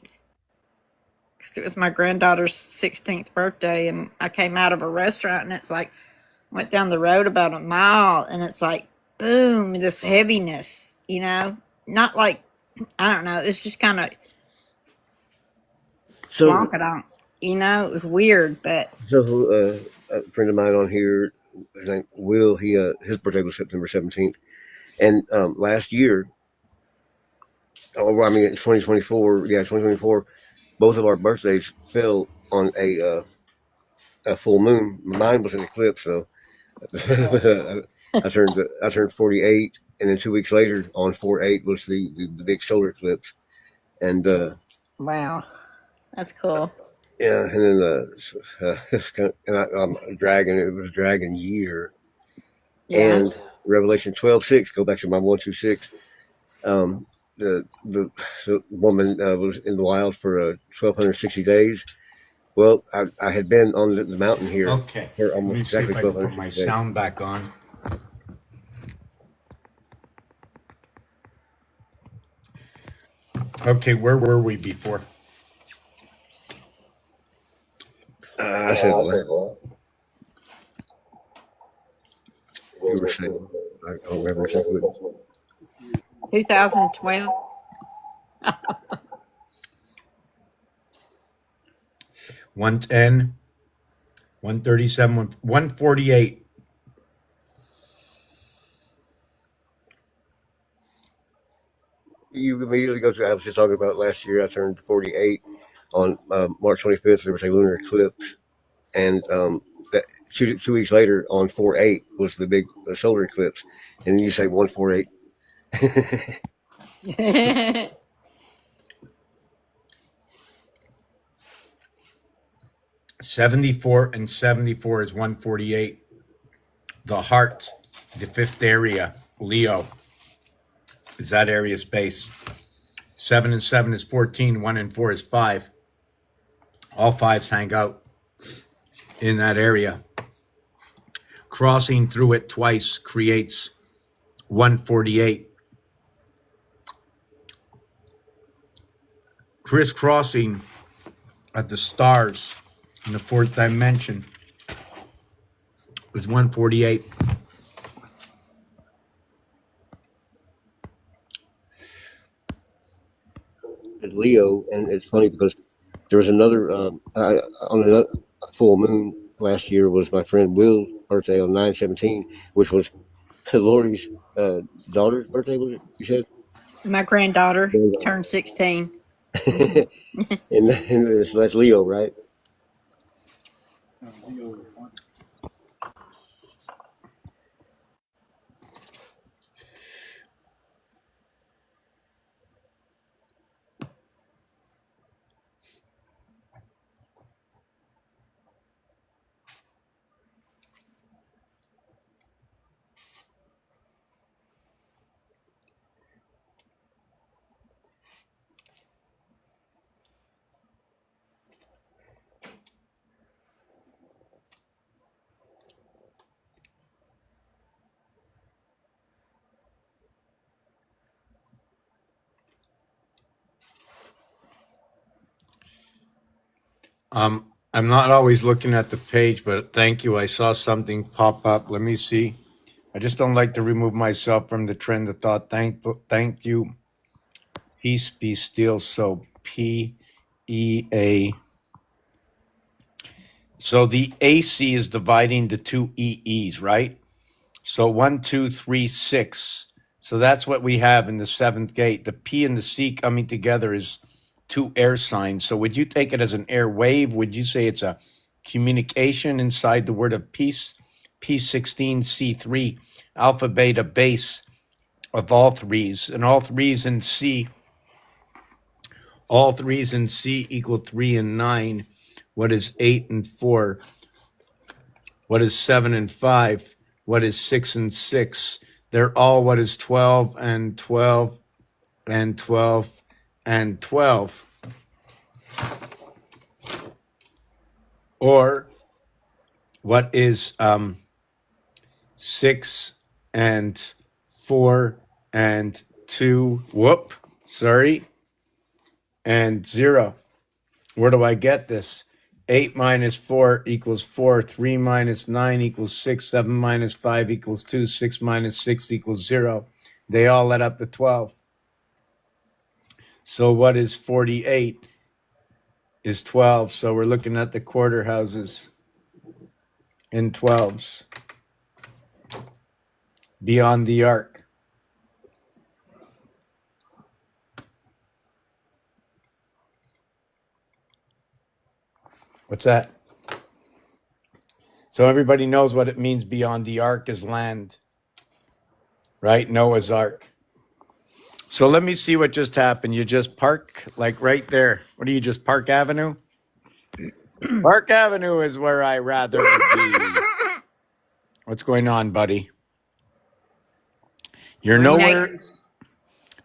It was my granddaughter's 16th birthday, and I came out of a restaurant, and it's like went down the road about a mile, and it's like boom, this heaviness. Not like I don't know. It's just kind of So, wonkadonk. It was weird, but a friend of mine on here, his name Will. His birthday was September 17th, and last year, I mean, it's 2024. Yeah, 2024. Both of our birthdays fell on a full moon. Mine was an eclipse, though. I turned 48, and then 2 weeks later, on 4/8, was the big solar eclipse, and wow, that's cool. yeah, and then it's kind of, and I'm a dragon. It was a dragon year, Yeah. and Revelation 12:6. Go back to my 126. Um, the woman was in the wild for 1,260 days. Well, I had been on the mountain here Okay. for Let almost me see exactly if I can put my 1,260 days. sound back on. Okay, where were we before? I said, you were saying, I don't remember exactly. 2012. 110, 137, 148. You immediately go to, I was just talking about last year, I turned 48 on March 25th. There was a lunar eclipse. And that 2 weeks later, on 4/8, was the big solar eclipse. And then you say 148. 74 and 74 is 148. The heart, the fifth area, Leo, is that area space. 7 and 7 is 14. 1 and 4 is 5. All fives hang out in that area. Crossing through it twice creates 148. Crisscrossing at the stars in the fourth dimension is 148. Leo, and it's funny because there was another on another full moon last year was my friend Will's birthday on 9/17, which was Lori's daughter's birthday. Was it? You said? My granddaughter Granddaughter. turned 16. And so that's Leo, right? I'm not always looking at the page, but thank you. I saw something pop up. Let me see. I just don't like to remove myself from the trend of thought. Thank you. Peace be still. So PEA. So the AC is dividing the two EEs, right? So 1, 2, 3, 6. So that's what we have in the seventh gate. The P and the C coming together is two air signs. So would you take it as an air wave? Would you say it's a communication inside the word of peace? P16, C3, alpha, beta, base of all threes. And all threes in C equal 3 and 9. What is 8 and 4? What is 7 and 5? What is 6 and 6? They're all what is 12 and 12 and 12 and 12. Or what is 6 and 4 and 2? And 0. Where do I get this? 8 minus 4 equals 4. 3 minus 9 equals 6. 7 minus 5 equals 2. 6 minus 6 equals 0. They all add up to 12. So what is 48 is 12. So we're looking at the quarter houses in 12s. Beyond the arc. What's that? So everybody knows what it means beyond the ark is land, right? Noah's ark. So let me see what just happened. You just park like right there. What are you, just Park Avenue? Park Avenue is where I rather be. What's going on, buddy? You're Green nowhere. Acres.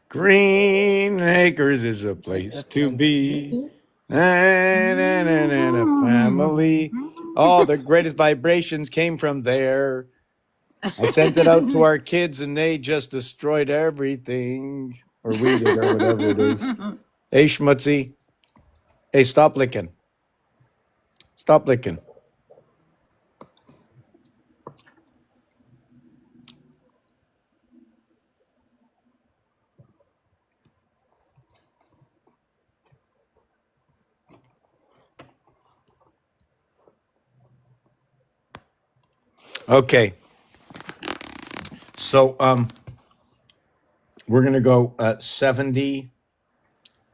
Green Acres is a place to be. And a family. All the greatest vibrations came from there. I sent it out to our kids and they just destroyed everything. Or we did, or whatever it is. Hey, Schmutzy. Hey, stop licking. Stop licking. Okay. So we're gonna go 70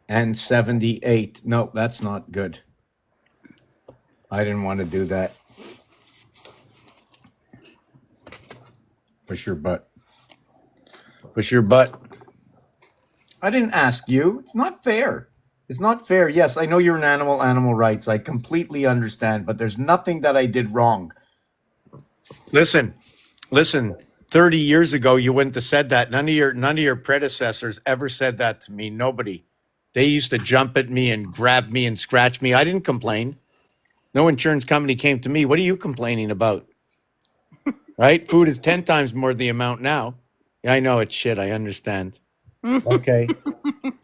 and 78. No, that's not good. I didn't want to do that. Push your butt. Push your butt. I didn't ask you. It's not fair. It's not fair. Yes, I know you're an animal rights. I completely understand, but there's nothing that I did wrong. Listen. 30 years ago, you wouldn't have said that. None of your predecessors ever said that to me. Nobody. They used to jump at me and grab me and scratch me. I didn't complain. No insurance company came to me. What are you complaining about? Right? Food is 10 times more the amount now. Yeah, I know it's shit. I understand. Okay.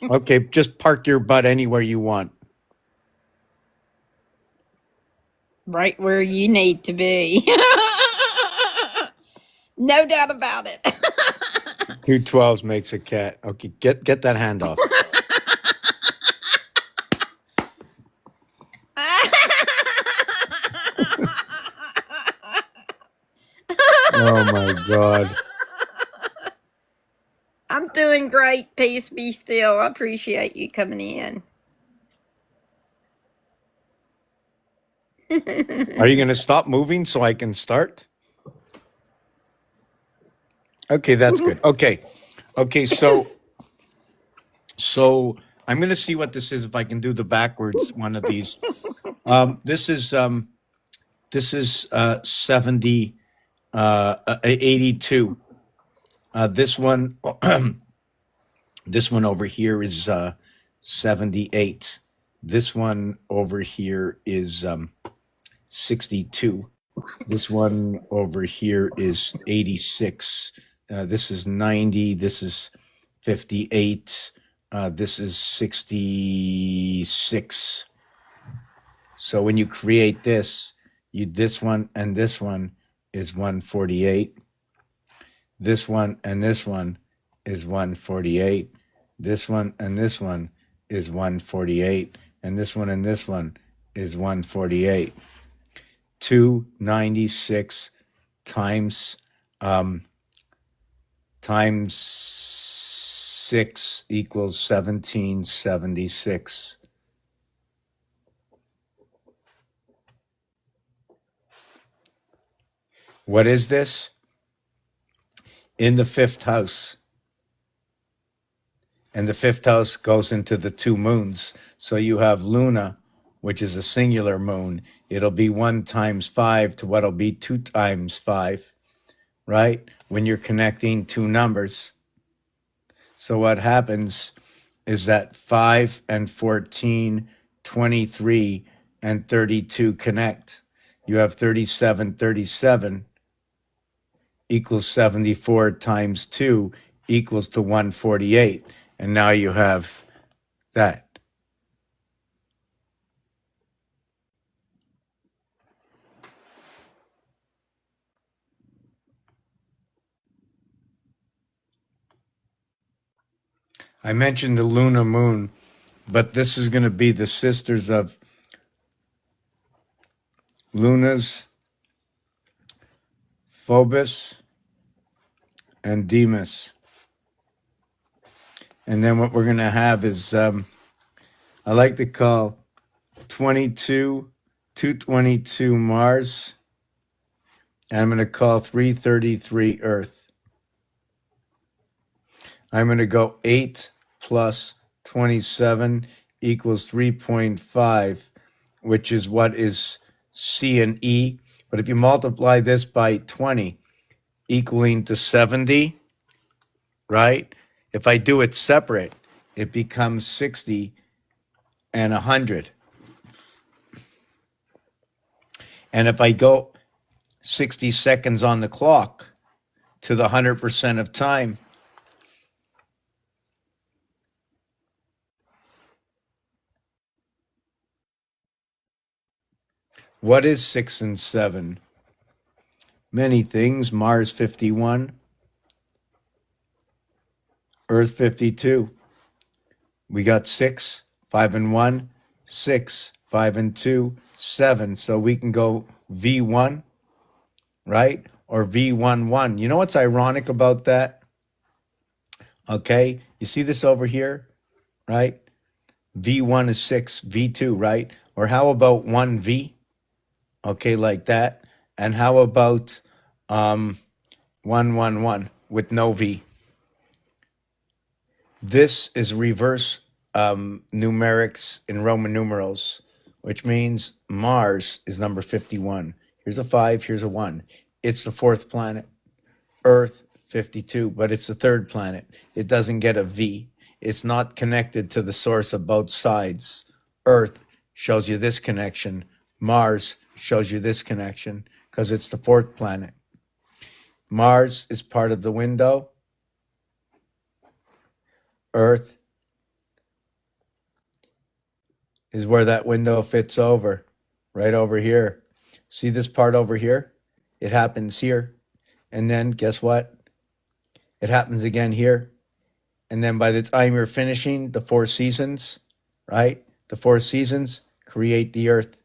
Okay, just park your butt anywhere you want. Right where you need to be. No doubt about it. 2 12s makes a cat. Okay, get that hand off. Oh my God. I'm doing great. Peace be still. I appreciate you coming in. Are you going to stop moving so I can start? Okay, that's good. Okay. Okay, so I'm going to see what this is if I can do the backwards one of these. This is 70 82. This one this one over here is 78. This one over here is 62. This one over here is 86. This is 90. This is 58. This is 66. So when you create this, this one and this one is 148. This one and this one is 148. This one and this one is 148. And this one and this one is 148. 296 times 6 equals 1776. What is this? In the fifth house. And the fifth house goes into the two moons. So you have Luna, which is a singular moon. It'll be 1 times 5 to what'll be 2 times 5, right? When you're connecting two numbers. So what happens is that 5 and 14, 23, and 32 connect. You have 37, 37 equals 74 times 2 equals to 148. And now you have that. I mentioned the Luna moon, but this is going to be the sisters of Lunas, Phobos, and Demas. And then what we're going to have is, I like to call 222 Mars, and I'm going to call 333 Earth. I'm going to go 8 plus 27 equals 3.5, which is what is C and E. But if you multiply this by 20, equaling to 70, right? If I do it separate, it becomes 60 and 100. And if I go 60 seconds on the clock to the 100% of time, what is 6 and 7? Many things. Mars 51, Earth 52. We got 6, 5 and 1, 6, 5 and 2, 7. So we can go V1, right? Or V11. You know what's ironic about that? Okay, you see this over here, right? V1 is 6, V2, right? Or how about 1V? Okay, like that. And how about 111 with no V? This is reverse numerics in Roman numerals, which means Mars is number 51. Here's a 5, here's a 1. It's the fourth planet. Earth, 52, but it's the third planet. It doesn't get a V. It's not connected to the source of both sides. Earth shows you this connection. Mars shows you this connection because it's the fourth planet. Mars is part of the window. Earth is where that window fits over, right over here. See this part over here? It happens here. And then guess what? It happens again here. And then by the time you're finishing the 4 seasons, right? The 4 seasons create the Earth.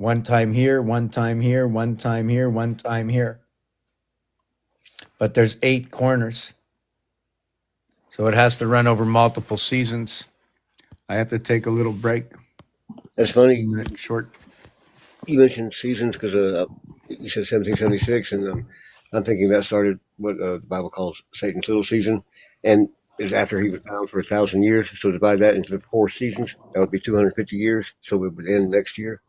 One time here, one time here, one time here, one time here. But there's 8 corners. So it has to run over multiple seasons. I have to take a little break. That's funny. Minute short. You mentioned seasons because you said 1776, and I'm thinking that started what the Bible calls Satan's little season, and is after he was bound for 1,000 years. So divide that into 4 seasons, that would be 250 years. So it would end next year.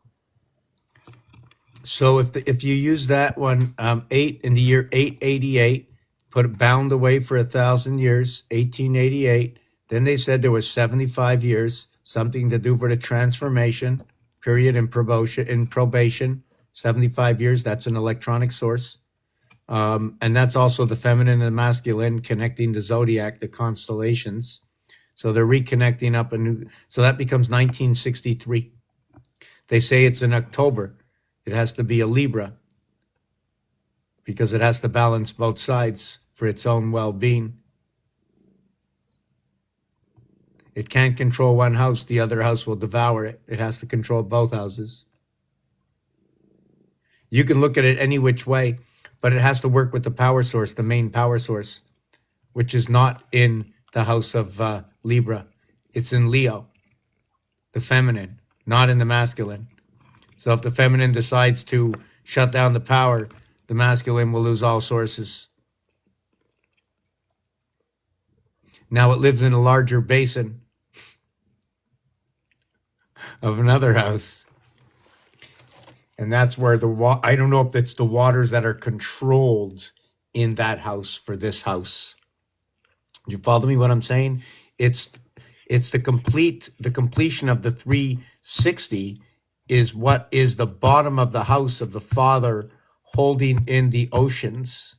So if you use that one, 8 in the year 888, put it bound away for 1,000 years, 1888. Then they said there was 75 years, something to do for the transformation period in probation. 75 years. That's an electronic source, and that's also the feminine and the masculine connecting the zodiac, the constellations. So they're reconnecting up a new. So that becomes 1963. They say it's in October. It has to be a Libra because it has to balance both sides for its own well-being. It can't control one house. The other house will devour it. It has to control both houses. You can look at it any which way, but it has to work with the power source, the main power source, which is not in the house of Libra. It's in Leo, the feminine, not in the masculine. So if the feminine decides to shut down the power, the masculine will lose all sources. Now it lives in a larger basin of another house. And that's where I don't know if it's the waters that are controlled in that house for this house. Do you follow me what I'm saying? It's the completion of the 360 is what is the bottom of the house of the Father holding in the oceans,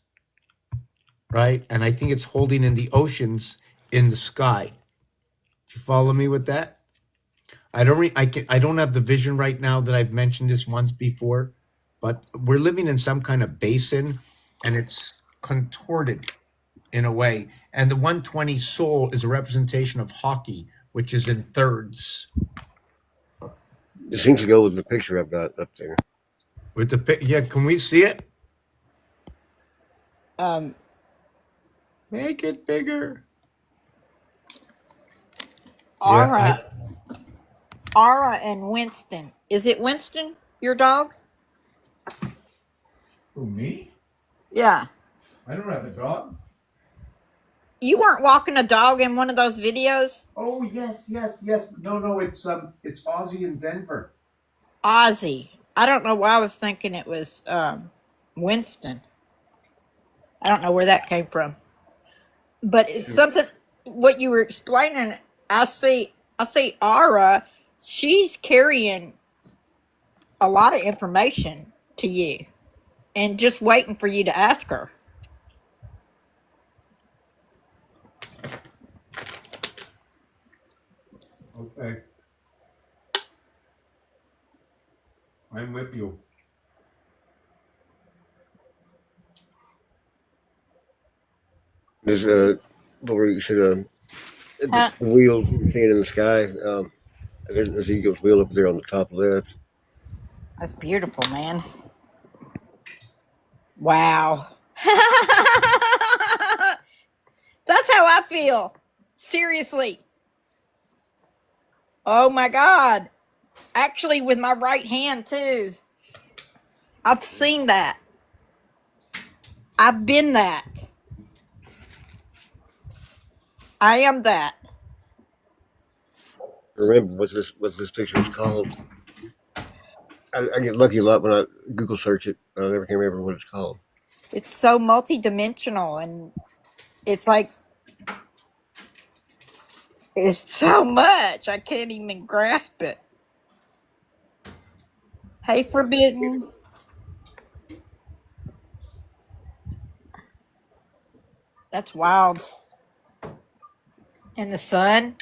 right? And I think it's holding in the oceans in the sky. Do you follow me with that? I don't have the vision right now that I've mentioned this once before, but we're living in some kind of basin and it's contorted in a way. And the 120 soul is a representation of hockey, which is in thirds. It seems to go with the picture I've got up there. With yeah, can we see it? Make it bigger. Aura, Aura and Winston. Is it Winston, your dog? Who, me? Yeah. I don't have a dog. You weren't walking a dog in one of those videos? Oh yes. No, it's Ozzy in Denver. Ozzy. I don't know why I was thinking it was Winston. I don't know where that came from. But it's something what you were explaining. I see Aura, she's carrying a lot of information to you and just waiting for you to ask her. Okay. I'm with you. There's where you said Huh? the wheels you see it in the sky. There's Eagle's wheel up there on the top left. That's beautiful, man. Wow. That's how I feel. Seriously. Oh my God. Actually, with my right hand, too. I've seen that. I've been that. I am that. Remember what this picture is called? I get lucky a lot when I Google search it. I never can remember what it's called. It's so multidimensional and it's like, it's so much. I can't even grasp it. Hey, Forbidden. That's wild. And the sun.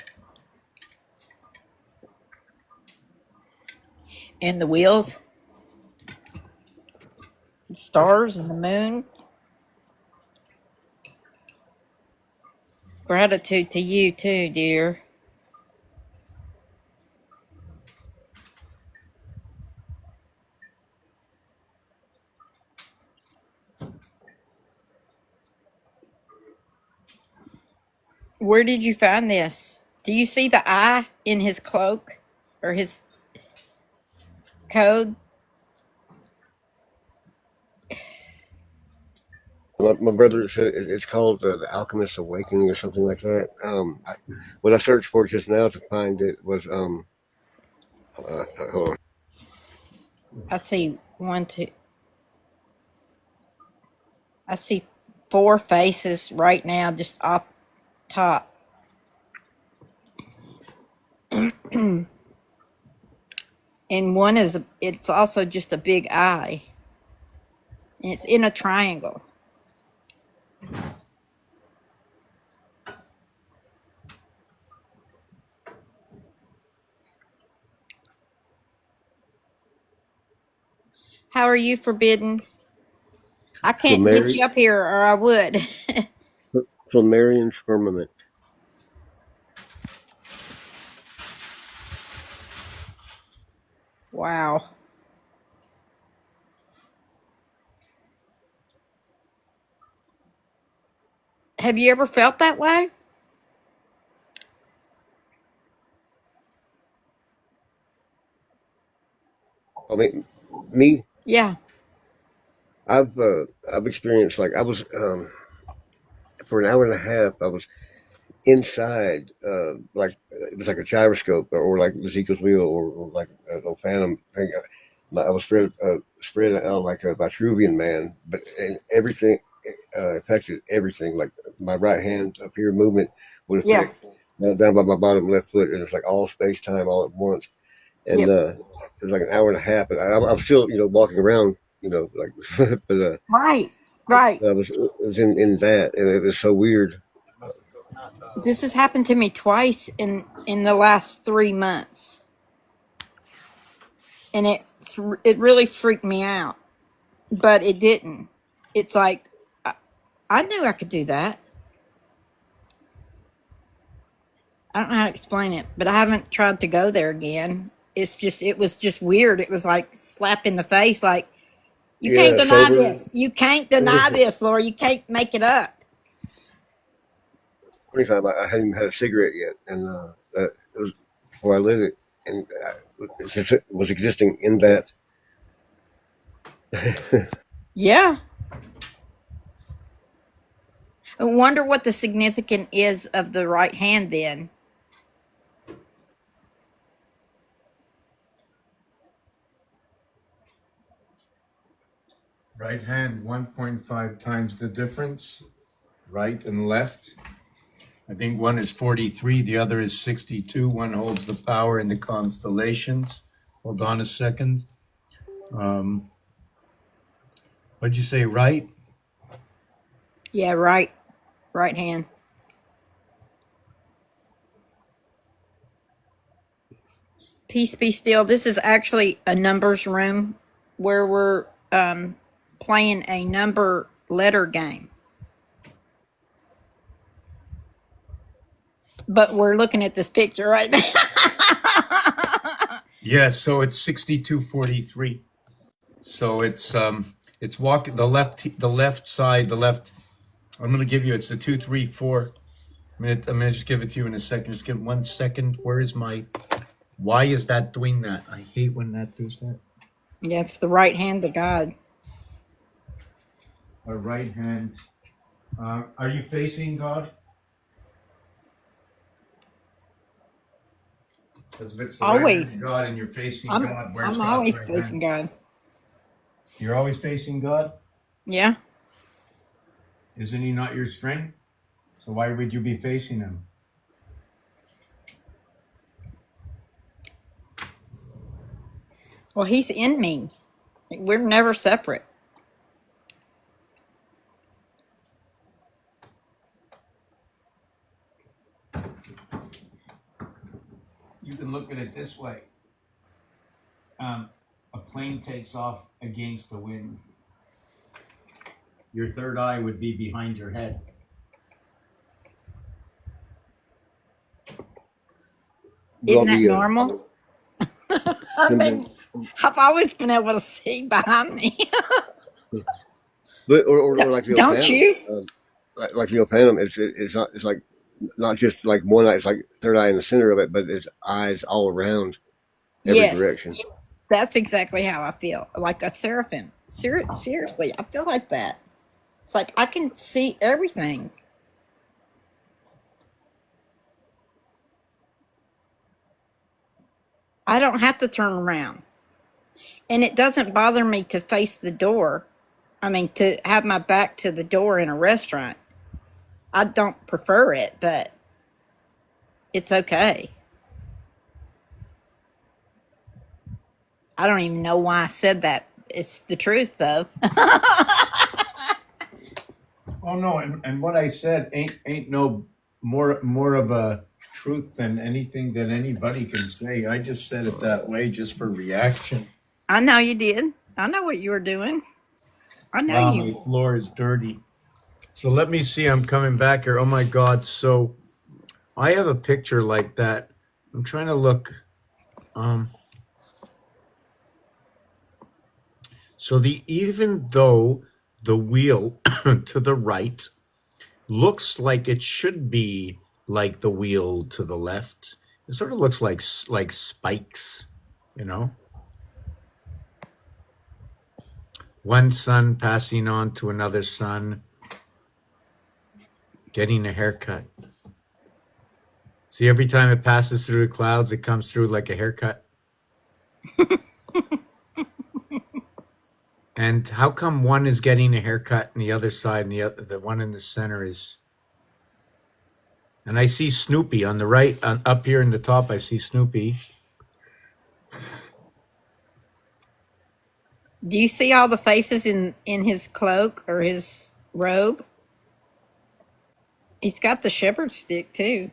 And the wheels. The stars and the moon. Gratitude to you too, dear. Where did you find this? Do you see the eye in his cloak or his code? My brother said it's called the Alchemist Awakening or something like that. What I searched for just now to find it was hold on. I see one, two. I see 4 faces right now, just off top. And one it's also just a big eye. And it's in a triangle. How are you, Forbidden? I can't get you up here, or I would. Flammarian's Firmament. Wow. Have you ever felt that way? I mean, me, Yeah. I've experienced, like, I was for an hour and a half. I was inside, like it was like a gyroscope or like Ezekiel's wheel or like a phantom thing. I was spread out like a Vitruvian man, but and everything affected everything. Like my right hand up here movement would Yeah. affect down by my bottom left foot, and it's like all space time all at once. And Yep. it was like an hour and a half, and I'm still walking around, like but Right. Right. I was in that, and it was so weird. This has happened to me twice in the last 3 months, and it really freaked me out. But it didn't. It's like I knew I could do that. I don't know how to explain it, but I haven't tried to go there again. It was just weird. It was like slap in the face, like you can't Yeah, deny sober. this. You can't deny this, Laura. You can't make it up. Funny time, I hadn't even had a cigarette yet, and it was before I lit it, and it was existing in that. Yeah. I wonder what the significance is of the right hand then. Right hand, 1.5 times the difference, right and left. I think one is 43, the other is 62. One holds the power in the constellations. Hold on a second. What'd you say, right? Yeah, right. Right hand. Peace be still. This is actually a numbers room where we're playing a number letter game. But we're looking at this picture right now. Yes, so it's 6243. So it's walking the left side, the left. I'm gonna give you it's the 2, 3, 4. I'm gonna just give it to you in a second. Just give 1 second. Why is that doing that? I hate when that does that. Yeah, it's the right hand of God. A right hand. Are you facing God? Because if it's the right hand Always. of God and you're facing I'm God, where's I'm God's always right facing hand? God. You're always facing God? Yeah. Isn't he not your strength? So why would you be facing him? Well, he's in me. We're never separate. You can look at it this way. A plane takes off against the wind. Your third eye would be behind your head. Isn't that normal? I mean, I've always been able to see behind me. But or like the Don't Phantom, you? like the Phantom, it's not it's like not just like one eye, it's like third eye in the center of it, but it's eyes all around every Yes, direction. that's exactly how I feel. Like a seraphim. Seriously, I feel like that. It's like I can see everything. I don't have to turn around. And it doesn't bother me to face the door. I mean, to have my back to the door in a restaurant. I don't prefer it, but it's okay. I don't even know why I said that. It's the truth, though. Oh no, and what I said ain't no more of a truth than anything that anybody can say. I just said it that way just for reaction. I know you did. I know what you were doing. I know Wow, you. my floor is dirty. So let me see. I'm coming back here. Oh my God. So I have a picture like that. I'm trying to look. Um, so even though the wheel to the right looks like it should be like the wheel to the left, it sort of looks like spikes, you know. One sun passing on to another sun, getting a haircut. See, every time it passes through the clouds, it comes through like a haircut. And how come one is getting a haircut and the other side and the one in the center is? And I see Snoopy on the right, up here in the top. I see Snoopy. Do you see all the faces in his cloak or his robe? He's got the shepherd stick too.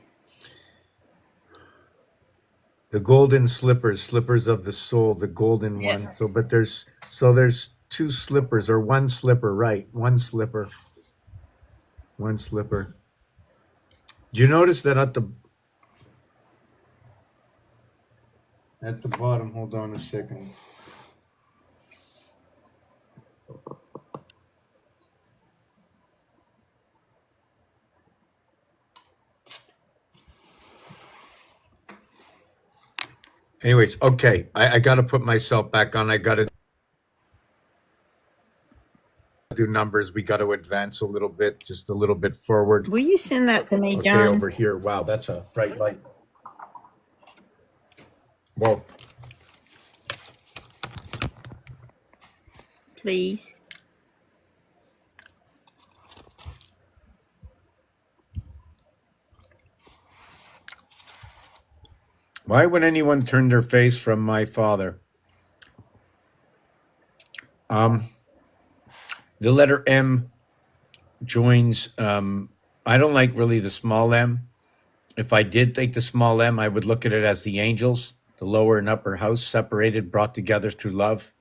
The golden slippers, slippers of the soul, the golden Yeah. one. So, but there's two slippers or one slipper, right? One slipper. Do you notice that at the bottom? Hold on a second. Anyways, okay. I got to put myself back on. I got to do numbers. We got to advance a little bit, just a little bit forward. Will you send that to me, Okay, John? over here. Wow, that's a bright light. Whoa. Please. Why would anyone turn their face from my father? The letter M joins. I don't like really the small M. If I did take the small M, I would look at it as the angels, the lower and upper house, separated, brought together through love.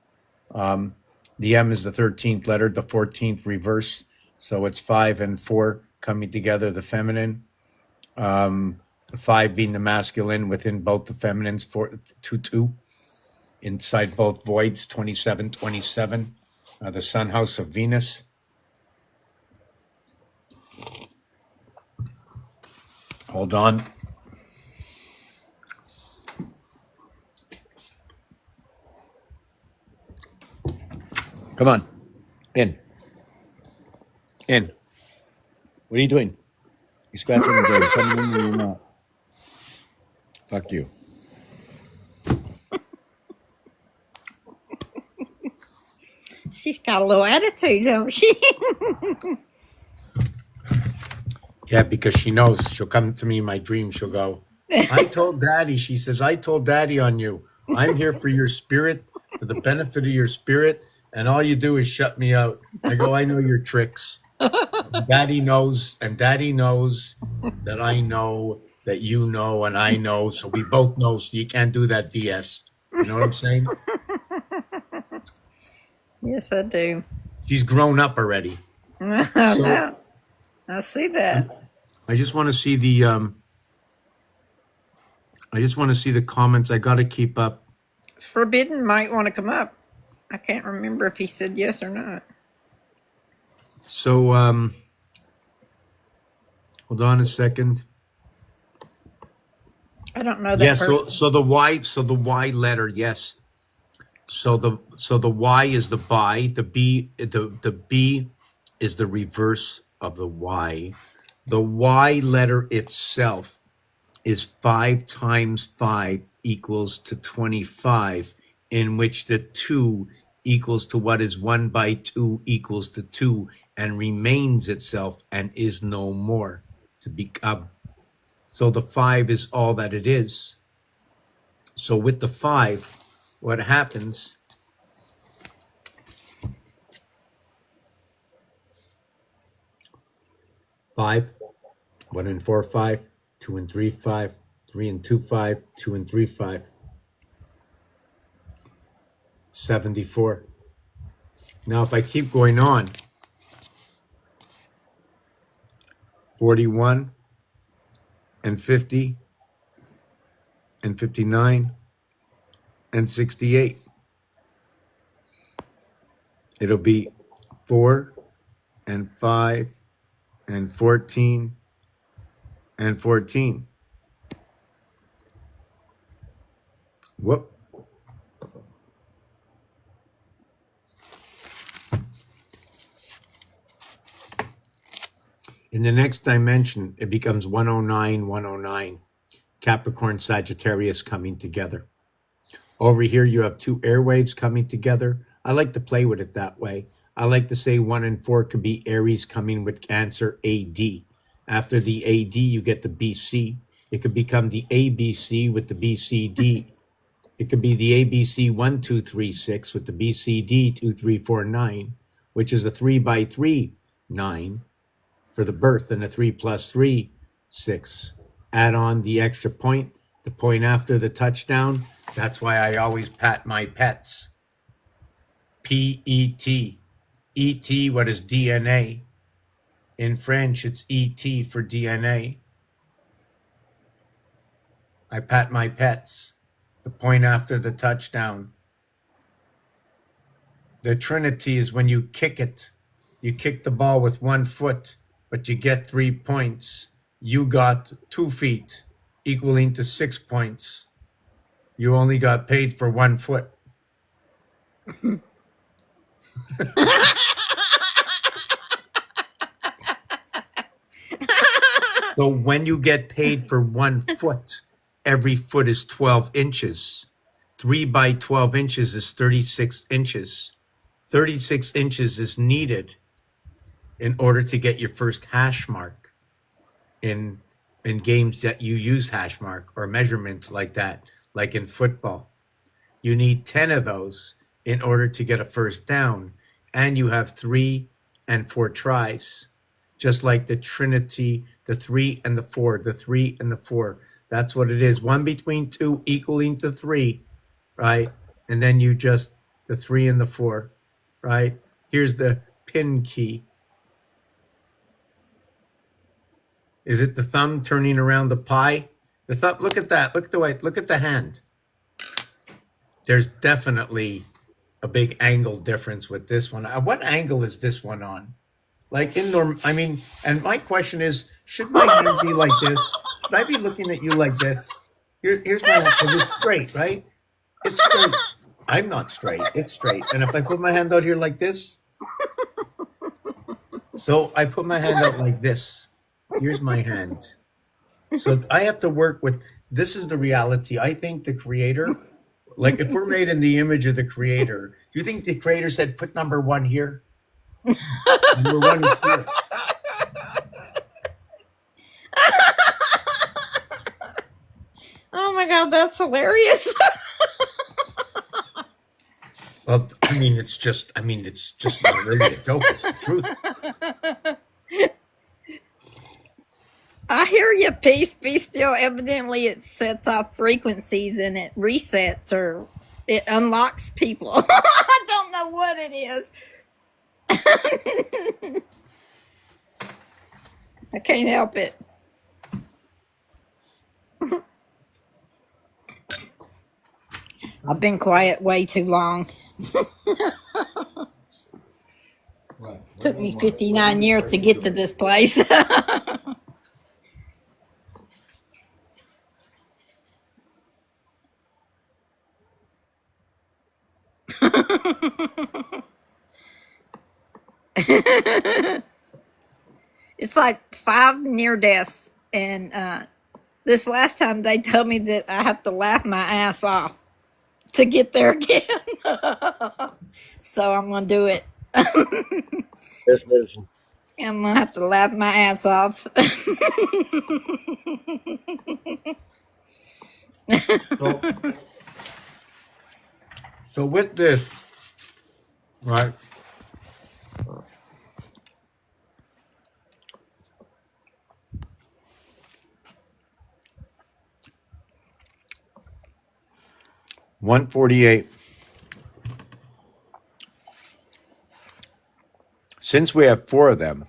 The M is the 13th letter, the 14th reverse. So it's 5 and 4 coming together, the feminine. The 5 being the masculine within both the feminines, 2 inside both voids, 27, 27. The sun house of Venus. Hold on. Come on. In. What are you doing? You scratching the door. Come in or you're not. Fuck you. She's got a little attitude, don't she? Yeah, because she knows. She'll come to me in my dream. She'll go, I told Daddy. She says, I told Daddy on you. I'm here for your spirit, for the benefit of your spirit, and all you do is shut me out. I go, I know your tricks. Daddy knows, and Daddy knows that I know, that you know, and I know, so we both know, so you can't do that BS. You know what I'm saying? Yes, I do. She's grown up already. I see that. I just want to see the comments. I got to keep up. Forbidden might want to come up. I can't remember if he said yes or not. So hold on a second. I don't know that Yes, person. so the Y letter, yes. So the Y is the buy, the B is the reverse of the Y. The Y letter itself is 5 times 5 equals to 25, in which the 2 equals to what is 1 by 2 equals to 2 and remains itself and is no more to become. So the 5 is all that it is. So with the 5, what happens? 5, 1 and 4, 5, 2 and 3, 5, 3 and 2, 5, 2 and 3, 5, 74. Now, if I keep going on, 41 and 50 and 59 and 68, it'll be 4 and 5 and 14 and 14. Whoop. In the next dimension, it becomes 109, 109. Capricorn, Sagittarius coming together. Over here, you have two airwaves coming together. I like to play with it that way. I like to say 1 and 4 could be Aries coming with Cancer, AD. After the AD, you get the BC. It could become the ABC with the BCD. It could be the ABC 1, 2, 3, 6 with the BCD 2, 3, 4, 9, which is a 3 by 3, 9 for the birth, and a 3 plus 3, 6. Add on the extra point, the point after the touchdown. That's why I always pat my pets. P-E-T. E-T, what is DNA? In French, it's E-T for DNA. I pat my pets. The point after the touchdown. The Trinity is when you kick it. You kick the ball with 1 foot, but you get 3 points. You got 2 feet, equaling to 6 points. You only got paid for 1 foot. So when you get paid for 1 foot, every foot is 12 inches. 3 by 12 inches is 36 inches. 36 inches is needed in order to get your first hash mark in games that you use hash mark or measurements like that, like in football. You need 10 of those in order to get a first down, and you have 3 and 4 tries. Just like the Trinity, the 3 and the 4, the 3 and the 4. That's what it is. 1 between 2 equaling to 3, right? And then you just, the 3 and the 4, right? Here's the pin key. Is it the thumb turning around the pie? The thumb, look at that. Look at the hand. There's definitely a big angle difference with this one. What angle is this one on? Like in norm, I mean, and my question is, should my hand be like this? Should I be looking at you like this? Here's my hand. 'Cause it's straight, right? It's straight. I'm not straight. It's straight. And if I put my hand out here like this, so I put my hand out like this. Here's my hand. So I have to work with, this is the reality. I think the creator, like if we're made in the image of the creator, do you think the creator said, put number 1 here? Number 1 is here. Oh my God, that's hilarious. Well, I mean, it's just not really a joke. It's the truth. I hear you. Peace be still. Evidently, it sets off frequencies and it resets or it unlocks people. I don't know what it is. I can't help it. I've been quiet way too long. Took me 59 years to get to this place. It's like 5 near deaths, and this last time they told me that I have to laugh my ass off to get there again. So I'm gonna do it. Best medicine. I'm gonna have to laugh my ass off. So, so with this, right? $148. Since we have four of them,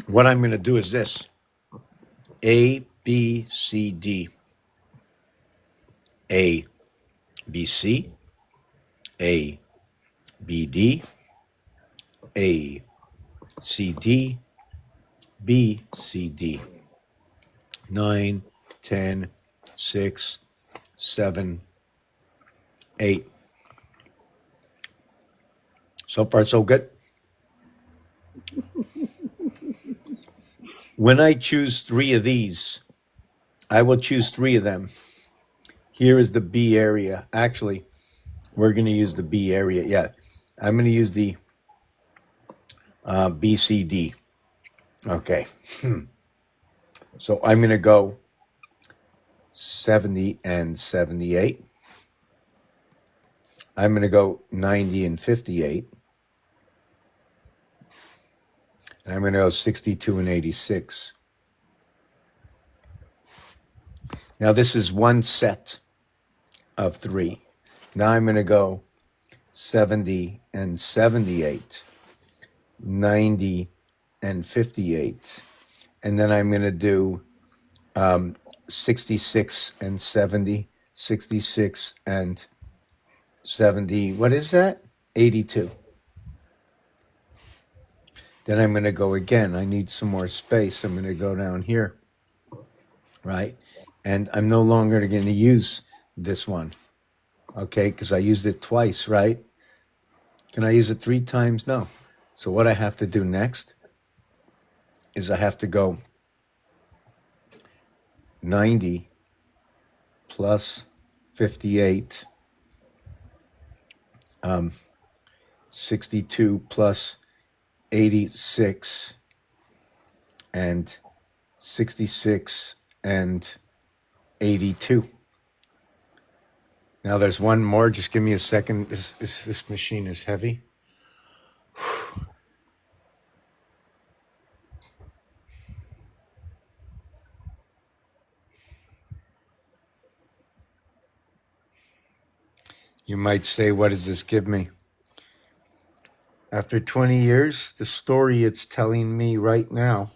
what I'm going to do is this: A, B, C, D. A, B, C. A, B, D. A, C, D. B, C, D. 9, 10, 6, 7, 8. So far, so good. When I choose three of these, I will choose three of them. Here is the B area. Actually, we're going to use the B area. Yeah, I'm going to use the BCD. Okay. So I'm going to go 70 and 78. I'm going to go 90 and 58. And I'm going to go 62 and 86. Now this is one set of three. Now I'm going to go 70 and 78, 90 and 58. And then I'm going to do 66 and 70, 66 and 70. What is that? 82. Then I'm going to go again. I need some more space. I'm going to go down here, right? And I'm no longer going to use this one, okay? Because I used it twice, right? Can I use it 3 times? No. So what I have to do next is I have to go 90 plus 58, 62 plus 86, and 66 and 82. Now there's one more. Just give me a second. This machine is heavy. You might say, what does this give me? After 20 years, the story it's telling me right now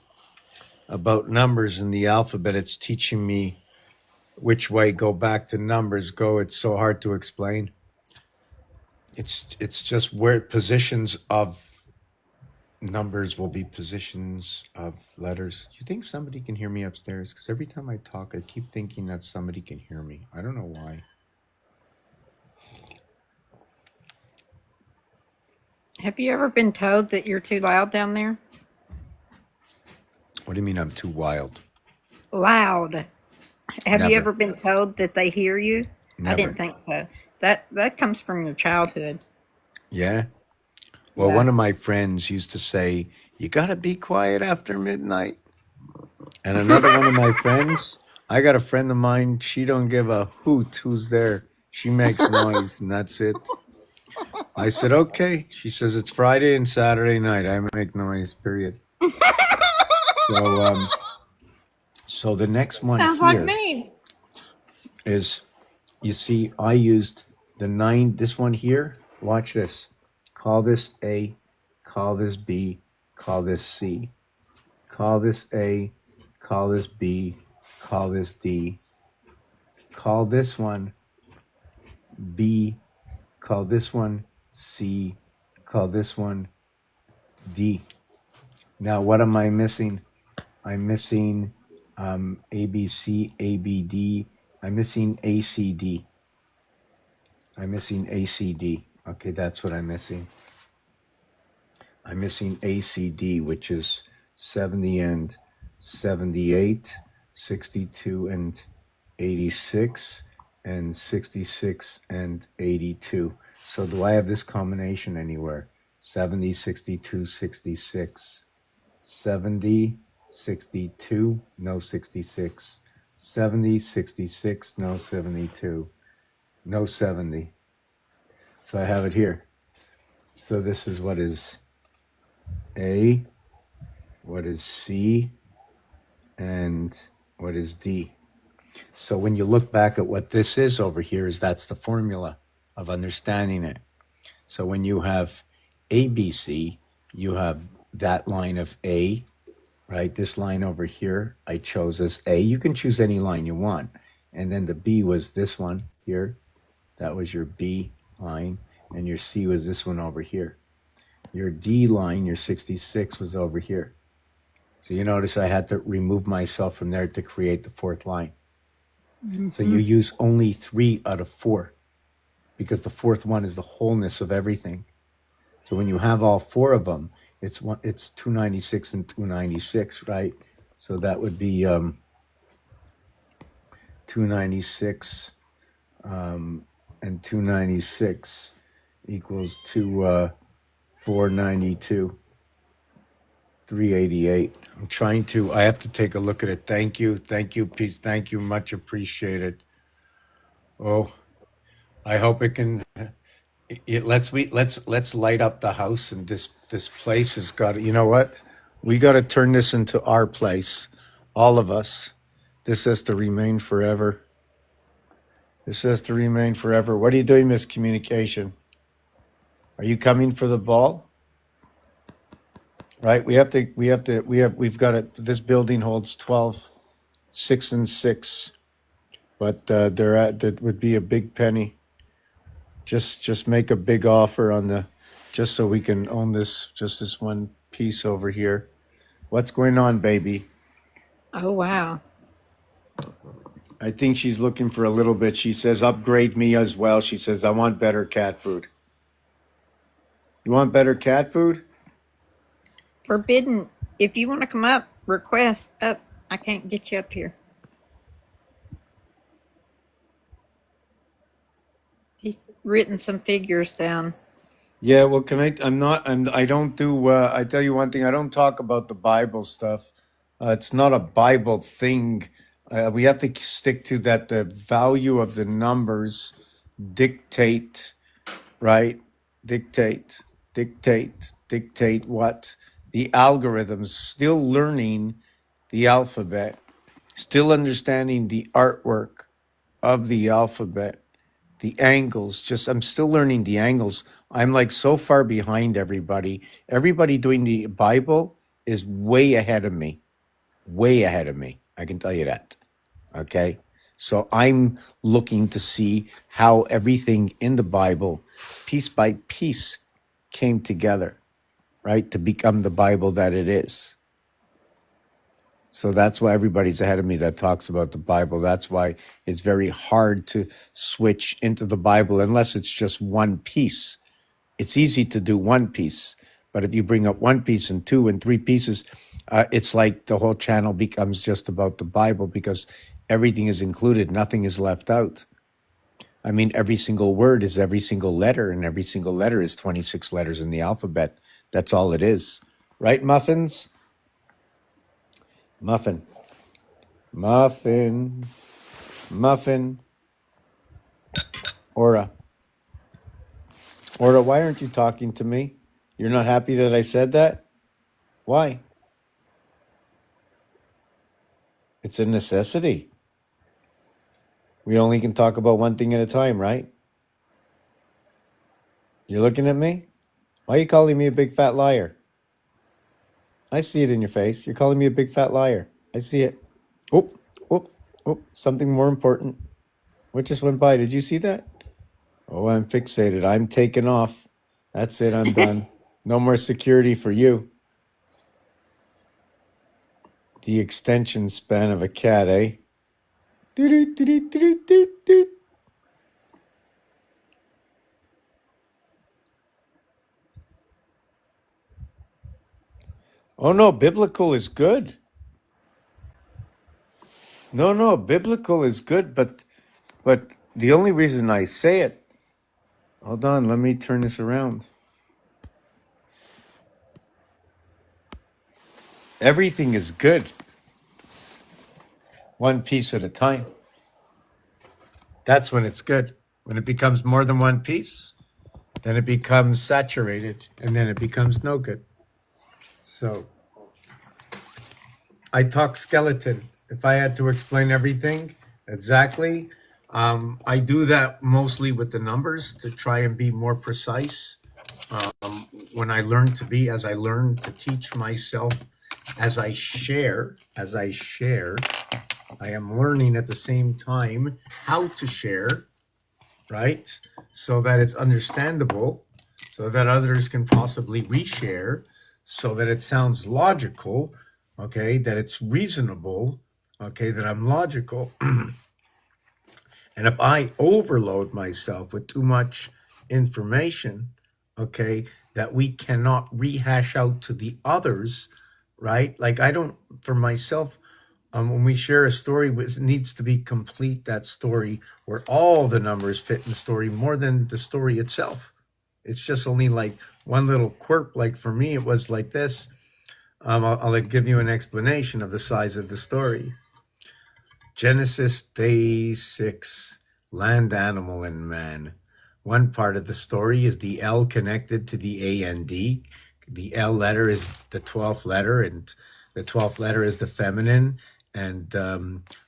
about numbers in the alphabet, it's teaching me which way go back to numbers go. It's so hard to explain. It's just where positions of numbers will be positions of letters. Do you think somebody can hear me upstairs? Because every time I talk, I keep thinking that somebody can hear me. I don't know why. Have you ever been told that you're too loud down there? What do you mean I'm too wild? Loud. Have you Never. ever been told that they hear you? I Never. didn't think so. That comes from your childhood. Yeah? Well, Yeah. one of my friends used to say, you got to be quiet after midnight. And another one of my friends, I got a friend of mine, she don't give a hoot who's there. She makes noise and that's it. I said, okay. She says, it's Friday and Saturday night. I make noise, period. So, so the next one Sounds like here me. is, you see, I used the 9, this one here. Watch this. Call this A, call this B, call this C. Call this A, call this B, call this D. Call this one B, call this one C, call this one D. Now, what am I missing? I'm missing ABC, ABD. I'm missing ACD. I'm missing ACD. Okay, that's what I'm missing. I'm missing ACD, which is 70 and 78, 62 and 86, and 66 and 82. So do I have this combination anywhere? 70, 62, 66. 70, 62, no 66. 70, 66, no 72. No 70. So I have it here. So this is what is A, what is C, and what is D. So when you look back at what this is over here, is that's the formula of understanding it. So when you have ABC, you have that line of A, right? This line over here, I chose as A. You can choose any line you want. And then the B was this one here. That was your B line. And your C was this one over here. Your D line, your 66, was over here. So you notice I had to remove myself from there to create the fourth line. So you use only 3 out of 4 because the fourth one is the wholeness of everything. So when you have all 4 of them, it's 296 and 296, right? So that would be 296 and 296 equals to 492. 388. I have to take a look at it. Thank you, peace. Thank you, much appreciated. Oh, I hope it can. Let's light up the house, and this place has got. You know what? We got to turn this into our place, all of us. This has to remain forever. This has to remain forever. What are you doing, miscommunication? Are you coming for the ball? Right, we've got it. This building holds 12, 6 and 6, but that would be a big penny. Just make a big offer on just so we can own this one piece over here. What's going on, baby? Oh, wow. I think she's looking for a little bit. She says, upgrade me as well. She says, I want better cat food. You want better cat food? Forbidden. If you want to come up, request up. I can't get you up here. He's written some figures down. Yeah, well, I don't do, I tell you one thing, I don't talk about the Bible stuff. It's not a Bible thing. We have to stick to that. The value of the numbers dictate, right? Dictate what? The algorithms, still learning the alphabet, still understanding the artwork of the alphabet, the angles. I'm still learning the angles. I'm like so far behind everybody. Everybody doing the Bible is way ahead of me. Way ahead of me. I can tell you that. Okay? So I'm looking to see how everything in the Bible, piece by piece, came together, right, to become the Bible that it is. So that's why everybody's ahead of me that talks about the Bible. That's why it's very hard to switch into the Bible unless it's just one piece. It's easy to do one piece, but if you bring up one piece and 2 and 3 pieces, it's like the whole channel becomes just about the Bible because everything is included. Nothing is left out. I mean, every single word is every single letter, and every single letter is 26 letters in the alphabet. That's all it is. Right, muffins? Muffin. Muffin. Muffin. Aura. Aura, why aren't you talking to me? You're not happy that I said that? Why? It's a necessity. We only can talk about one thing at a time, right? You're looking at me? Why are you calling me a big fat liar? I see it in your face. You're calling me a big fat liar. I see it. Oh, oh, oh, something more important. What just went by? Did you see that? Oh, I'm fixated. I'm taking off. That's it. I'm done. No more security for you. The extension span of a cat, eh? Oh no, biblical is good. No, no, biblical is good, but the only reason I say it, hold on, let me turn this around. Everything is good, one piece at a time. That's when it's good. When it becomes more than one piece, then it becomes saturated, and then it becomes no good. So I talk skeleton. If I had to explain everything exactly, I do that mostly with the numbers to try and be more precise. When I learn to be, as I learn to teach myself, as I share, I am learning at the same time how to share, right? So that it's understandable, so that others can possibly reshare, so that it sounds logical, okay, that it's reasonable, okay, that I'm logical. And if I overload myself with too much information, okay, that we cannot rehash out to the others, right? Like I don't, for myself, when we share a story, it needs to be complete, that story, where all the numbers fit in the story more than the story itself. It's just only like one little quirk. Like for me, it was like this. I'll like give you an explanation of the size of the story. Genesis day 6, land, animal, and man. One part of the story is the L connected to the A and D. The L letter is the 12th letter, and the 12th letter is the feminine. And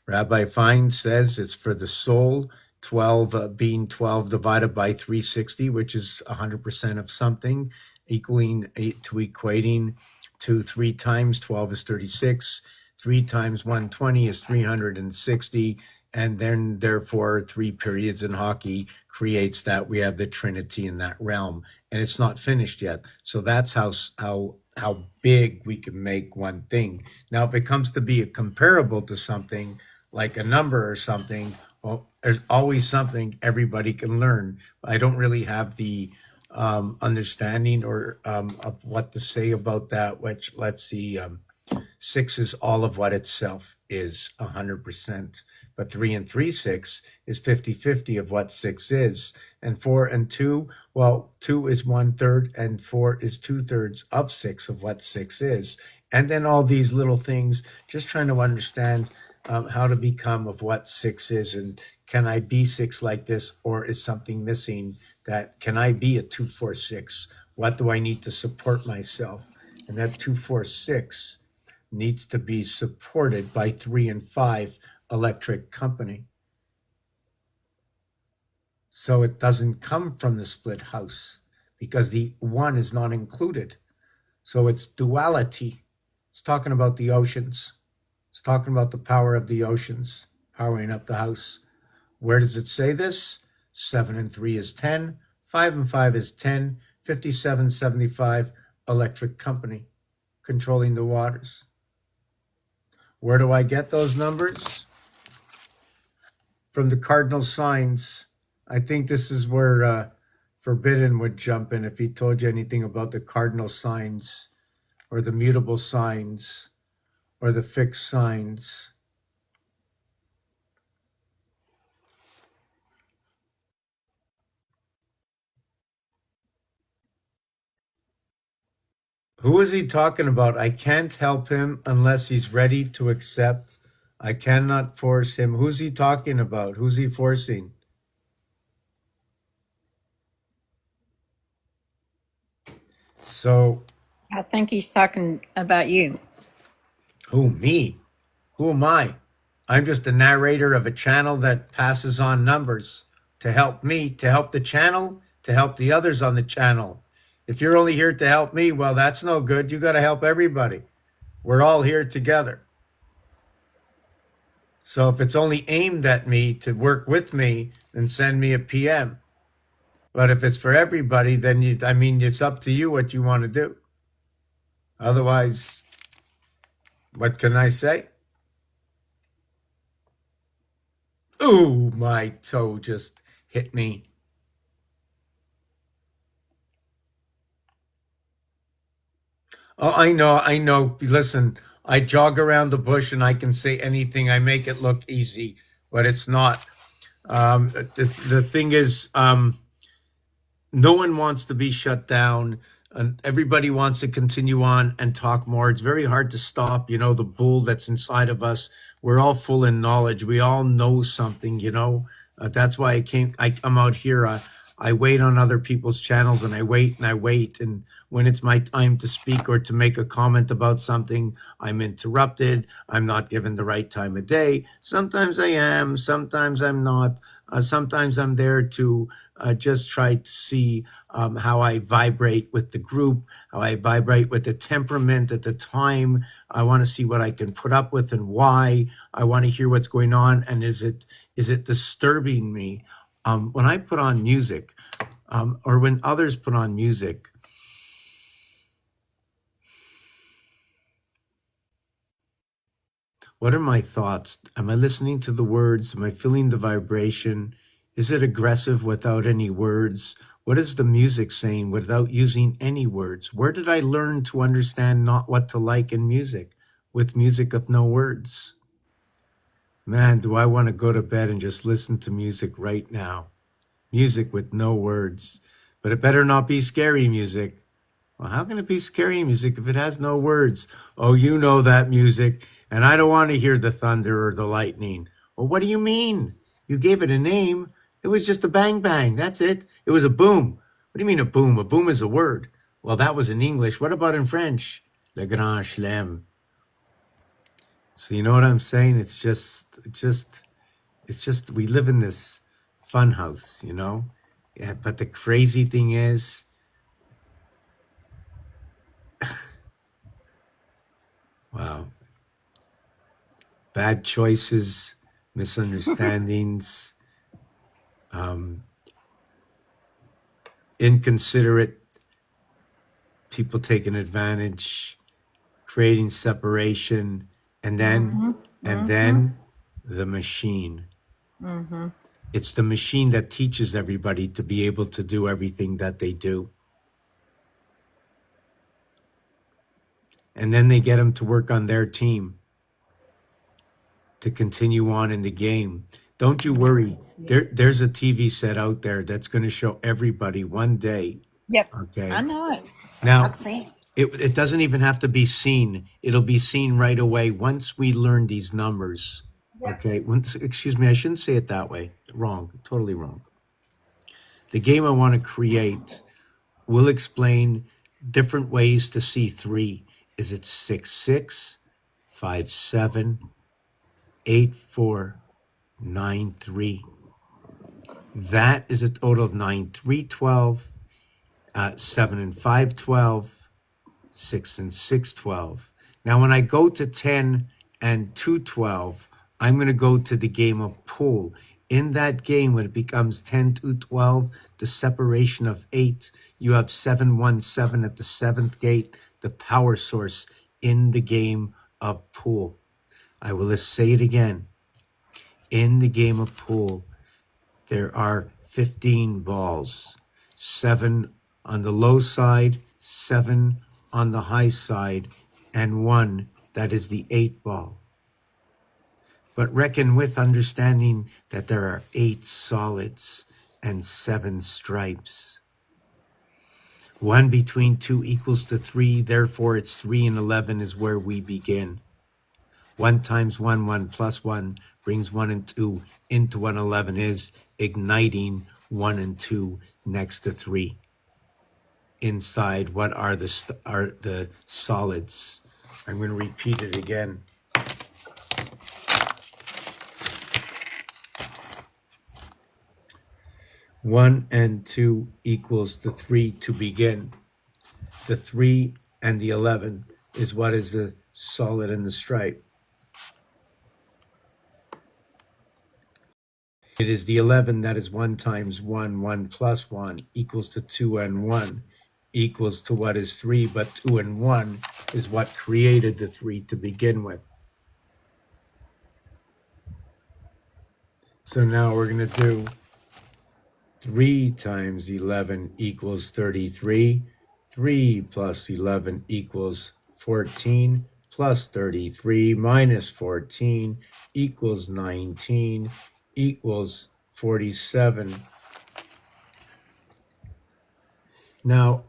Rabbi Fine says it's for the soul, 12 being 12 divided by 360, which is 100% of something, equating to 3 times 12 is 36. 3 times 120 is 360, and then therefore 3 periods in hockey creates that. We have the Trinity in that realm, and it's not finished yet. So that's how big we can make one thing. Now, if it comes to be a comparable to something like a number or something, well, there's always something everybody can learn. I don't really have the understanding or of what to say about that. Which, let's see. 6 is all of what itself is 100%, but 3 and 3 6 is 50-50 of what 6 is. And 4 and 2, well, 2 is 1/3 and 4 is 2/3 of 6 of what 6 is. And then all these little things, just trying to understand how to become of what 6 is, and can I be 6 like this, or is something missing? That can I be a 2 4 6? What do I need to support myself? And that 2 4 6 needs to be supported by 3 and 5 electric company. So it doesn't come from the split house because the 1 is not included. So it's duality. It's talking about the oceans. It's talking about the power of the oceans powering up the house. Where does it say this? 7 and 3 is 10. 5 and 5 is 10. 5775 electric company controlling the waters. Where do I get those numbers? From the cardinal signs. I think this is where Forbidden would jump in if he told you anything about the cardinal signs or the mutable signs or the fixed signs. Who is he talking about? I can't help him unless he's ready to accept. I cannot force him. Who's he talking about? Who's he forcing? So, I think he's talking about you. who, me? Who am I? I'm just a narrator of a channel that passes on numbers to help me, to help the channel, to help the others on the channel. If you're only here to help me, well, that's no good. You got to help everybody. We're all here together. So if it's only aimed at me to work with me, then send me a PM. But if it's for everybody, then it's up to you what you want to do. Otherwise, what can I say? Ooh, my toe just hit me. Oh, I know, I know. Listen, I jog around the bush and I can say anything. I make it look easy, but it's not. The thing is, no one wants to be shut down, and everybody wants to continue on and talk more. It's very hard to stop, the bull that's inside of us. We're all full in knowledge. We all know something, that's why I come out here. I wait on other people's channels and I wait and I wait. And when it's my time to speak or to make a comment about something, I'm interrupted. I'm not given the right time of day. Sometimes I am, sometimes I'm not. Sometimes I'm there to just try to see how I vibrate with the group, how I vibrate with the temperament at the time. I want to see what I can put up with and why. I want to hear what's going on, and is it disturbing me? When I put on music, or when others put on music, what are my thoughts? Am I listening to the words? Am I feeling the vibration? Is it aggressive without any words? What is the music saying without using any words? Where did I learn to understand not what to like in music, with music of no words? Man, do I want to go to bed and just listen to music right now. Music with no words. But it better not be scary music. Well, how can it be scary music if it has no words? Oh, you know that music, and I don't want to hear the thunder or the lightning. Well, what do you mean? You gave it a name. It was just a bang bang. That's it. It was a boom. What do you mean a boom? A boom is a word. Well, that was in English. What about in French? Le grand chelem. So you know what I'm saying? It's just we live in this fun house, Yeah, but the crazy thing is, wow, bad choices, misunderstandings, um, inconsiderate people taking advantage, creating separation, and then Mm-hmm. and Mm-hmm. then the machine. Mm-hmm. It's the machine that teaches everybody to be able to do everything that they do. And then they get them to work on their team to continue on in the game. Don't you worry. There's a TV set out there that's going to show everybody one day. Yep. I Okay. know it. Now, I've seen it. it doesn't even have to be seen. It'll be seen right away once we learn these numbers. Yep. Okay. Excuse me, I shouldn't say it that way. Wrong. Totally wrong. The game I want to create will explain different ways to see three. Is it 6 6, 5 7, 8 4, 9 3? That is a total of 9 3 12, 7 and 5 12, 6 and 6 12. Now, when I go to 10 and 2 12, I'm going to go to the game of pool. In that game, when it becomes 10 to 12, the separation of 8, you have 7 1 7 at the seventh gate, the power source in the game of pool. I will say it again. In the game of pool, there are 15 balls, 7 on the low side, 7 on the high side, and 1 that is the 8 ball. But reckon with understanding that there are 8 solids and 7 stripes. 1 between 2 equals to 3, therefore it's 3 and 11 is where we begin. 1 times 1, 1 plus 1 brings 1 and 2 into 111 is igniting 1 and 2 next to 3. Inside, what are the solids? I'm going to repeat it again. One and 2 equals the 3 to begin. The 3 and the 11 is what is the solid and the stripe. It is the 11 that is 1 times 1, 1 plus 1 equals to 2 and 1 equals to what is 3, but 2 and 1 is what created the 3 to begin with. So now we're going to do 3 times 11 equals 33. 3 plus 11 equals 14, plus 33 minus 14 equals 19, equals 47. Now,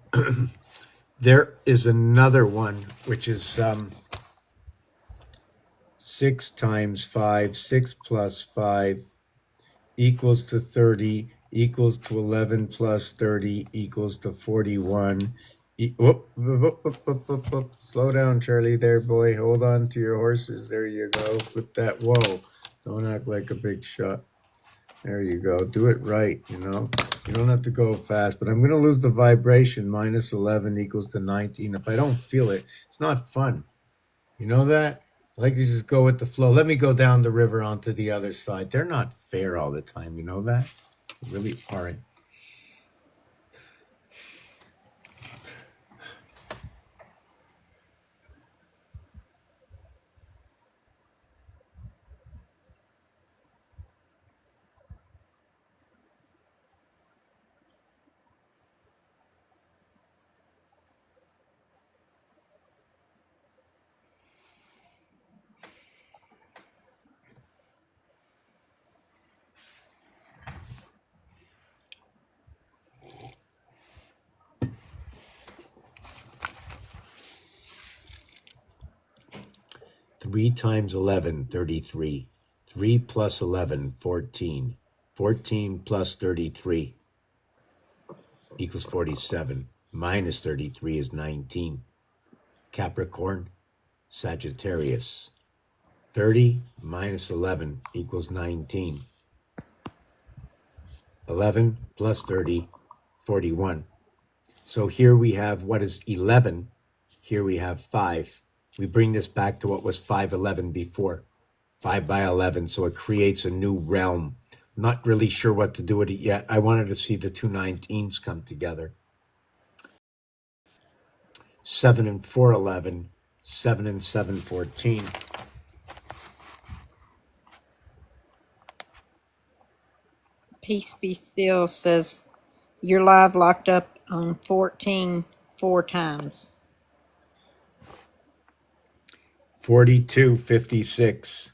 there is another one, which is 6 times 5, 6 plus 5 equals to 30, equals to 11 plus 30 equals to 41. Whoop. Slow down, Charlie, there, boy. Hold on to your horses. There you go. Flip that. Whoa. Don't act like a big shot. There you go. Do it right, you know. You don't have to go fast, but I'm going to lose the vibration. Minus 11 equals to 19. If I don't feel it, it's not fun. You know that? I like to just go with the flow. Let me go down the river onto the other side. They're not fair all the time. You know that? They really aren't. Three times 11, 33. 3 plus 11, 14. 14 plus 33 equals 47. Minus 33 is 19. Capricorn, Sagittarius. 30 minus 11 equals 19. 11 plus 30, 41. So here we have what is 11. Here we have 5. We bring this back to what was 511 before. 5 by 11. So it creates a new realm. Not really sure what to do with it yet. I wanted to see the two 19s come together. 7 and 4, 11. 7 and 7, 14. Peace Be Still says you're live locked up on 14 4 times. 42, 56.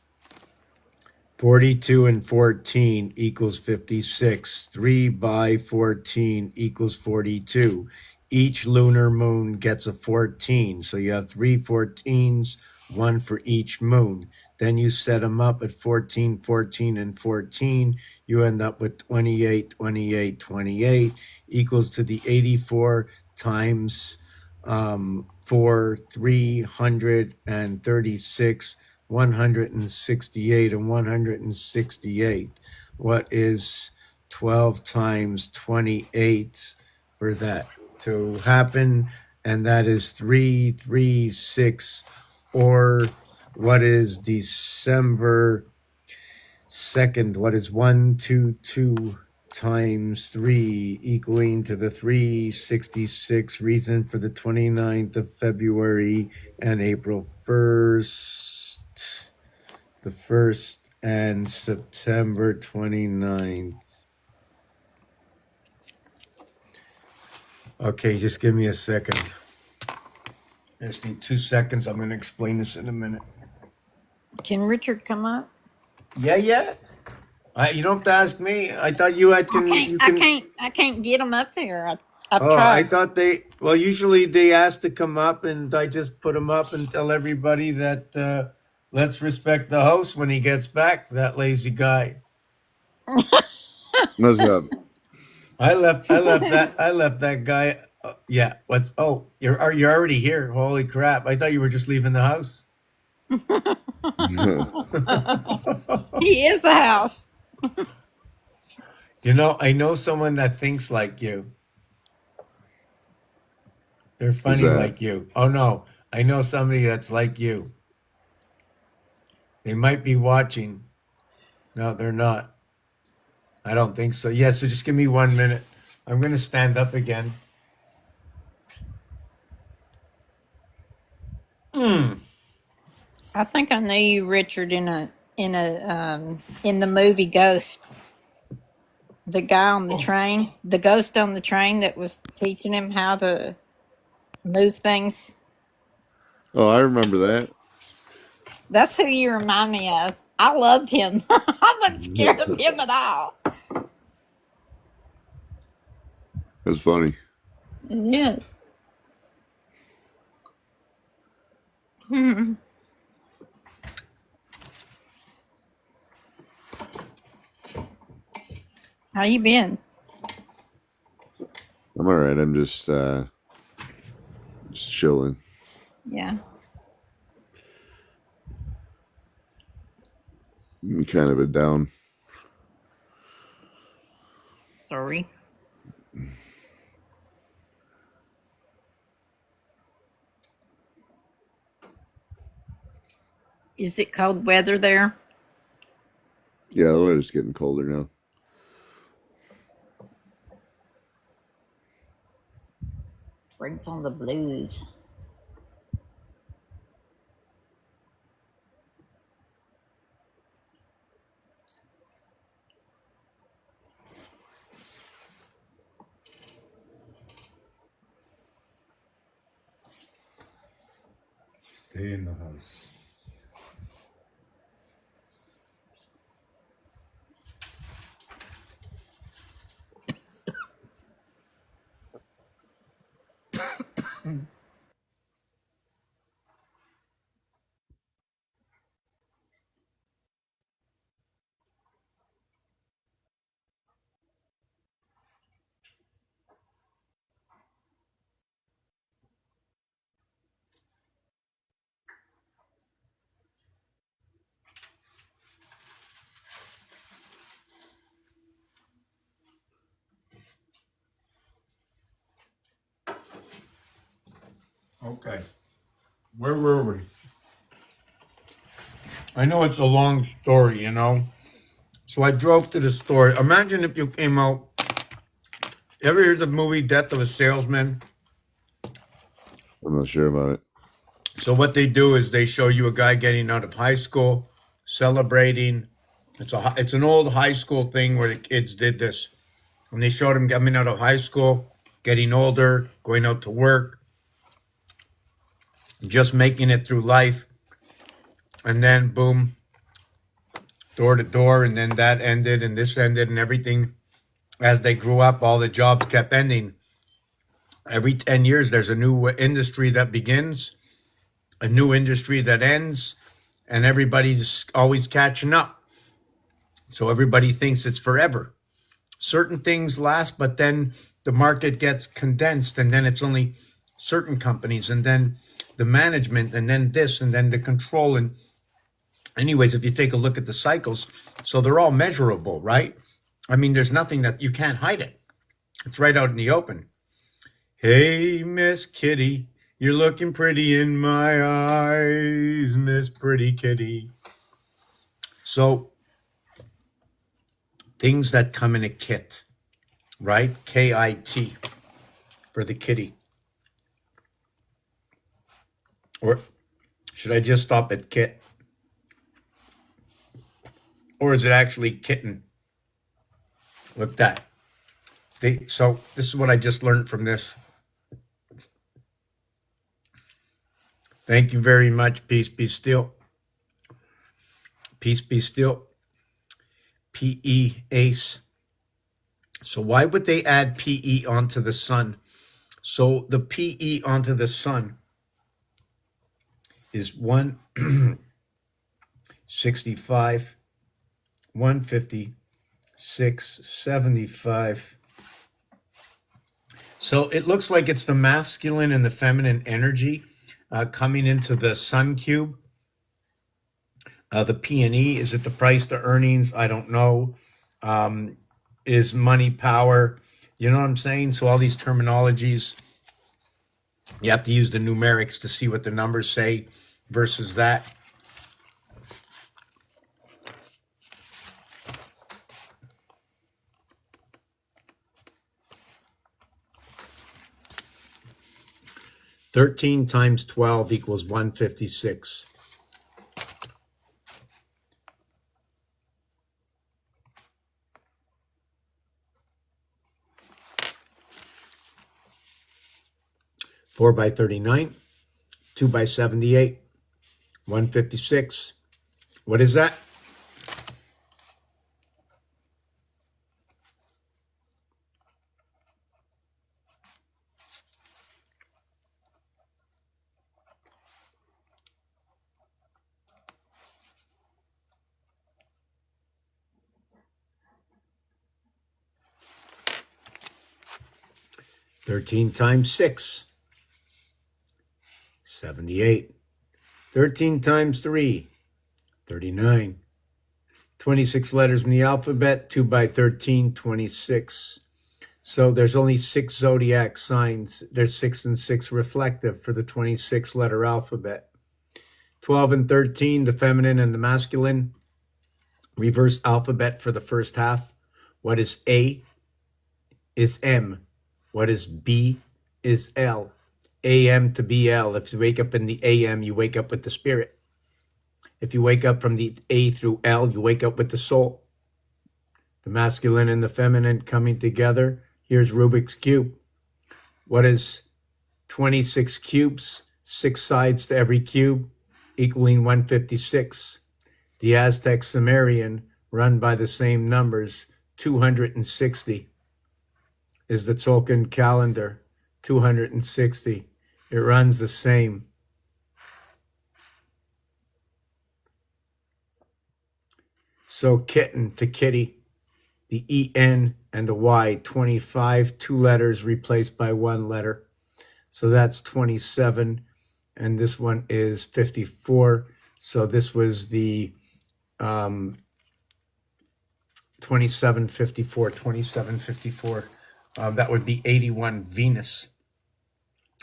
42 and 14 equals 56. 3 by 14 equals 42. Each lunar moon gets a 14. So you have 3 14s, one for each moon. Then you set them up at 14, 14, and 14. You end up with 28, 28, 28 equals to the 84 times 4, 336, 168, and 168. What is 12 times 28 for that to happen? And that is 336, or what is December 2nd? What is 122 times 3 equaling to the 366? Reason for the 29th of February and April 1st, the 1st and September 29th. Okay, just give me a second. I just need 2 seconds. I'm going to explain this in a minute. Can Richard come up? Yeah. You don't have to ask me. I thought you had I can't get him up there. I've Oh, I tried. thought well, usually they ask to come up, and I just put them up and tell everybody that let's respect the host when he gets back, that lazy guy. What's up? I left that guy. Yeah, you're already here. Holy crap. I thought you were just leaving the house. He is the house. You know, I know someone that thinks like you. They're funny that? like you. Oh no, I know somebody that's like you. They might be watching. No, they're not. I don't think so. Yeah, so just give me 1 minute. I'm going to stand up again. I think I knew you, Richard, in the movie Ghost. The guy on the train, the ghost on the train that was teaching him how to move things. Oh, I remember that. That's who you remind me of. I loved him. I wasn't scared of him at all. That's funny. Yes. How you been? I'm all right. I'm just chilling. Yeah. I'm kind of a down. Sorry. Is it cold weather there? Yeah, the weather's getting colder now. Brings on the blues. Stay in the house. Okay. Where were we? I know it's a long story, you know. So I drove to the store. Imagine if you came out. Ever hear the movie Death of a Salesman? I'm not sure about it. So what they do is they show you a guy getting out of high school, celebrating. It's an old high school thing where the kids did this, and they showed him coming out of high school, getting older, going out to work, just making it through life, and then boom, door to door, and then that ended, and this ended, and everything. As they grew up, all the jobs kept ending. Every 10 years, there's a new industry that begins, a new industry that ends, and everybody's always catching up. So everybody thinks it's forever. Certain things last, but then the market gets condensed, and then it's only certain companies, and then the management, and then this, and then the control. And, anyways, if you take a look at the cycles, so they're all measurable, right? I mean, there's nothing that you can't hide it, it's right out in the open. Hey, Miss Kitty, you're looking pretty in my eyes, Miss Pretty Kitty. So, things that come in a kit, right? KIT for the kitty. Or should I just stop at kit? Or is it actually kitten? Look that. So this is what I just learned from this. Thank you very much. Peace be still. Peace be still. PE ace. So why would they add PE onto the sun? So the PE onto the sun is 165, 150, 675. So it looks like it's the masculine and the feminine energy coming into the sun cube. The P&E, is it the price to earnings? I don't know. Is money power? You know what I'm saying? So all these terminologies, you have to use the numerics to see what the numbers say versus that. $13 times 12 equals 156. 4 by 39, 2 by 78, 156. What is that? Thirteen times 6, 78. 13 times 3, 39. 26 letters in the alphabet, 2 by 13, 26. So there's only 6 zodiac signs. There's 6 and 6 reflective for the 26 letter alphabet. 12 and 13, the feminine and the masculine. Reverse alphabet for the first half. What is A is M. What is B is L. AM to BL. If you wake up in the AM, you wake up with the spirit. If you wake up from the A through L, you wake up with the soul. The masculine and the feminine coming together. Here's Rubik's Cube. What is 26 cubes? 6 sides to every cube, equaling 156. The Aztec Sumerian, run by the same numbers, 260. Is the Tzolk'in calendar, 260. It runs the same. So kitten to kitty, the EN and the Y, 25, 2 letters replaced by 1 letter. So that's 27, and this one is 54. So this was the 2754, 2754. That would be 81 Venus.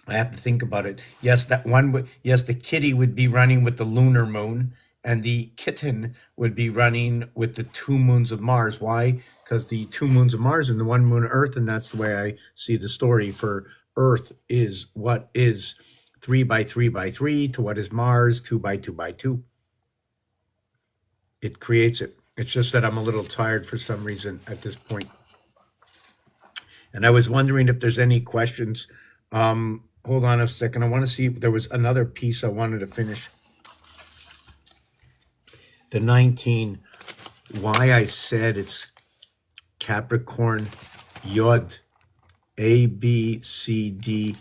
I have to think about it. Yes, that one. Yes, the kitty would be running with the lunar moon, and the kitten would be running with the 2 moons of Mars. Why? Because the 2 moons of Mars and the 1 moon of Earth, and that's the way I see the story. For Earth is what is 3 by 3 by 3 to what is Mars 2 by 2 by 2. It creates it. It's just that I'm a little tired for some reason at this point. And I was wondering if there's any questions. Hold on a second. I want to see if there was another piece I wanted to finish. The 19, why I said it's Capricorn, Yod, A, B, C, D,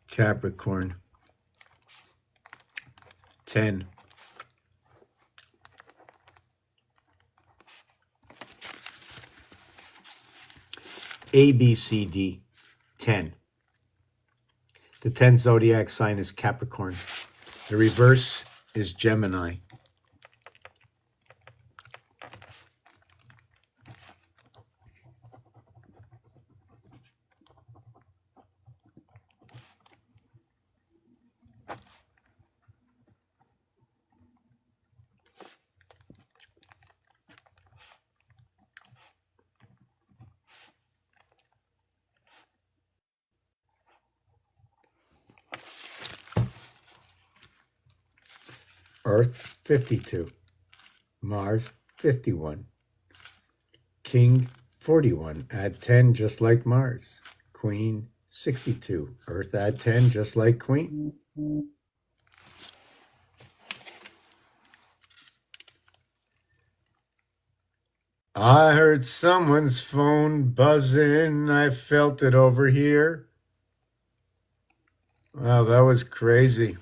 Capricorn, 10. A, B, C, D, 10. The 10th zodiac sign is Capricorn. The reverse is Gemini. Earth, 52. Mars, 51. King, 41. Add 10, just like Mars. Queen, 62. Earth, add 10, just like Queen. I heard someone's phone buzzing. I felt it over here. Wow, that was crazy.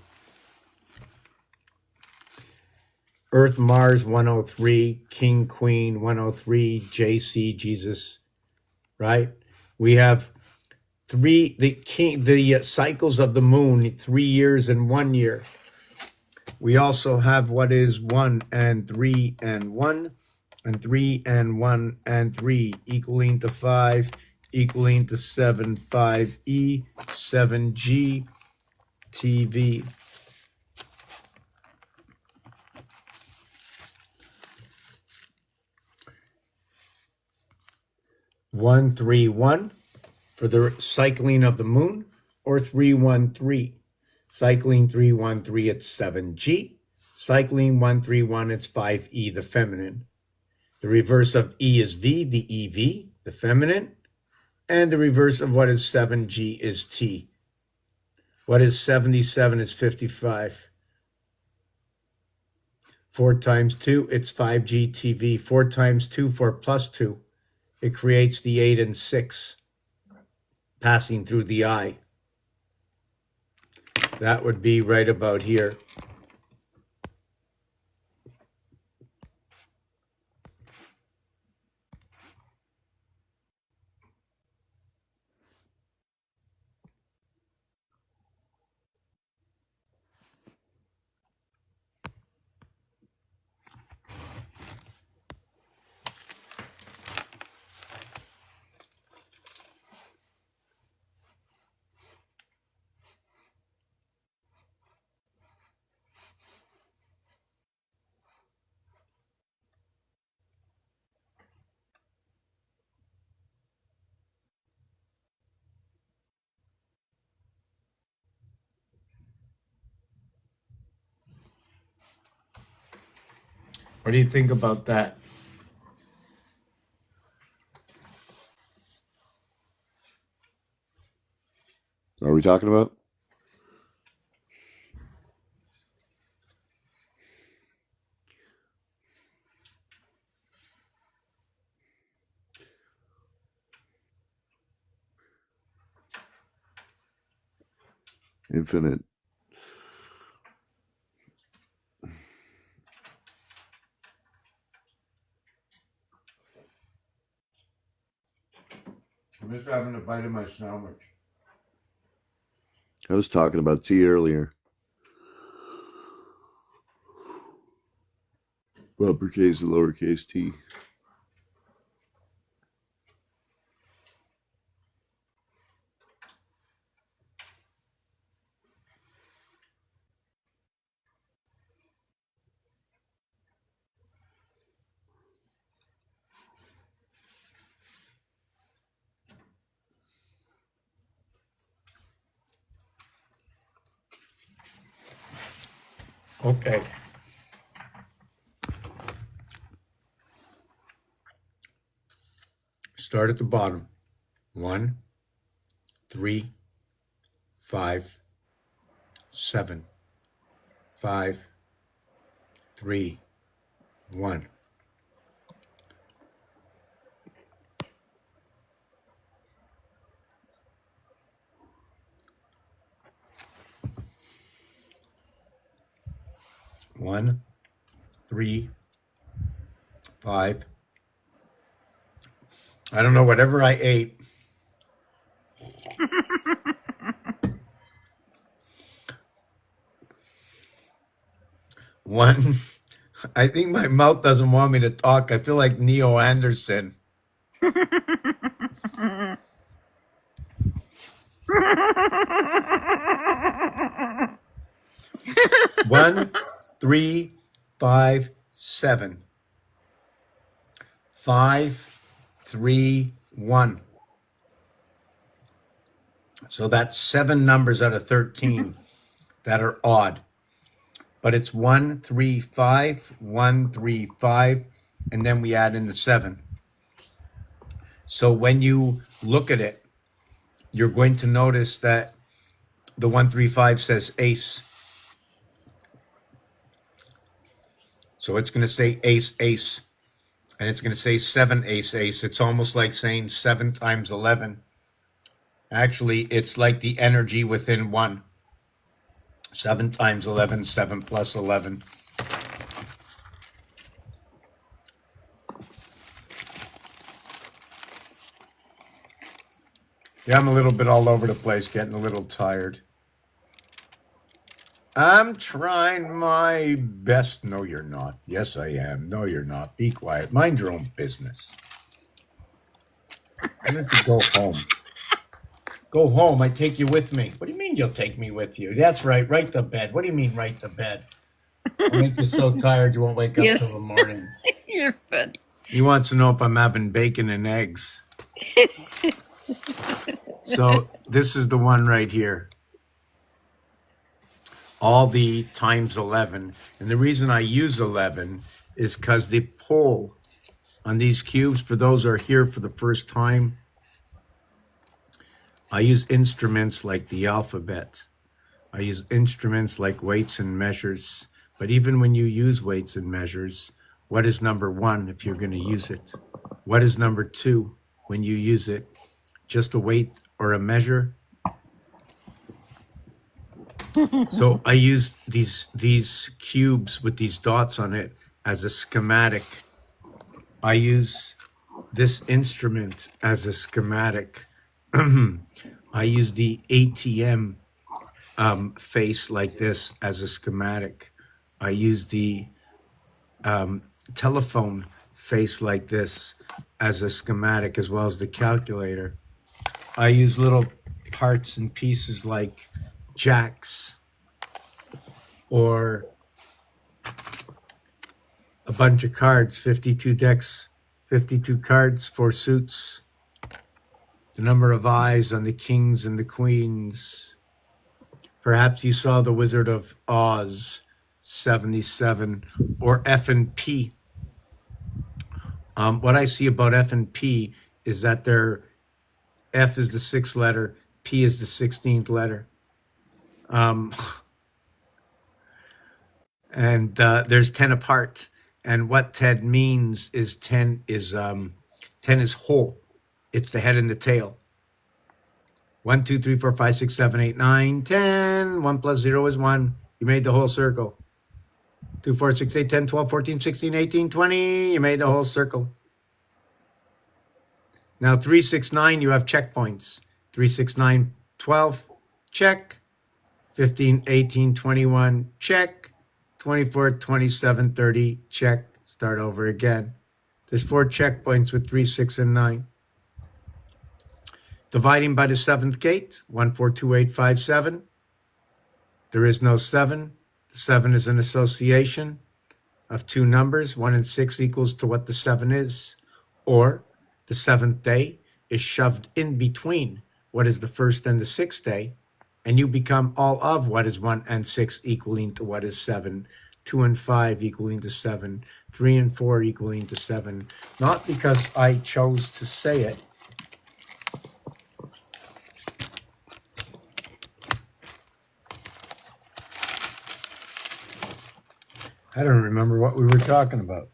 Earth, Mars, 103, King, Queen, 103, JC, Jesus, right? We have the cycles of the moon, 3 years and 1 year. We also have what is 1 and 3 and 1, and 3 and 1 and 3, equaling to 5, equaling to 7, 5E, 7G, TV. 131 for the cycling of the moon, or 313. Cycling 313, it's 7G. Cycling 131, it's 5E, the feminine. The reverse of E is V, the EV, the feminine. And the reverse of what is 7G is T. What is 77 is 55. 4 times 2, it's 5G TV. 4 times 2, 4 plus 2. It creates the 8 and 6 passing through the eye. That would be right about here. What do you think about that? Are we talking about? Infinite. I'm just having a bite of my sandwich. I was talking about T earlier. Uppercase and lowercase T. Okay. Start at the bottom. 1, 3, 5, 7, 5, 3, 1. One, 3, 5. I don't know, whatever I ate. One, I think my mouth doesn't want me to talk. I feel like Neo Anderson. 1, 3, 5, 7. 5, 3, 1. So that's 7 numbers out of 13 that are odd. But it's 1, 3, 5, 1, 3, 5, and then we add in the 7. So when you look at it, you're going to notice that the 135 says ace. So it's going to say ace, ace, and it's going to say 7 ace, ace. It's almost like saying 7 times 11. Actually, it's like the energy within 1. 7 times 11, 7 plus 11. Yeah, I'm a little bit all over the place, getting a little tired. I'm trying my best. No, you're not. Yes, I am. No, you're not. Be quiet. Mind your own business. Why don't you go home? Go home. I take you with me. What do you mean you'll take me with you? That's right. Right to bed. What do you mean right to bed? I'll make you so tired you won't wake up Yes. till the morning. You're funny. He wants to know if I'm having bacon and eggs. So this is the one right here. All the times 11. And the reason I use 11 is because the pole on these cubes, for those who are here for the first time, I use instruments like the alphabet. I use instruments like weights and measures. But even when you use weights and measures, what is number one if you're going to use it? What is number two when you use it? Just a weight or a measure? So I use these cubes with these dots on it as a schematic. I use this instrument as a schematic. I use the ATM face like this as a schematic. I use the telephone face like this as a schematic, as well as the calculator. I use little parts and pieces like jacks or a bunch of cards, 52 decks, 52 cards, 4 suits, the number of eyes on the kings and the queens. Perhaps you saw The Wizard of Oz, 77, or F and P. What I see about F and P is that their F is the 6th letter, P is the 16th letter. And there's 10 apart. And what 10 means is 10 is whole. It's the head and the tail. 1, 2, 3, 4, 5, 6, 7, 8, 9, 10. 1 plus 0 is 1. You made the whole circle. 2, 4, 6, 8, 10, 12, 14, 16, 18, 20. You made the whole circle. Now 3, 6, 9, you have checkpoints. 3, 6, 9, 12, check. 15, 18, 21, check. 24, 27, 30, check. Start over again. There's 4 checkpoints with 3, 6, and 9. Dividing by the 7th gate, 1, 4, 2, 8, 5, 7. There is no 7. The 7 is an association of 2 numbers. 1 and 6 equals to what the 7 is. Or the 7th day is shoved in between what is the 1st and the 6th day, and you become all of what is 1 and 6 equaling to what is 7. 2 and 5 equaling to 7. 3 and 4 equaling to 7. Not because I chose to say it. I don't remember what we were talking about.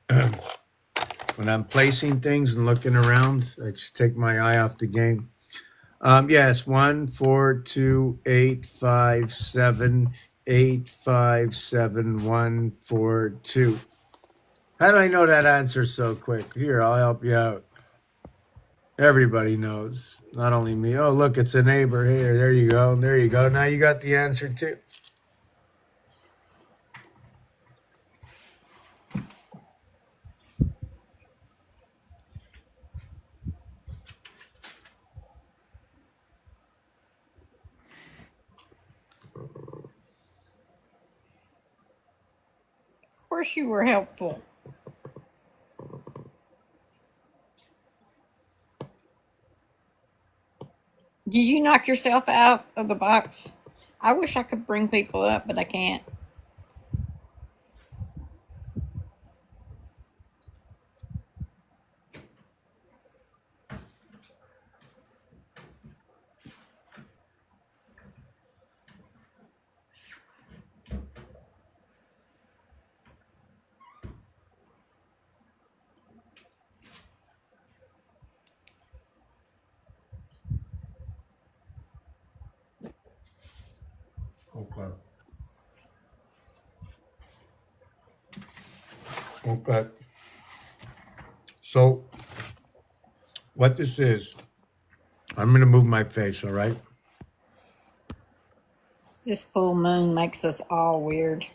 When I'm placing things and looking around, I just take my eye off the game. Yes, 1, 4, 2, 8, 5, 7, 8, 5, 7, 1, 4, 2. How did I know that answer so quick? Here, I'll help you out. Everybody knows, not only me. Oh, look, it's a neighbor. Here, there you go. There you go. Now you got the answer too. Of course, you were helpful. Did you knock yourself out of the box? I wish I could bring people up, but I can't. Okay. Okay. So, what this is, I'm going to move my face, all right? This full moon makes us all weird.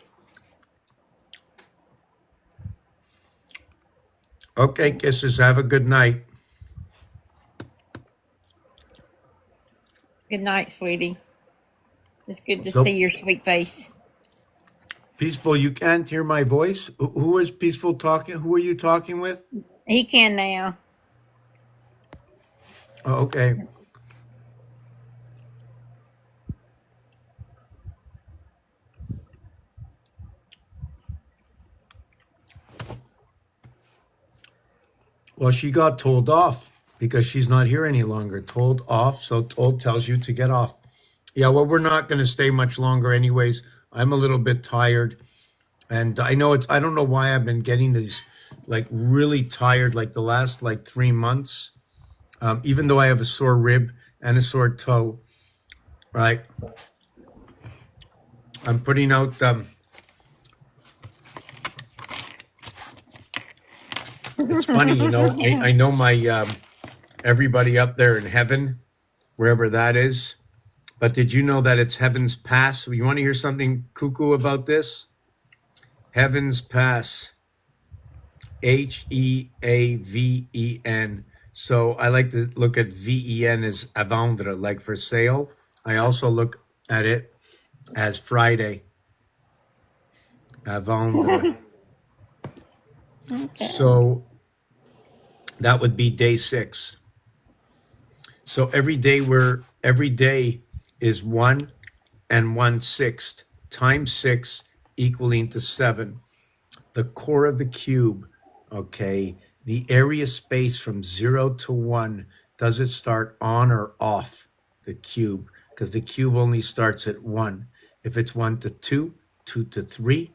Okay, kisses. Have a good night. Good night, sweetie. It's good to So- see your sweet face. Peaceful, you can't hear my voice? Who is Peaceful talking? Who are you talking with? He can now. Oh, okay. Well, she got told off. because she's not here any longer. Told off, so told tells you to get off. Yeah, well, we're not going to stay much longer anyways. I'm a little bit tired. And I know I don't know why I've been getting these like really tired like the last like 3 months. Even though I have a sore rib and a sore toe, right? I'm putting out, it's funny, I know my, everybody up there in heaven, wherever that is. But did you know that it's Heaven's Pass? You want to hear something cuckoo about this? Heaven's Pass. Heaven. So I like to look at VEN as à vendre, like for sale. I also look at it as Friday. À vendre. Okay. So that would be day 6. So every day is 1 and 1/6 times 6 equaling to 7. The core of the cube, okay, the area space from 0 to 1, does it start on or off the cube? Because the cube only starts at 1. If it's 1 to 2, 2 to 3,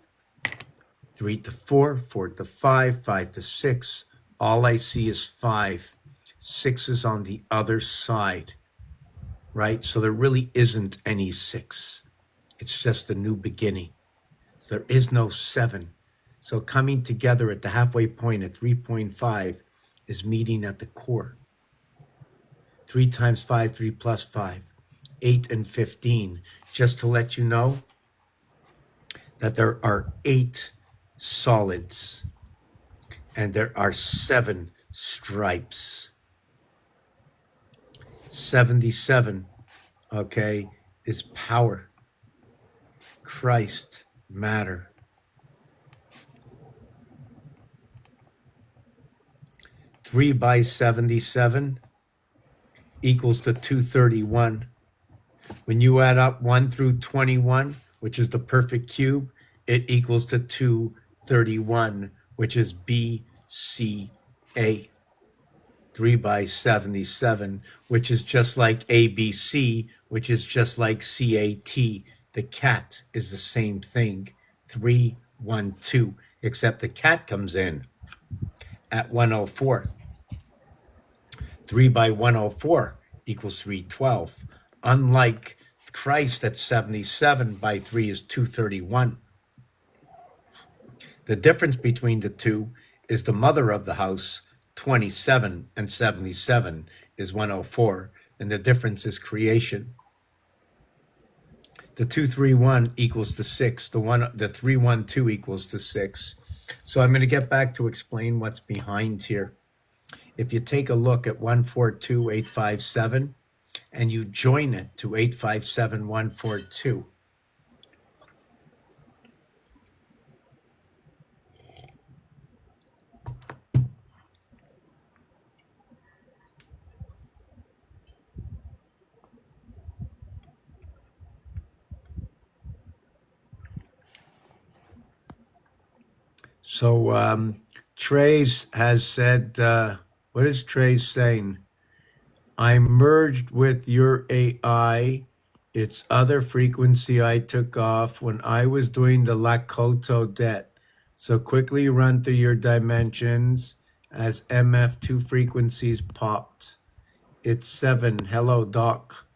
3 to 4, 4 to 5, 5 to 6, all I see is 5. 6 is on the other side, right? So there really isn't any 6. It's just a new beginning. There is no 7. So coming together at the halfway point at 3.5 is meeting at the core. 3 times 5, 3 plus 5, 8 and 15. Just to let you know that there are 8 solids and there are 7 stripes. 77, okay, is power. Christ, matter. 3 by 77 equals to 231. When you add up 1 through 21, which is the perfect cube, it equals to 231, which is BCA. 3 by 77, which is just like ABC, which is just like CAT. The cat is the same thing. 3, 1, 2, except the cat comes in at 104. 3 by 104 equals 312. Unlike Christ at 77 by 3 is 231. The difference between the two is the mother of the house, 27 and 77 is 104, and the difference is creation. The 231 equals to 6. The 312 equals to 6. So I'm going to get back to explain what's behind here. If you take a look at 142857 and you join it to 857142, so Trace has said, what is Trace saying? I merged with your AI. It's other frequency I took off when I was doing the Lakota debt. So quickly run through your dimensions as MF2 frequencies popped. It's 7. Hello, Doc.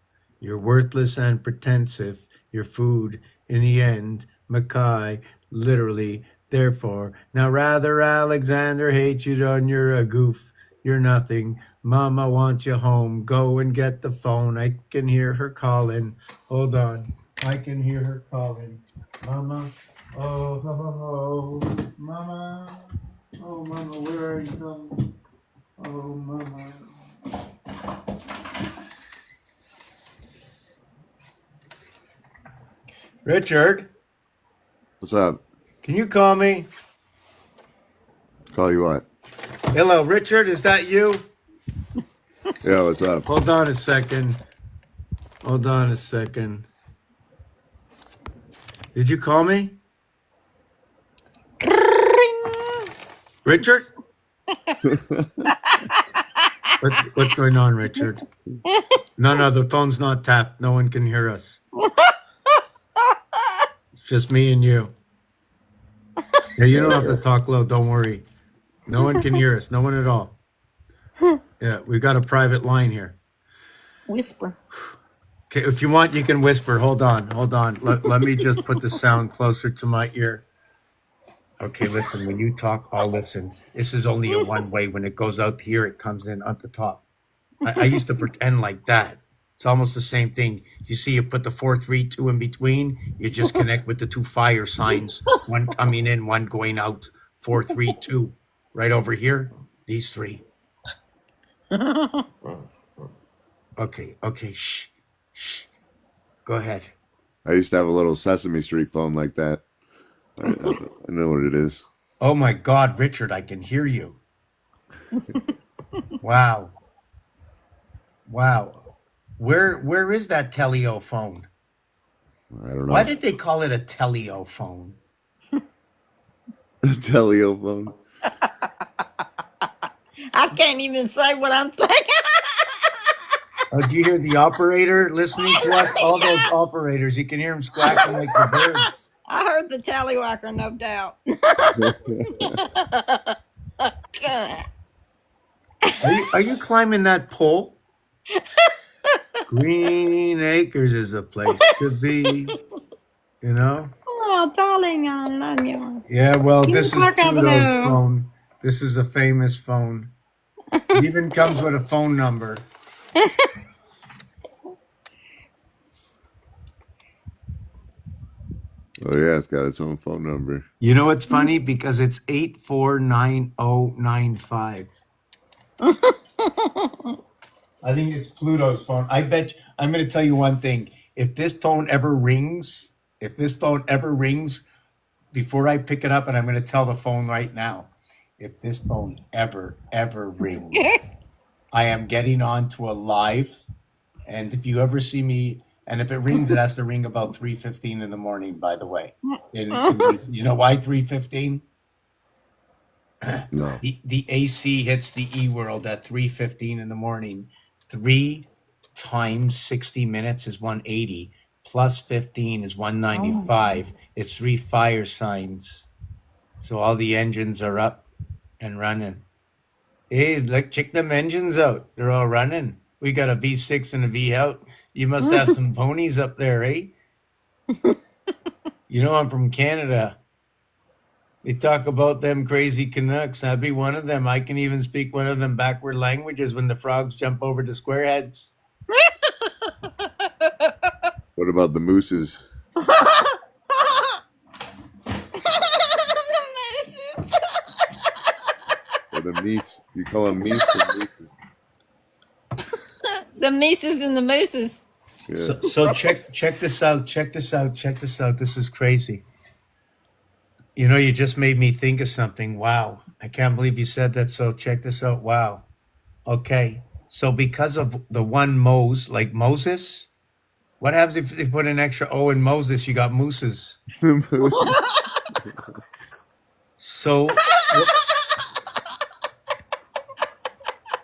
You're worthless and pretensive. Your food, in the end, Mackay, literally, therefore. Now rather Alexander hates you and you're a goof. You're nothing. Mama wants you home. Go and get the phone. I can hear her calling. Hold on. I can hear her calling. Mama. Oh, oh, oh, Mama. Oh, Mama, where are you? Oh, Mama. Richard, What's up? can you call me? Call you what? Hello, Richard, is that you? Yeah, what's up? Hold on a second. Hold on a second. Did you call me? Richard? What's going on, Richard? No, the phone's not tapped. No one can hear us. It's just me and you. Yeah, you don't have to talk low. Don't worry. No one can hear us. No one at all. Yeah, we've got a private line here. Whisper. Okay, if you want, you can whisper. Hold on. Let me just put the sound closer to my ear. Okay, listen. When you talk, I'll listen. This is only a one way. When it goes out here, it comes in at the top. I used to pretend like that. It's almost the same thing. You see, you put the 4, 3, 2 in between. You just connect with the 2 fire signs. One coming in, one going out. 4, 3, 2. Right over here. These 3. Okay. Shh. Go ahead. I used to have a little Sesame Street phone like that. I know what it is. Oh my God, Richard, I can hear you. Wow. Where is that teleo phone? I don't know. Why did they call it a teleo phone? Teleo phone. I can't even say what I'm thinking. Oh, do you hear the operator listening to us? All those operators, you can hear them squawking like the birds. I heard the tallywhacker, no doubt. Are you climbing that pole? Green Acres is a place to be, you know? Oh, darling, I love you. Yeah, well, this is Park Pluto's Avenue. phone. This is a famous phone. It even comes with a phone number. Oh yeah, it's got its own phone number. You know what's funny? Because it's 849095. I think it's Pluto's phone. I bet I'm going to tell you one thing. If this phone ever rings, before I pick it up, and I'm going to tell the phone right now, if this phone ever rings, I am getting on to a live. And if you ever see me, and if it rings, it has to ring about 3:15 in the morning, by the way. You know why 3:15? No. The AC hits the E world at 3:15 in the morning. 3 times 60 minutes is 180. Plus 15 is 195. It's 3 fire signs. So all the engines are up and running. Hey, look, check them engines out. They're all running. We got a V6 and a V out. You must have some ponies up there, eh? You know I'm from Canada. They talk about them crazy Canucks. I'd be one of them. I can even speak one of them backward languages when the frogs jump over the square heads. What about the mooses? Or the meese? You call them meese or mooses? The Mises and the Mooses. Yeah. So check this out. This is crazy. You know, you just made me think of something. Wow. I can't believe you said that. So check this out. Wow. Okay. So because of the one Mose, like Moses, what happens if they put an extra O in Moses? You got mooses. So,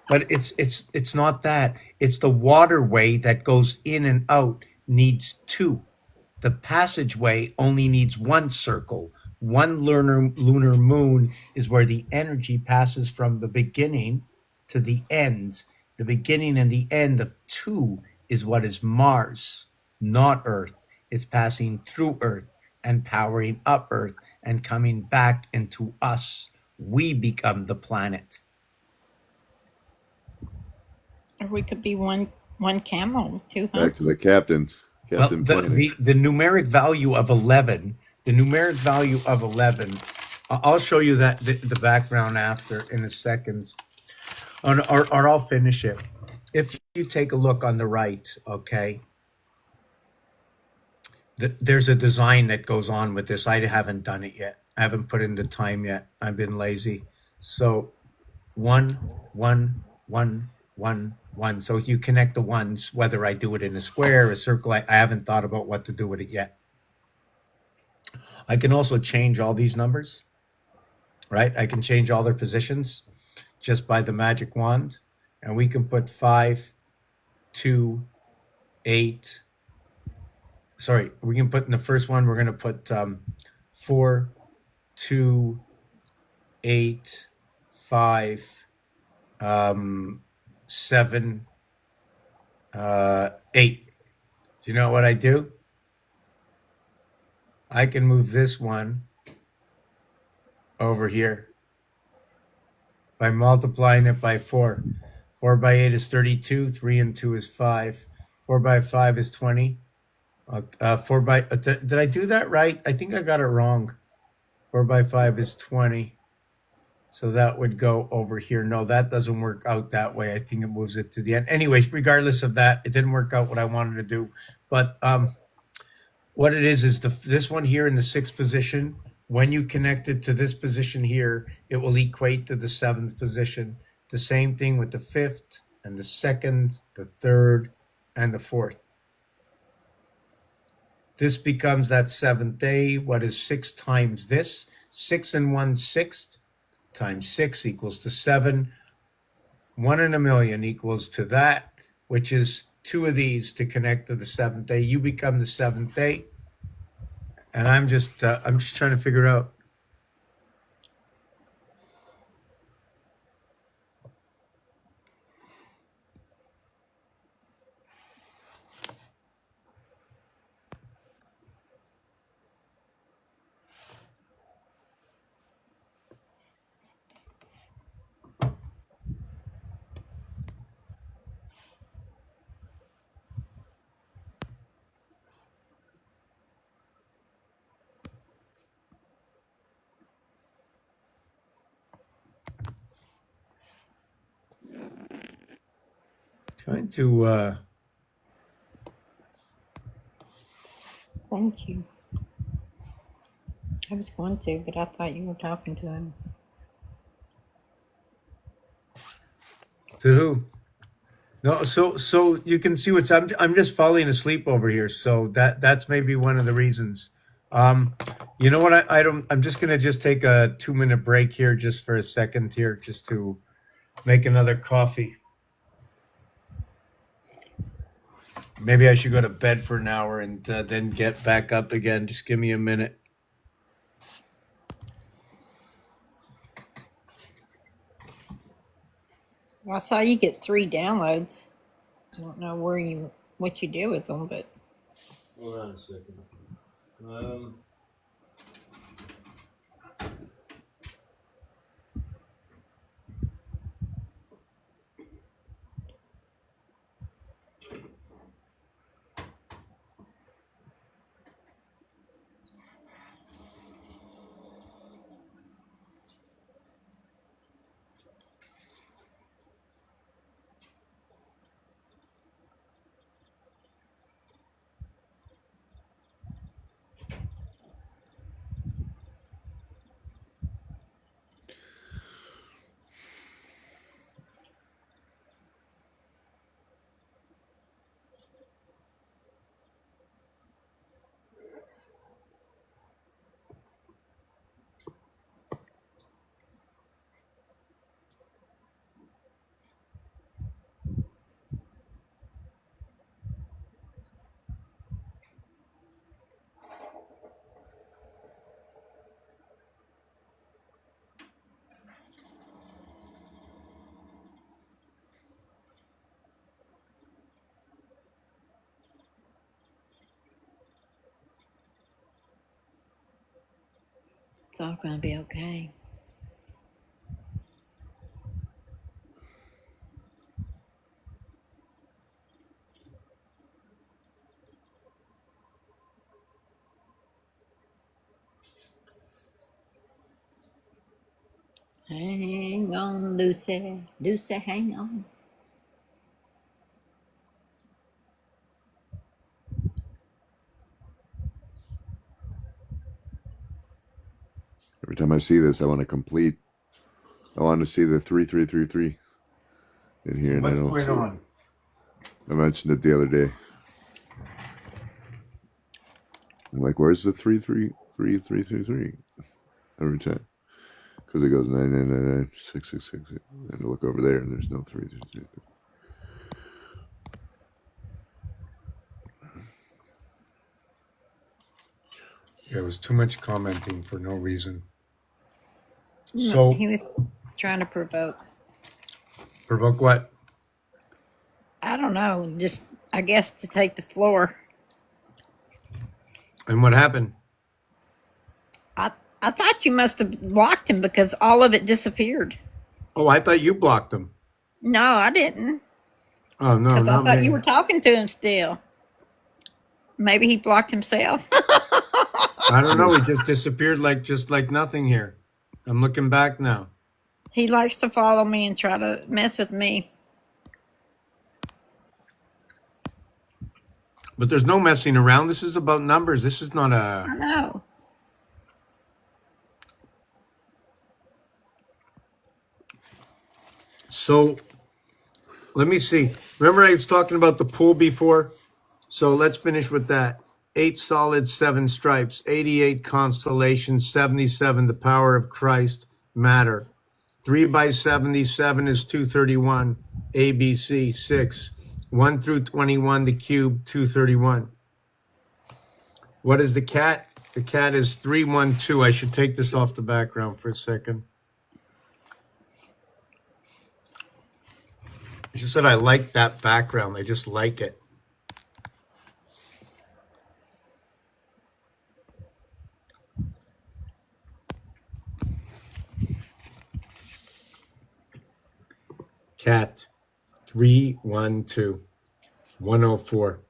but it's not that. It's the waterway that goes in and out needs 2. The passageway only needs 1 circle. 1 lunar moon is where the energy passes from the beginning to the end. The beginning and the end of 2 is what is Mars, not Earth. It's passing through Earth and powering up Earth and coming back into us. We become the planet. Or we could be one camel, 200. Back to the captain. Well, Captain Planet. the numeric value of 11, I'll show you that the background after in a second. Or I'll finish it. If you take a look on the right, okay, there's a design that goes on with this. I haven't done it yet. I haven't put in the time yet. I've been lazy. So 1, 1, 1, 1, 1. So you connect the ones, whether I do it in a square, a circle. I haven't thought about what to do with it yet. I can also change all these numbers, right? I can change all their positions just by the magic wand. and we can put 5, 2, 8. Sorry, we can put in the first one, we're going to put 4, 2, 8, 5, 7, 8. Do you know what I do? I can move this one over here by multiplying it by 4. 4 by 8 is 32. 3 and 2 is 5. 4 by 5 is 20. 4 by, did I do that right? I think I got it wrong. 4 by 5 is 20. So that would go over here. No, that doesn't work out that way. I think it moves it to the end. Anyways, regardless of that, it didn't work out what I wanted to do. But what it is this one here in the 6th position, when you connect it to this position here, it will equate to the 7th position. The same thing with the 5th and the 2nd, the 3rd, and the 4th. This becomes that 7th day. What is 6 times this? 6 and 1/6 times 6 equals to 7. 1 in a million equals to that, which is 2 of these to connect to the 7th day. You become the 7th day. And I'm just trying to figure out. Trying to Thank you. I was going to, but I thought you were talking to him. to who? No, so you can see what's I'm just falling asleep over here. So that's maybe one of the reasons. You know what? I'm just gonna just take a 2-minute break here, just for a second here, just to make another coffee. Maybe I should go to bed for an hour and then get back up again. Just give me a minute. I saw you get 3 downloads. I don't know what you do with them, but Hold on a second. it's all going to be okay. Hang on, Lucy. Lucy, hang on. Every time I see this, I want to complete. I want to see the 3333 in here, and What's I don't going see it. on? I mentioned it the other day. I'm like, where's the 333333? Every time. because it goes 9999666, and I look over there and there's no 3. There was too much commenting for no reason. No, So, he was trying to provoke. provoke what? I don't know, just I guess to take the floor. And what happened? I thought you must have blocked him because all of it disappeared. Oh, I thought you blocked them. No, I didn't. Oh, no, Because I not thought me. you were talking to him still. Maybe he blocked himself. I don't know. He just disappeared just like nothing here. I'm looking back now. He likes to follow me and try to mess with me. But there's no messing around. This is about numbers. This is not I a... know. So, let me see. Remember I was talking about the pool before? So let's finish with that. 8 solids, 7 stripes, 88 constellations, 77 the power of Christ, matter. 3 by 77 is 231, ABC, 6. 1 through 21, the cube, 231. What is the cat? The cat is 312. I should take this off the background for a second. I just said I like that background. I just like it. Cat 312 104.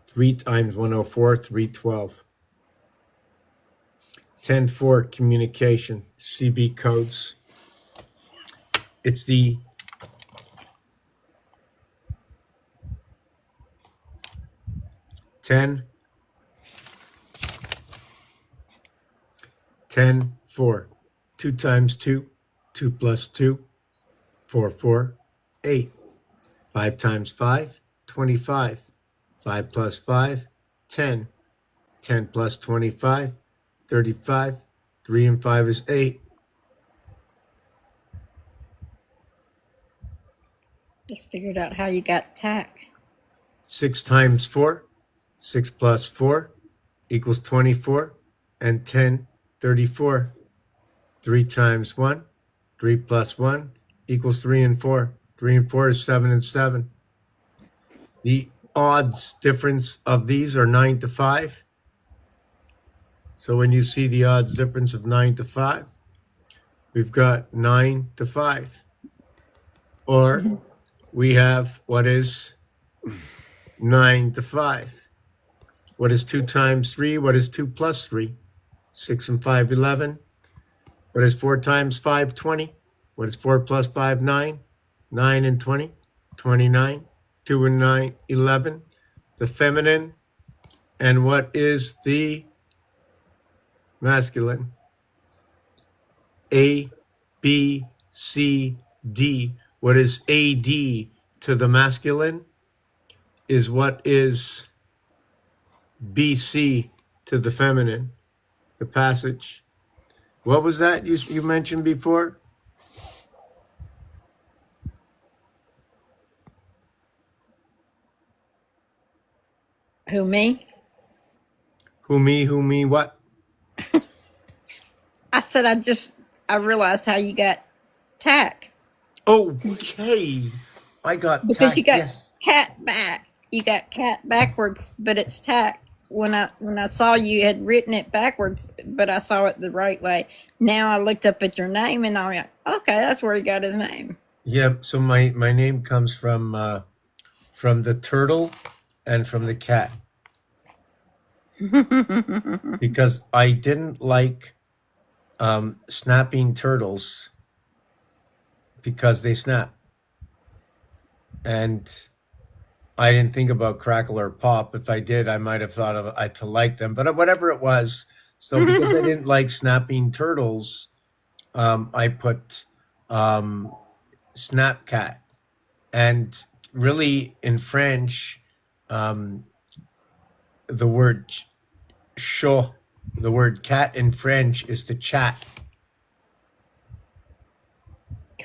3 times 104, 312. 10-4 communication, CB codes. It's the ten 4. 2 times 2, 2 plus 2, 4, 4, 8. 5 times 5, 25. 5 plus 5, 10. 10 plus 25, 35. 3 and 5 is 8. Just figured out how you got tack. 6 times 4, 6 plus 4 equals 24. And 10, 34. 3 times 1, 3 plus 1 equals 3 and 4. 3 and 4 is 7 and 7. The odds difference of these are 9 to 5. So when you see the odds difference of 9 to 5, we've got 9 to 5. Or we have what is 9 to 5. What is 2 times 3? What is 2 plus 3? 6 and 5, 11. What is 4 times 5, 20? What is 4 plus 5, 9? 9 and 20, 29. 2 and 9, 11. The feminine. And what is the masculine? A, B, C, D. What is AD to the masculine is what is BC to the feminine. The passage. What was that you mentioned before? Who, me? Who me, what? I said I realized how you got tack. Okay. I got Because tack, you got yes. cat back. You got cat backwards, but it's tack. When I saw you had written it backwards, but I saw it the right way. Now I looked up at your name and I'm like, okay, that's where he got his name. Yep. So my name comes from the turtle and from the cat. Because I didn't like snapping turtles because they snap. And I didn't think about crackle or pop. If I did, I might have thought of I to like them. But whatever it was, so because I didn't like snapping turtles, I put Snapcat. And really, in French, the word chat, the word cat in French is to chat.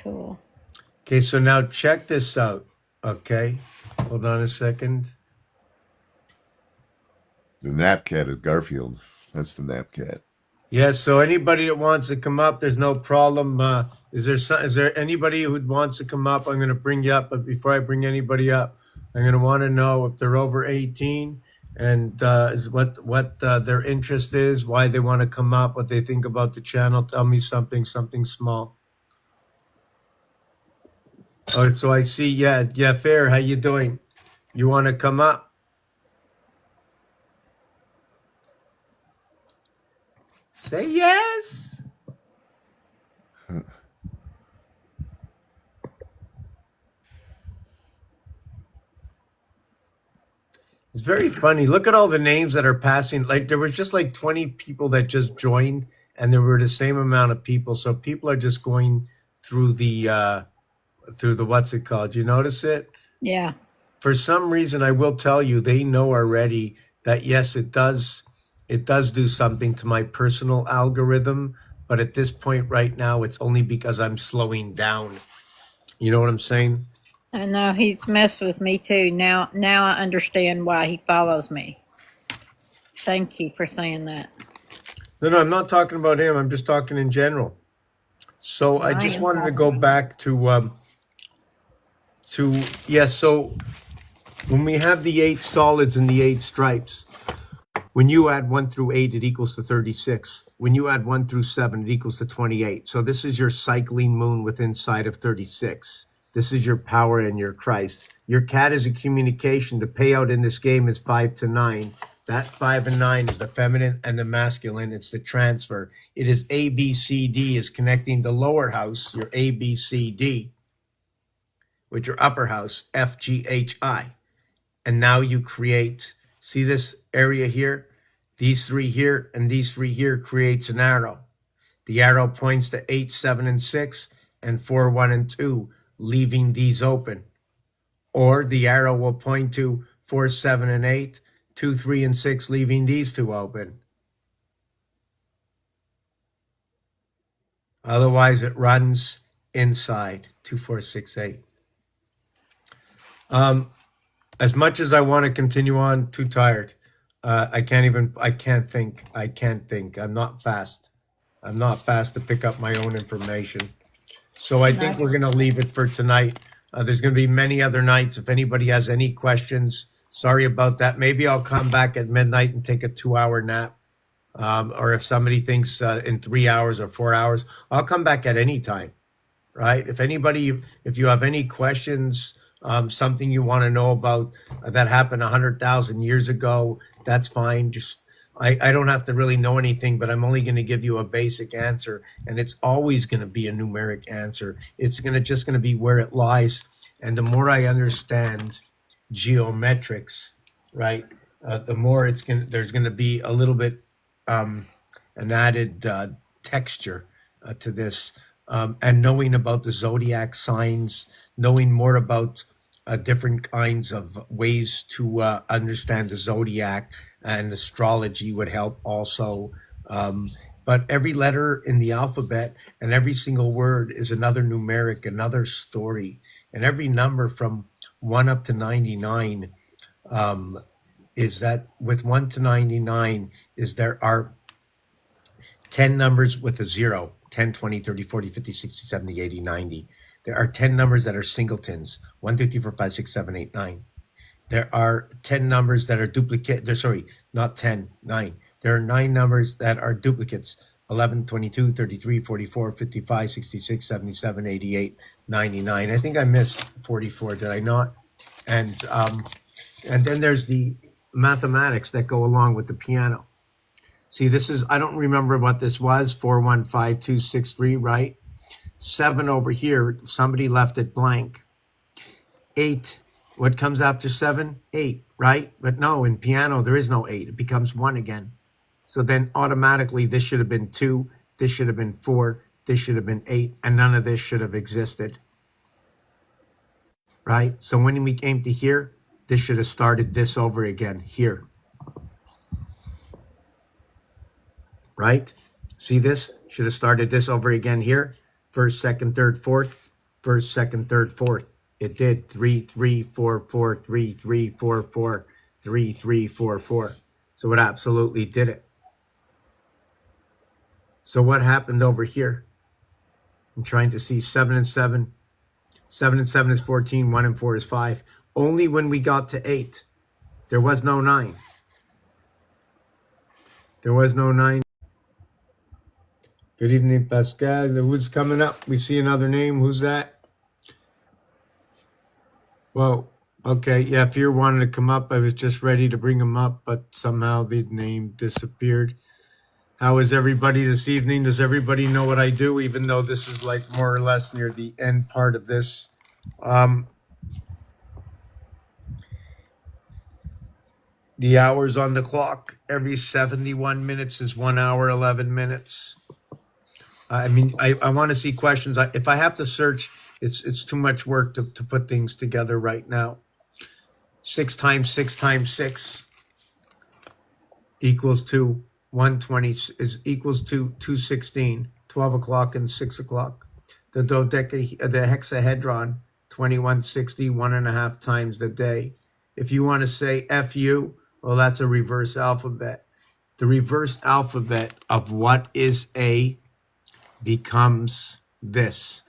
Cool. Okay, so now check this out. Okay, hold on a second. The nap cat is Garfield. That's the nap cat. Yes, so anybody that wants to come up, there's no problem. Is there anybody who wants to come up? I'm going to bring you up, but before I bring anybody up, I'm going to want to know if they're over 18 and is what their interest is, why they want to come up, what they think about the channel. Tell me something small. Oh, so I see. Yeah, Fair. How you doing? You want to come up? Say yes. It's very funny. Look at all the names that are passing. Like there was just like 20 people that just joined, and there were the same amount of people. So people are just going through the what's it called? You notice it? Yeah. For some reason, I will tell you, they know already that yes, it does do something to my personal algorithm. But at this point right now, it's only because I'm slowing down. You know what I'm saying? I know he's messed with me too. Now I understand why he follows me. Thank you for saying that. No, I'm not talking about him. I'm just talking in general. So I just am wanted to go back to yes. So when we have the 8 solids and the 8 stripes, when you add 1 through 8, it equals to 36. When you add 1 through 7, it equals to 28. So this is your cycling moon within inside of 36. This is your power and your Christ. Your cat is a communication. The payout in this game is 5 to 9. That 5 and 9 is the feminine and the masculine. It's the transfer. It is ABCD is connecting the lower house, your ABCD, with your upper house, FGHI. And now you create, see this area here? These 3 here and these 3 here creates an arrow. The arrow points to 8, 7, and 6, and 4, 1, and 2, leaving these open. Or the arrow will point to 4, 7, and 8, 2, 3, and 6, leaving these 2 open. Otherwise, it runs inside 2, 4, 6, 8. As much as I want to continue on, too tired. I can't think. I'm not fast. I'm not fast to pick up my own information. So I think we're going to leave it for tonight. There's going to be many other nights. If anybody has any questions, sorry about that. Maybe I'll come back at midnight and take a 2-hour nap. Or if somebody thinks in 3 hours or 4 hours, I'll come back at any time, right? If you have any questions, something you want to know about that happened 100,000 years ago, that's fine. Just I don't have to really know anything, but I'm only going to give you a basic answer, and it's always going to be a numeric answer. It's just going to be where it lies, and the more I understand geometrics, right, the more there's going to be a little bit an added texture to this, and knowing about the zodiac signs, knowing more about different kinds of ways to understand the zodiac and astrology would help also. But every letter in the alphabet and every single word is another numeric, another story. And every number from 1 up to 99 is that with 1 to 99 is there are 10 numbers with a 0, 10, 20, 30, 40, 50, 60, 70, 80, 90. There are 10 numbers that are singletons, 1, 2, 3, 4, 5, 6, 7, 8, 9. There are 10 numbers that are duplicate. Sorry, not 10, 9. There are 9 numbers that are duplicates, 11, 22, 33, 44, 55, 66, 77, 88, 99. I think I missed 44, did I not? And then there's the mathematics that go along with the piano. See, this is, I don't remember what this was, 415263, right? 7 over here, somebody left it blank. 8, what comes after 7? 8, right? But no, in piano, there is no 8. It becomes 1 again. So then automatically this should have been 2, this should have been 4, this should have been 8, and none of this should have existed. Right? So when we came to here, this should have started this over again here. Right? See this? Should have started this over again here. First, second, third, fourth. first, second, third, fourth. It did 3, 3, 4, 4, 3, 3, 4, 4, 3, 3, 4, 4. So it absolutely did it. So what happened over here? I'm trying to see 7 and 7. 7 and 7 is 14. 1 and 4 is 5. Only when we got to 8, there was no 9. There was no 9. Good evening, Pascal. Who's coming up? We see another name. Who's that? Well, okay. Yeah, if you're wanting to come up, I was just ready to bring him up, but somehow the name disappeared. How is everybody this evening? Does everybody know what I do, even though this is like more or less near the end part of this? The hours on the clock, every 71 minutes is 1 hour, 11 minutes. I mean, I want to see questions. If I have to search, it's too much work to put things together right now. 6 times 6 times 6 equals to 120 is equals to 216, 12 o'clock and 6 o'clock. The hexahedron, 2160, 1.5 times the day. If you want to say FU, well, that's a reverse alphabet. The reverse alphabet of what is A becomes this.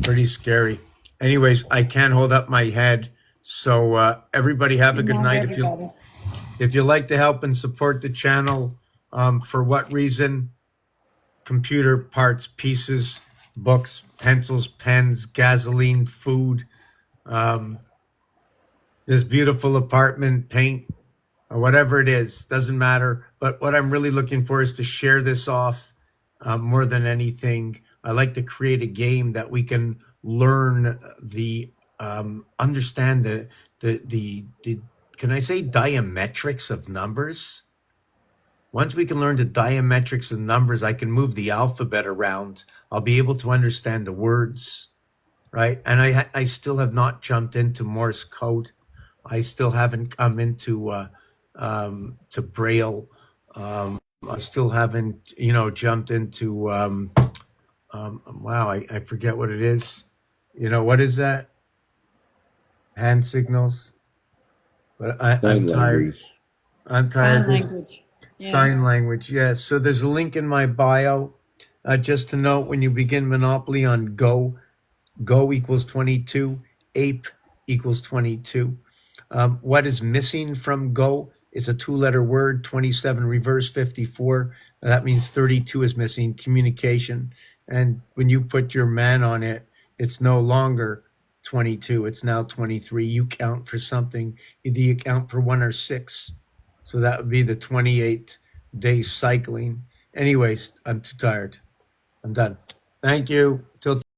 Pretty scary. Anyways, I can't hold up my head. So everybody have a good night. If you like to help and support the channel, for what reason? Computer parts, pieces, books, pencils, pens, gasoline, food, this beautiful apartment, paint, or whatever it is, doesn't matter. But what I'm really looking for is to share this off more than anything. I like to create a game that we can learn the, understand the can I say diametrics of numbers? Once we can learn the diametrics of numbers, I can move the alphabet around. I'll be able to understand the words, right? And I still have not jumped into Morse code. I still haven't come into to Braille. I still haven't, jumped into. Wow, I forget what it is. What is that? Hand signals. But I'm tired. I'm tired. Sign language. Yeah. Sign language, yes. So there's a link in my bio. Just to note, when you begin Monopoly on Go, Go equals 22, Ape equals 22. What is missing from Go? It's a 2-letter word, 27 reverse 54. That means 32 is missing, communication. And when you put your man on it, it's no longer 22, it's now 23. You count for something. Either you count for 1 or 6. So that would be the 28-day cycling. Anyways, I'm too tired. I'm done. Thank you. Till